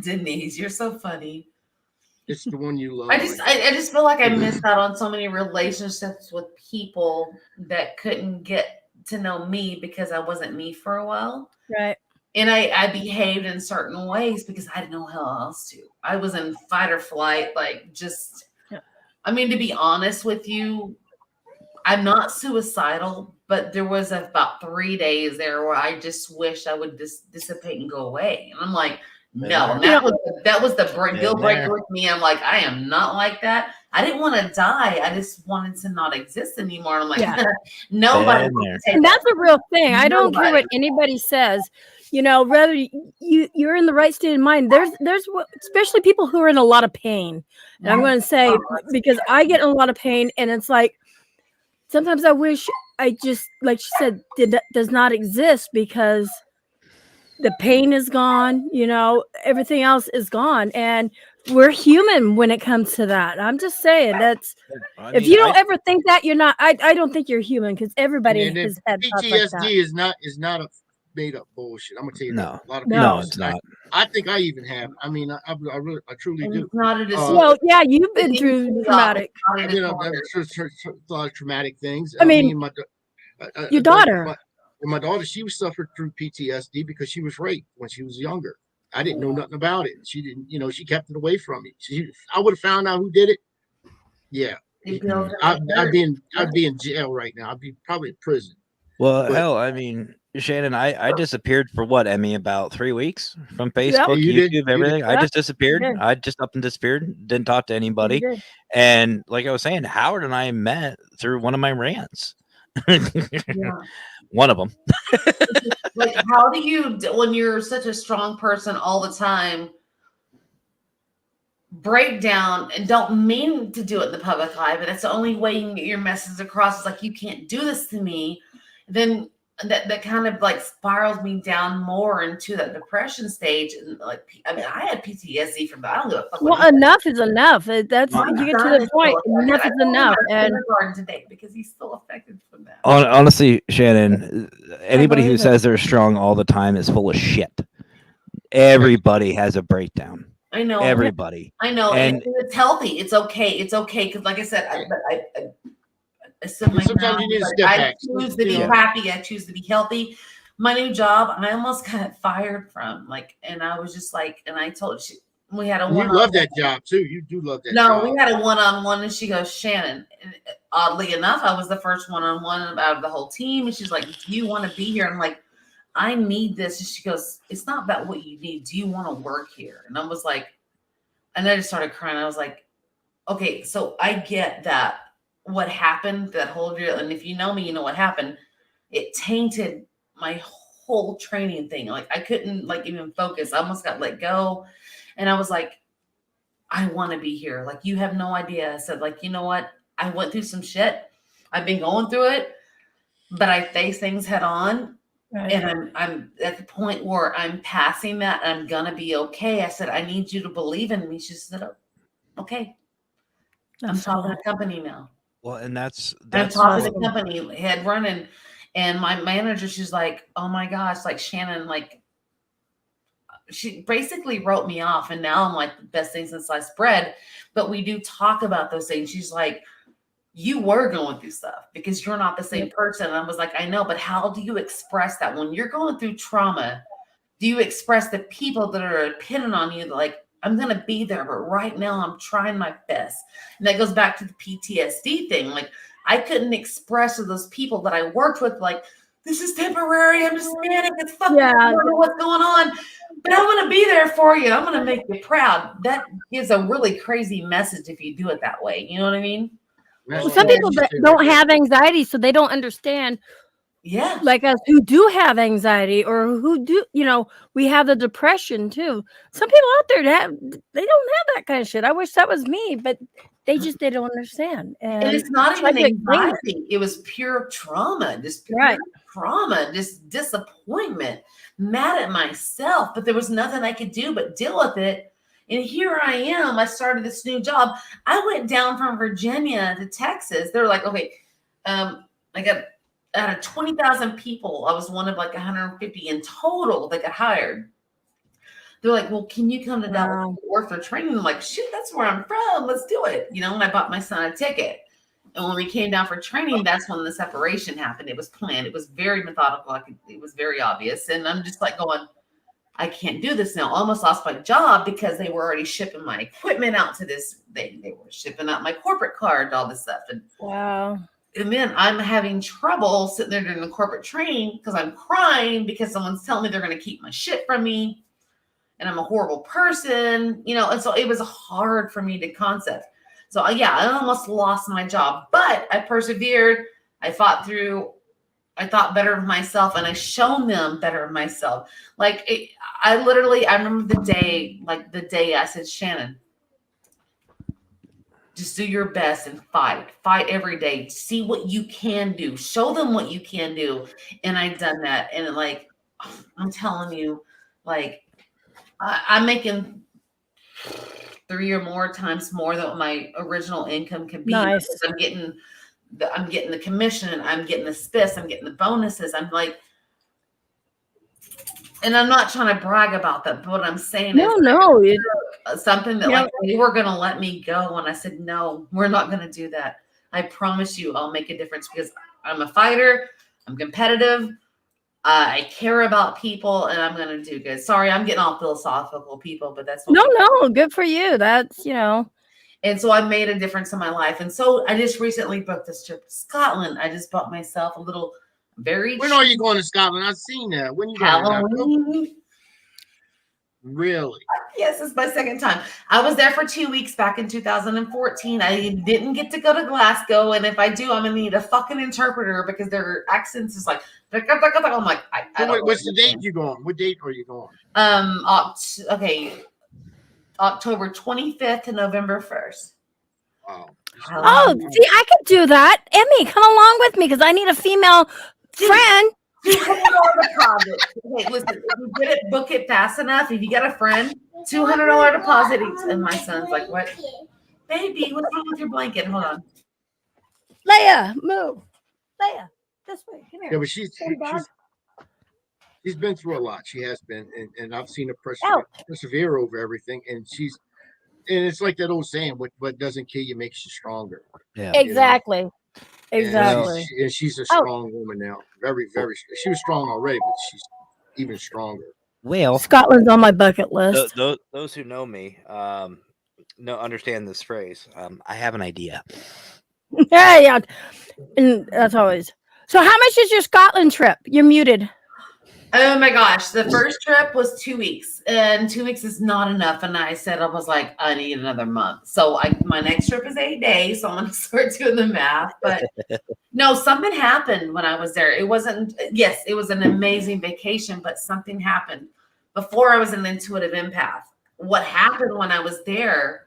Denise, you're so funny. It's the one you love. I just feel like I missed out on so many relationships with people that couldn't get to know me because I wasn't me for a while. Right. And I behaved in certain ways because I didn't know how else to. I was in fight or flight, I mean, to be honest with you, I'm not suicidal, but there was about 3 days there where I just wished I would dissipate and go away. And I'm like, no, that was the deal breaker with me. I'm like, I am not like that. I didn't want to die. I just wanted to not exist anymore. I'm like, nobody. And that's a real thing. I don't care what anybody says. Whether you're in the right state of mind, there's especially people who are in a lot of pain. And I'm going to say, because I get in a lot of pain, and it's like, sometimes I wish I just, like she said, does not exist because the pain is gone, everything else is gone. And we're human when it comes to that. I'm just saying if you don't ever think that, you're not, I don't think you're human, because everybody then has had thoughts like that. PTSD is not a made up bullshit. I'm gonna tell you that. A lot of people. No, it's not. I think I even have. I mean, I truly do. It's not a disorder. Well, yeah, you've been through traumatic. I've been a lot of traumatic things. I mean, your daughter. My daughter, she was suffered through PTSD because she was raped when she was younger. I didn't know nothing about it. She didn't, she kept it away from me. I would have found out who did it. Yeah. I'd be in jail right now. I'd be probably in prison. Well, hell, I mean, Shannon, I disappeared for what, Emmy, about 3 weeks from Facebook, YouTube, everything. I just disappeared. I just up and disappeared. Didn't talk to anybody. And like I was saying, Howard and I met through one of my rants. One of them. Like, how do you, when you're such a strong person all the time, break down and don't mean to do it in the public eye, but that's the only way you can get your message across? It's like, you can't do this to me. Then that kind of like spirals me down more into that depression stage. And like, I mean, I had PTSD from that. I don't give a fuck. Well, enough is enough. That's you get to the point. Enough is enough. And today, because he's still affected from that. Honestly, Shannon, anybody who says they're strong all the time is full of shit. Everybody has a breakdown. I know. Everybody. I know. And it's healthy. It's okay. It's okay. Because like I said, sometimes you need to step back. I choose to be happy. I choose to be healthy. My new job, I almost got fired from, and I was just like, and I told she, we had a one. You love that job too. You do love that job. No, we had a one-on-one, and she goes, Shannon, and oddly enough, I was the first one-on-one out of the whole team. And she's like, do you want to be here? I'm like, I need this. And she goes, it's not about what you need. Do you want to work here? And I was like, and I just started crying. I was like, okay, so I get that. What happened, that whole deal, and if you know me, you know what happened. It tainted my whole training thing. Like, I couldn't even focus. I almost got let go. And I was like, I want to be here. Like, you have no idea. I said, you know what? I went through some shit. I've been going through it, but I face things head on. Right. And I'm at the point where I'm passing that. I'm gonna be okay. I said, I need you to believe in me. She said, okay. I'm top of the company now. Well, and that's I'm top of the company, head running, and my manager, she's like, oh my gosh, Shannon, she basically wrote me off, and now I'm like the best thing since sliced bread. But we do talk about those things. She's like, you were going through stuff because you're not the same person. And I was like, I know, but how do you express that when you're going through trauma? Do you express the people that are dependent on you, I'm going to be there, but right now I'm trying my best. And that goes back to the PTSD thing. I couldn't express to those people that I worked with, this is temporary. I'm just manic. It's fucking I don't know what's going on, but I'm going to be there for you. I'm going to make you proud. That gives a really crazy message if you do it that way. You know what I mean? Well, some people don't have anxiety, so they don't understand. Yeah. Like us who do have anxiety, or who do, we have the depression too. Some people out there they don't have that kind of shit. I wish that was me, but they don't understand. And it's not even anxiety. It was pure trauma, just pure trauma, just disappointment, mad at myself, but there was nothing I could do but deal with it. And here I am. I started this new job. I went down from Virginia to Texas. They were like, okay, I got out of 20,000 people, I was one of 150 in total that got hired. They're like, well, can you come to Dallas for training? I'm like, shoot, that's where I'm from. Let's do it. And I bought my son a ticket. And when we came down for training, that's when the separation happened. It was planned. It was very methodical. It was very obvious. And I'm just going, I can't do this now. I almost lost my job because they were already shipping my equipment out to this. They were shipping out my corporate card, all this stuff. And wow. And then I'm having trouble sitting there during the corporate training because I'm crying because someone's telling me they're going to keep my shit from me. And I'm a horrible person, and so it was hard for me to concept. So I almost lost my job, but I persevered. I fought through. I thought better of myself, and I shown them better of myself. I remember the day I said, Shannon, just do your best and fight every day. See what you can do. Show them what you can do. And I've done that. And I'm telling you, Like I'm making 3 or more times more than what my original income could be. Nice. I'm getting the commission, I'm getting the spiffs, I'm getting the bonuses. I'm like, and I'm not trying to brag about that, but what I'm saying is something that like they were going to let me go. And I said, no, we're not going to do that. I promise you I'll make a difference because I'm a fighter. I'm competitive. I care about people and I'm going to do good. Sorry, I'm getting all philosophical, people, but that's what no, good for you. That's, And so I made a difference in my life. And so I just recently booked this trip to Scotland. I just bought myself a little When are you going to Scotland? I've seen that. When you Halloween. Really? Yes, it's my second time. I was there for 2 weeks back in 2014. I didn't get to go to Glasgow, and if I do, I'm gonna need a fucking interpreter because their accents is like. I'm like, I don't what's the date you going? What date are you going? October 25th to November 1st. Wow. Oh, see, I could do that. Emmy, come along with me because I need a female friend. $200 deposit. Okay, listen, if you get it, book it fast enough. If you get a friend, $200 deposit each. And my son's like, what? Baby, what's wrong with your blanket? Hold on. Leia, move. Leia, this way. Come here. Yeah, but she's been through a lot. She has been, and I've seen her persevere over everything. And it's like that old saying, what doesn't kill you makes you stronger. Yeah, exactly. Exactly. And she's a strong woman now. Very, very. She was strong already, but she's even stronger. Well, Scotland's on my bucket list. Those who know me, understand this phrase. I have an idea. Yeah, and that's always. So, how much is your Scotland trip? You're muted. Oh my gosh, the first trip was 2 weeks, and 2 weeks is not enough. And I said, I was like, I need another month. So my next trip is 8 days. So I'm going to start doing the math. But no, something happened when I was there. It was an amazing vacation, but something happened. Before I was an intuitive empath. What happened when I was there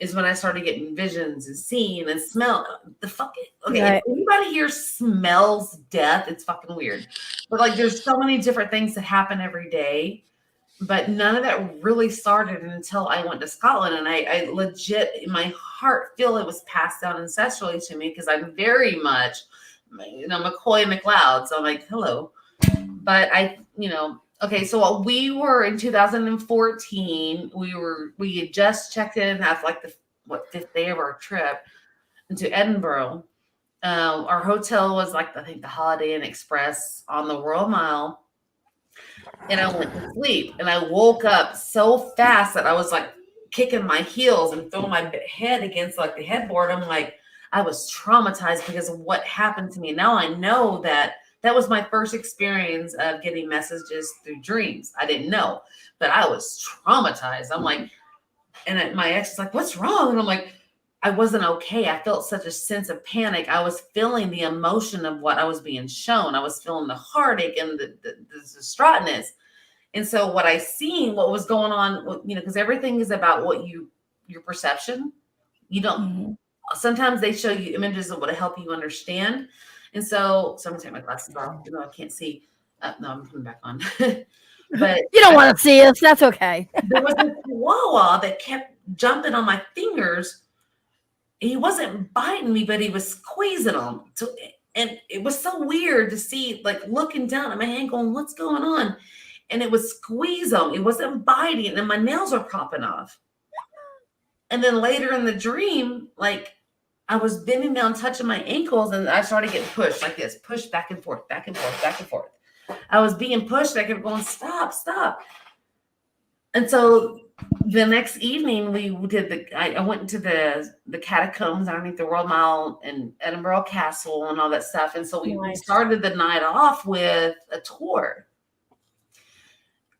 is when I started getting visions and seeing and smell the fucking If anybody here smells death, it's fucking weird. But like there's so many different things that happen every day, but none of that really started until I went to Scotland. And I legit in my heart feel it was passed down ancestrally to me because I'm very much, McCoy McLeod. So I'm like, hello. But so we were in 2014. We had just checked in at like the fifth day of our trip into Edinburgh. Our hotel was like I think the Holiday Inn Express on the Royal Mile, and I went to sleep. And I woke up so fast that I was like kicking my heels and throwing my head against like the headboard. I'm like, I was traumatized because of what happened to me. Now I know that was my first experience of getting messages through dreams. I didn't know, but I was traumatized. I'm like, and my ex is like, what's wrong? And I'm like, I wasn't okay. I felt such a sense of panic. I was feeling the emotion of what I was being shown. I was feeling the heartache and the distraughtness. And so what I seen, what was going on, because everything is about your perception. You don't, sometimes they show you images that would help you understand. And so I'm gonna take my glasses off, I can't see. No, I'm coming back on. But you don't want to see us. That's okay. There was this chihuahua that kept jumping on my fingers. He wasn't biting me, but he was squeezing them. And it was so weird to see, like looking down at my hand going, what's going on? And it was squeeze them. It wasn't biting. And my nails are popping off. And then later in the dream, like I was bending down, touching my ankles, and I started getting pushed like this, pushed back and forth, back and forth, back and forth. I was being pushed. I kept going, stop, stop. And so the next evening I went into the catacombs underneath the Royal Mile and Edinburgh Castle and all that stuff. And so we started the night off with a tour.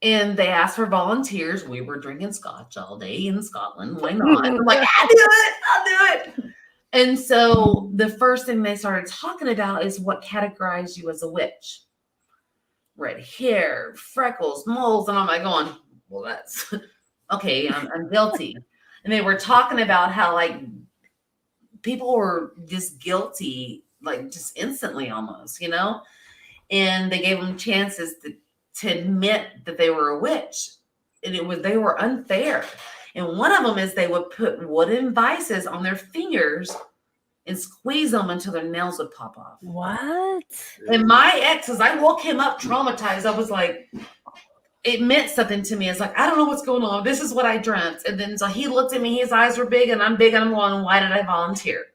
And they asked for volunteers. We were drinking scotch all day in Scotland. Why not? I'm like, I'll do it. And so the first thing they started talking about is what categorized you as a witch. Red hair, freckles, moles. And I'm like going, well, that's okay. I'm guilty. And they were talking about how like people were just guilty, like just instantly almost, and they gave them chances to admit that they were a witch. And they were unfair. And one of them is they would put wooden vices on their fingers and squeeze them until their nails would pop off. What? And my ex, as I woke him up traumatized, I was like, it meant something to me. It's like, I don't know what's going on. This is what I dreamt. And then so he looked at me, his eyes were big, and I'm big, and I'm going, why did I volunteer?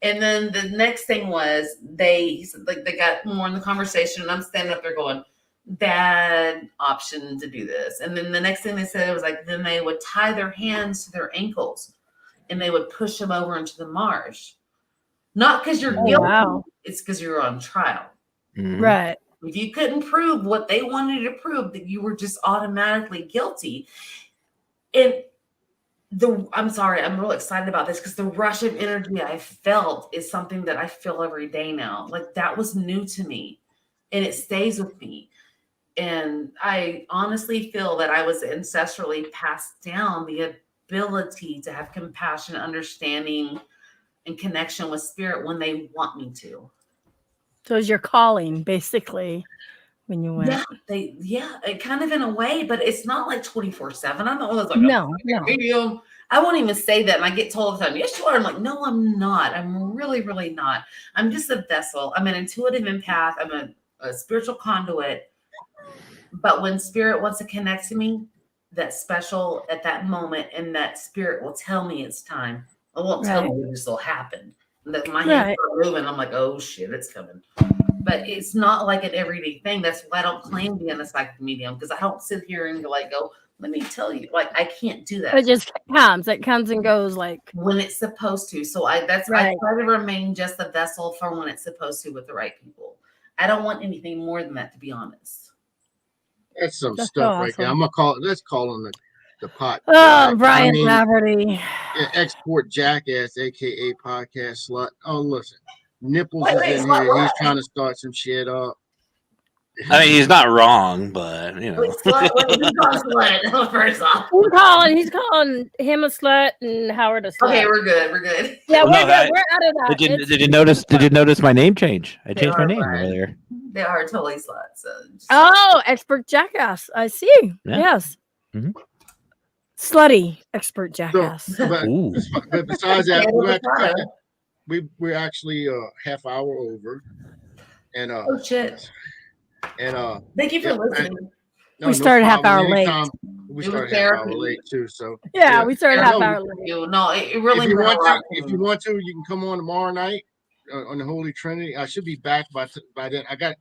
And then the next thing was they got more in the conversation, and I'm standing up there going, bad option to do this. And then the next thing they said was like, then they would tie their hands to their ankles and they would push them over into the marsh. Not because you're guilty, it's because you're on trial. Mm-hmm. Right. If you couldn't prove what they wanted to prove, that you were just automatically guilty. And I'm sorry, I'm real excited about this because the rush of energy I felt is something that I feel every day now. Like that was new to me and it stays with me. And I honestly feel that I was ancestrally passed down the ability to have compassion, understanding, and connection with spirit when they want me to. So it's your calling, basically, when you went. It kind of in a way, but it's not like 24/7. I'm not one of those like, No. medium. I won't even say that. And I get told all the time, yes, you are. I'm like, no, I'm not. I'm really, really not. I'm just a vessel. I'm an intuitive empath. I'm a spiritual conduit. But when spirit wants to connect to me, that's special at that moment, and that spirit will tell me it's time. It won't tell me this will happen. And that my hands are moving. I'm like, oh shit, it's coming. But it's not like an everyday thing. That's why I don't claim to be a psychic medium, because I don't sit here and go, let me tell you. Like, I can't do that. It just comes. It comes and goes like when it's supposed to. So I try to remain just a vessel for when it's supposed to with the right people. I don't want anything more than that, to be honest. That's some stuff right there. I'm gonna call it. Let's call him the pot. Oh, Brian Haverty. Export jackass, aka podcast slut. Oh, listen, Nipples is in here. He's trying to start some shit up. I mean, he's not wrong, but you know. First off, He's calling him a slut and Howard a slut. Okay, we're good. Yeah, we're out of that. Did you notice my name change? I changed my name earlier. They are totally sluts. So expert jackass. I see. Yeah. Yes. Mm-hmm. Slutty expert jackass. So, but besides that, we're actually half hour over. And oh shit. And thank you for listening. We started half hour late. We started half hour late too. So we started half hour late. No, it really. If you want to, you can come on tomorrow night on the Holy Trinity. I should be back by then. I got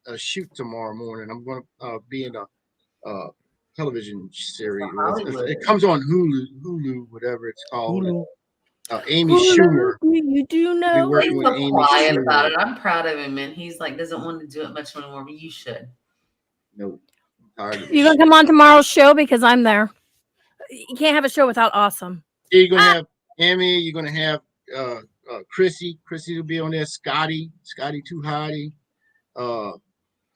a shoot tomorrow morning. I'm going to be in a television series. It comes on Hulu, whatever it's called. Amy Schumer. You do know. He's so quiet about it. I'm proud of him, and he's like doesn't want to do it much anymore. But you should. Nope. You gonna come on tomorrow's show because I'm there. You can't have a show without awesome. You're gonna have Amy. You're gonna have Chrissy. Chrissy will be on there. Scotty Too Hottie.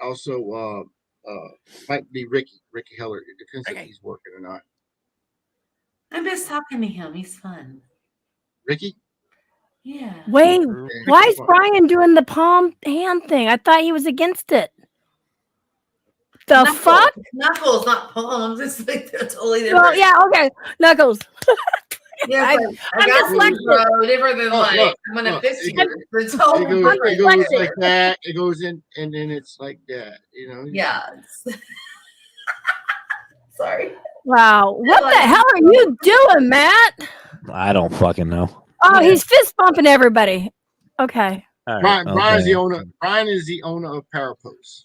Also might be Ricky Heller. It depends if he's working or not. I'm just talking to him. He's fun. Ricky? Yeah. Wait, why is Brian doing the palm hand thing? I thought he was against it. Knuckles. Fuck? Knuckles, not palms. It's like they're totally different. Well, yeah, okay. Knuckles. Yeah, I got dyslexic. Different than I'm gonna fix you. It goes like that. It goes in, and then it's like that. You know. Yeah. Sorry. Wow. What the hell are you doing, Matt? I don't fucking know. Oh, he's fist bumping everybody. Okay. Right. Brian's the owner. Brian is the owner of Parapost.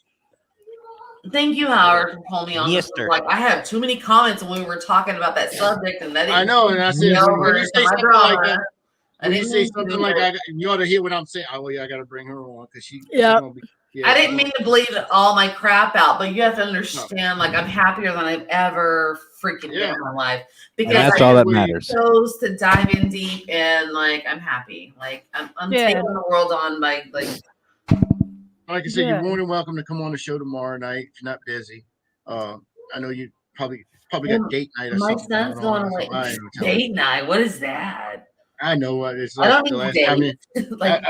Thank you, Howard, for pulling me on. Yes, sir. Like I had too many comments when we were talking about that subject, and that I know, and I said, when you say something like that, when you say something like that, you ought to hear what I'm saying. Oh, yeah, I got to bring her on because she. Yeah. I didn't mean to bleed all my crap out, but you have to understand, like I'm happier than I've ever freaking been in my life because that's all that matters. Chose to dive in deep, and like I'm happy. Like I'm taking the world on by like. Like I said, you're more than welcome to come on the show tomorrow night if you're not busy. I know you probably got date night or something. My son's going away. Date night? What is that? I know what it's I like don't the need last days. time. Like,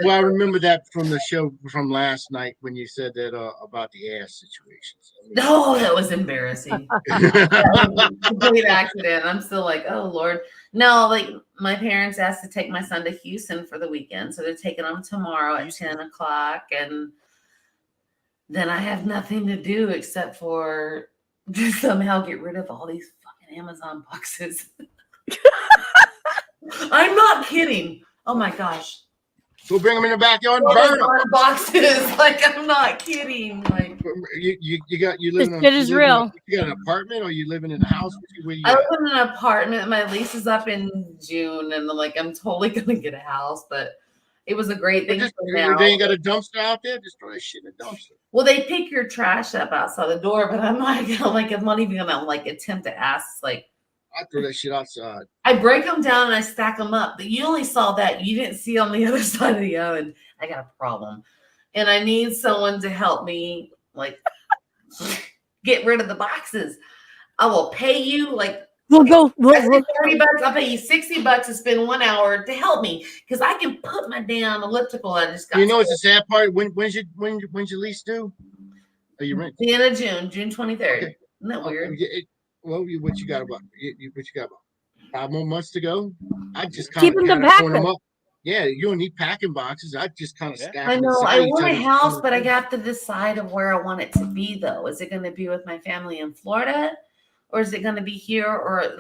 I remember that from the show from last night when you said that about the ass situations. no, that was embarrassing. That was a complete accident. I'm still like, oh Lord. No, like my parents asked to take my son to Houston for the weekend, so they're taking him tomorrow at 10 o'clock, and then I have nothing to do except for to somehow get rid of all these fucking Amazon boxes. I'm not kidding. Oh my gosh. Go bring them in the backyard and All burn them. those boxes. Like, I'm not kidding. Like, You live This shit is real. You got an apartment or you living in a house? Where you I at? live in an apartment. My lease is up in June, and I'm totally gonna get a house, but it was a great thing for now. They ain't got a dumpster out there. Just throw that shit in a dumpster. Well, they pick your trash up outside the door, but I'm not I'm not even gonna attempt to ask. Like, I throw that shit outside. I break them down and I stack them up. But you only saw that. You didn't see on the other side of the oven. I got a problem, and I need someone to help me get rid of the boxes. I will pay you We'll go. I say $30. I'll pay you $60 to spend 1 hour to help me because I can put my damn elliptical. I just got. You know, it's the sad part. When's your lease due? Are you rent? The end of June 23rd. Okay. Isn't that weird? What you got about? What you got about? 5 more months to go. I just Keep them kind to of pack torn them them. up. Yeah, you don't need packing boxes. I just kind of stack I them. know. beside I each want a other. house, but I got to decide of where I want it to be, though. Is it going to be with my family in Florida, or is it going to be here? Or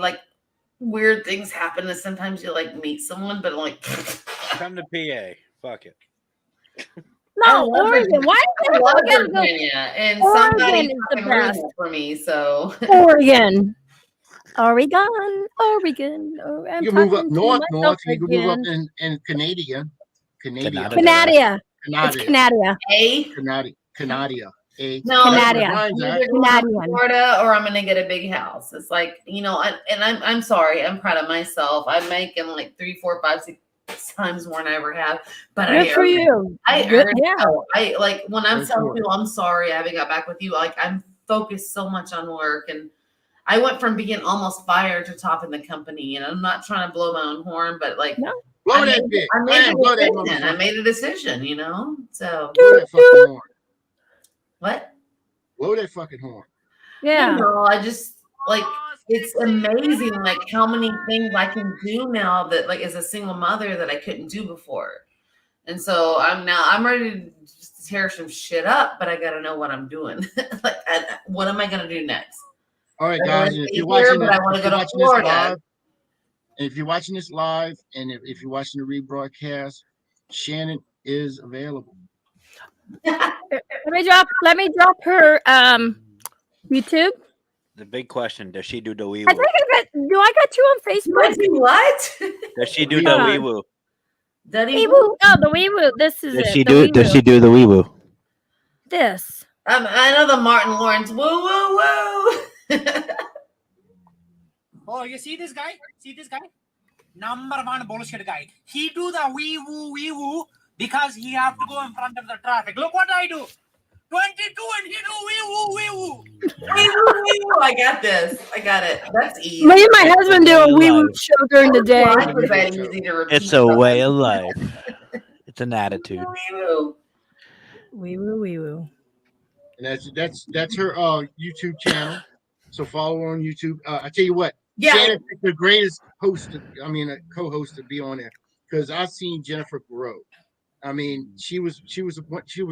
weird things happen, and sometimes you meet someone, but Come to PA. Fuck it. No, Oregon. Why I did love I gotta go? Virginia, and Oregon somebody is the fucking ruined best. it for me. So Oregon. Oregon. Oh, I'm You move up talking to north. myself You can move up again. in Canada. Canada. It's Canada. Canada. no, Canada. I'm Canadian. either going to Florida or I'm gonna get a big house. It's I'm sorry, I'm proud of myself. I'm making 3, 4, 5, 6 times more than I ever have. But Good for you. Good, yeah. When I'm Very telling sure. people I'm sorry I haven't got back with you, I'm focused so much on work, and I went from being almost fired to top in the company, and I'm not trying to blow my own horn, but No. Blow that bitch. I made a decision, so Blow that fucking horn. what? Blow that fucking horn. Yeah. I just it's amazing how many things I can do now that as a single mother that I couldn't do before. And so I'm ready to just tear some shit up, but I got to know what I'm doing. What am I going to do next? All right, guys. If you're watching this live, and if you're watching the rebroadcast, Shannon is available. Let me drop her YouTube. The big question: does she do the wee I woo? think do I got you on Facebook? What? Does she do the wee woo? Wee woo. Oh, the wee woo. This is Does it. she do? Does she do the wee woo? This. I know the Martin Lawrence. Woo woo woo. Oh, you see this guy? Number one bullshit guy. He do the wee woo because he have to go in front of the traffic. Look what I do. 22 and he do wee woo. Wee woo wee woo. I got this. I got it. That's easy. Me and my husband do a wee woo show during the day. It's a way of life. It's an attitude. Wee woo. And that's her YouTube channel. So follow her on YouTube. I tell you what, Yeah. Shannon's the greatest host. A co-host to be on there because I've seen Jennifer grow. I mean, she was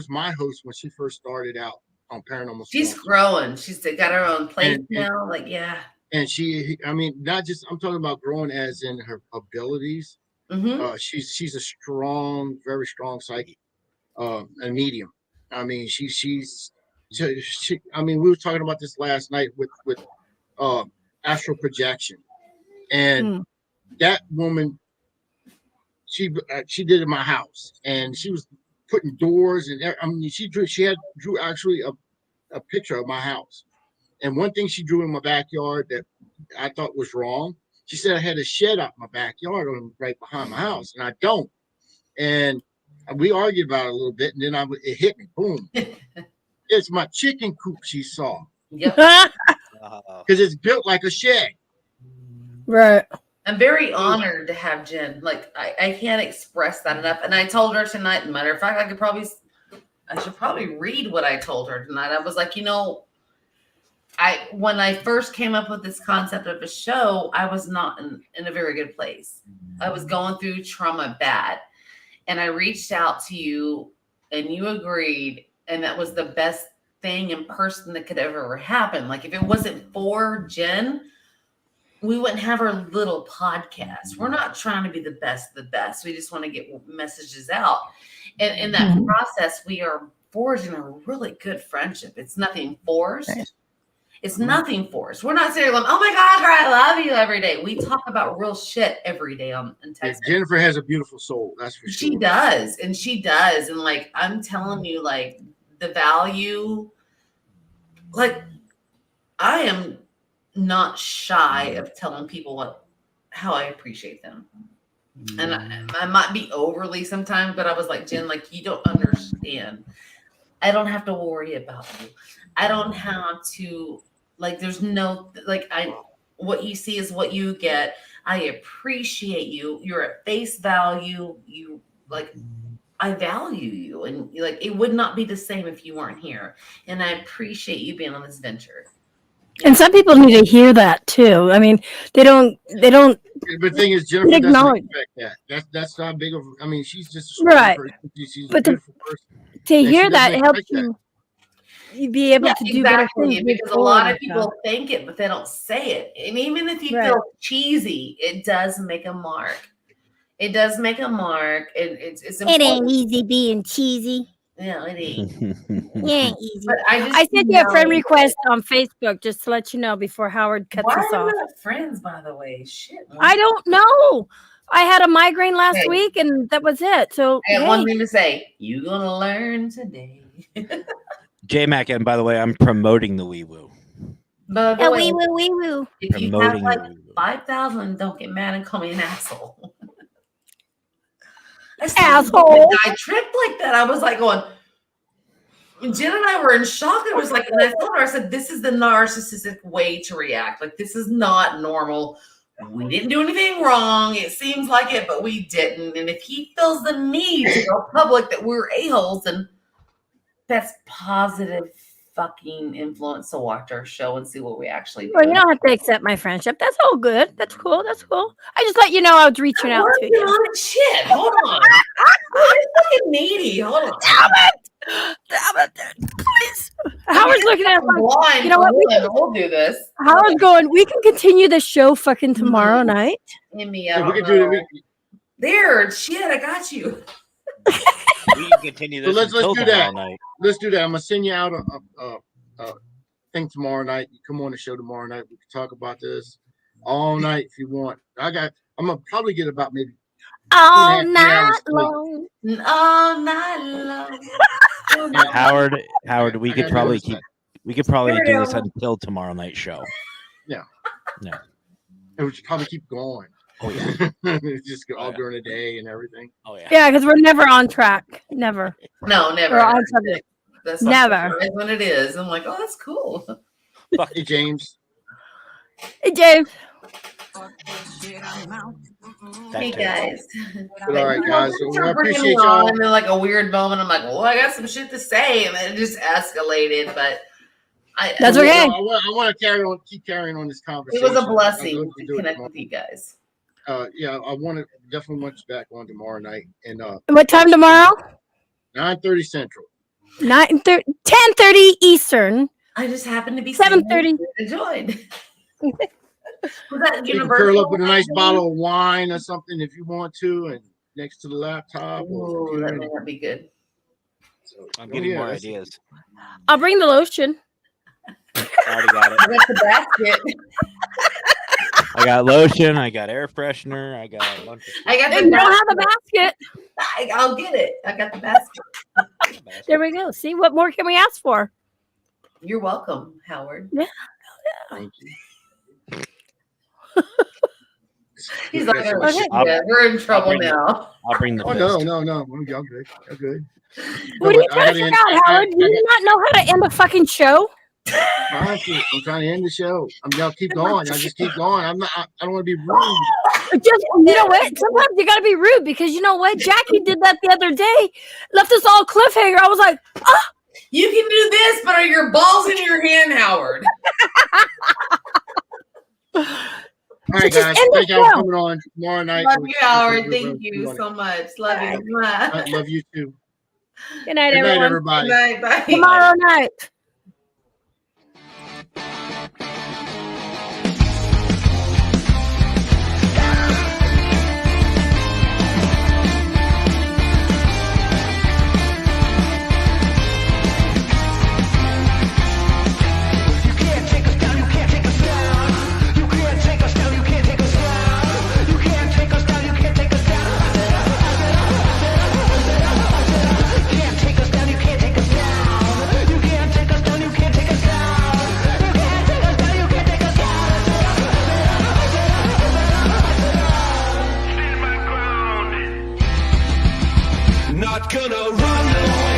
my host when she first started out on Paranormal. She's growing. She's got her own place now. And she, not just I'm talking about growing as in her abilities. Mm-hmm. She's a strong, very strong psychic, a medium. I mean, she's. We were talking about this last night with astral projection, and that woman, she did it in my house, and she was putting doors and she drew actually a picture of my house, and one thing she drew in my backyard that I thought was wrong. She said I had a shed out in my backyard right behind my house, and I don't. And we argued about it a little bit, and then it hit me, boom. It's my chicken coop she saw. Yep. Because it's built like a shed. Right. I'm very honored to have Jen. Like I can't express that enough. And I told her tonight, matter of fact, I should probably read what I told her tonight. I was like, when I first came up with this concept of a show, I was not in a very good place. I was going through trauma bad. And I reached out to you and you agreed. And that was the best thing in person that could ever happen. Like if it wasn't for Jen, we wouldn't have our little podcast. We're not trying to be the best of the best. We just want to get messages out. And in that process, we are forging a really good friendship. It's nothing forced. It's nothing forced. We're not sitting going, oh my God, I love you every day. We talk about real shit every day in text. Yeah, Jennifer has a beautiful soul. That's for sure. She does. And she does. And like, I'm telling you, like the value, like I am not shy of telling people how I appreciate them. And I might be overly sometimes, but I was like, Jen, like, you don't understand. I don't have to worry about you. I don't have to, like, there's no, like, what you see is what you get. I appreciate you. You're at face value. You, like, I value you. And, like, it would not be the same if you weren't here. And I appreciate you being on this venture. And some people need to hear that too. I mean, they don't. But the thing is, Jennifer doesn't expect that. That's not big of. I mean, she's just right. She's a beautiful person. To hear that helps you be able to do better things. Because a lot of people think it, but they don't say it. And even if you feel cheesy, it does make a mark. It does make a mark. It's important. It ain't easy being cheesy. No, it ain't. It ain't easy. But I sent you a friend request on Facebook just to let you know before Howard cuts us off. Why are we not friends, by the way? Shit. I don't know. I had a migraine last week, and that was it. So I have one thing to say. You gonna learn today. J-Mac, and by the way, I'm promoting the wee woo. By the way, wee woo. If you have like 5,000, don't get mad and call me an asshole. Asshole. I tripped like that. I was like going, Jen and I were in shock. It was like, and I told her, I said, this is the narcissistic way to react. Like, this is not normal. We didn't do anything wrong. It seems like it, but we didn't. And if he feels the need to go public that we're a-holes, then that's positive fucking influence to watch our show and see what we actually do. Well, you don't have to accept my friendship. That's all good. That's cool. That's cool. I just let you know I was reaching out to you. On shit. Hold on. I'm fucking needy. Hold on. Damn it. Please. Howard's looking at us like, you know what? We'll do this. Howard's going, we can continue the show fucking tomorrow night. Give me we can do it. There. Shit, I got you. We can continue this. So let's do that. Night. Let's do that. I'm gonna send you out a thing tomorrow night. You come on the show tomorrow night. We can talk about this all night if you want. I'm gonna probably get about maybe all night long. All night long. Howard, we could probably do this until tomorrow night show. Yeah. No. And we should probably keep going. Oh yeah. Just all during the day and everything. Oh yeah. Yeah, because we're never on track. Never. No, never. We're on subject. That's never. When it is, I'm like, oh, that's cool. Hey, James. Hey, James. Hey guys. All right, guys. So I appreciate y'all. And then like a weird moment, I'm like, well, I got some shit to say, and then it just escalated. But that's okay. I want to keep carrying on this conversation. It was a blessing to connect with you guys. Yeah, I definitely want you back on tomorrow night. And what time tomorrow? 9:30 Central. 10:30 Eastern. I just happened to be 7:30. Enjoyed. Was that you can curl up with a nice bottle of wine or something if you want to, and next to the laptop. Oh, that may not be good. So, I'm getting more ideas. I'll bring the lotion. I already got it. I got the basket. I got lotion. I got air freshener. I got a bunch of. I got the. You don't have the basket. I'll get it. I got the basket. There we go. See, what more can we ask for? You're welcome, Howard. Yeah. Thank you. He's like, we're in trouble now. I'll bring the. Oh no! Y'all good. Y'all good. What are you trying to figure out, Howard? Do you not know how to end a fucking show? I'm trying to end the show. Y'all keep going. Y'all just keep going. I don't want to be rude. You know what? Sometimes you gotta be rude because you know what? Jackie did that the other day. Left us all cliffhanger. I was like, ah. You can do this, but are your balls in your hand, Howard? All right, guys. Thank y'all for coming on tomorrow night. Love you, Howard. Thank you so much. Love you. I love you too. Good night, Good night, everyone. everybody. Good night. Bye. Tomorrow night. Not gonna run.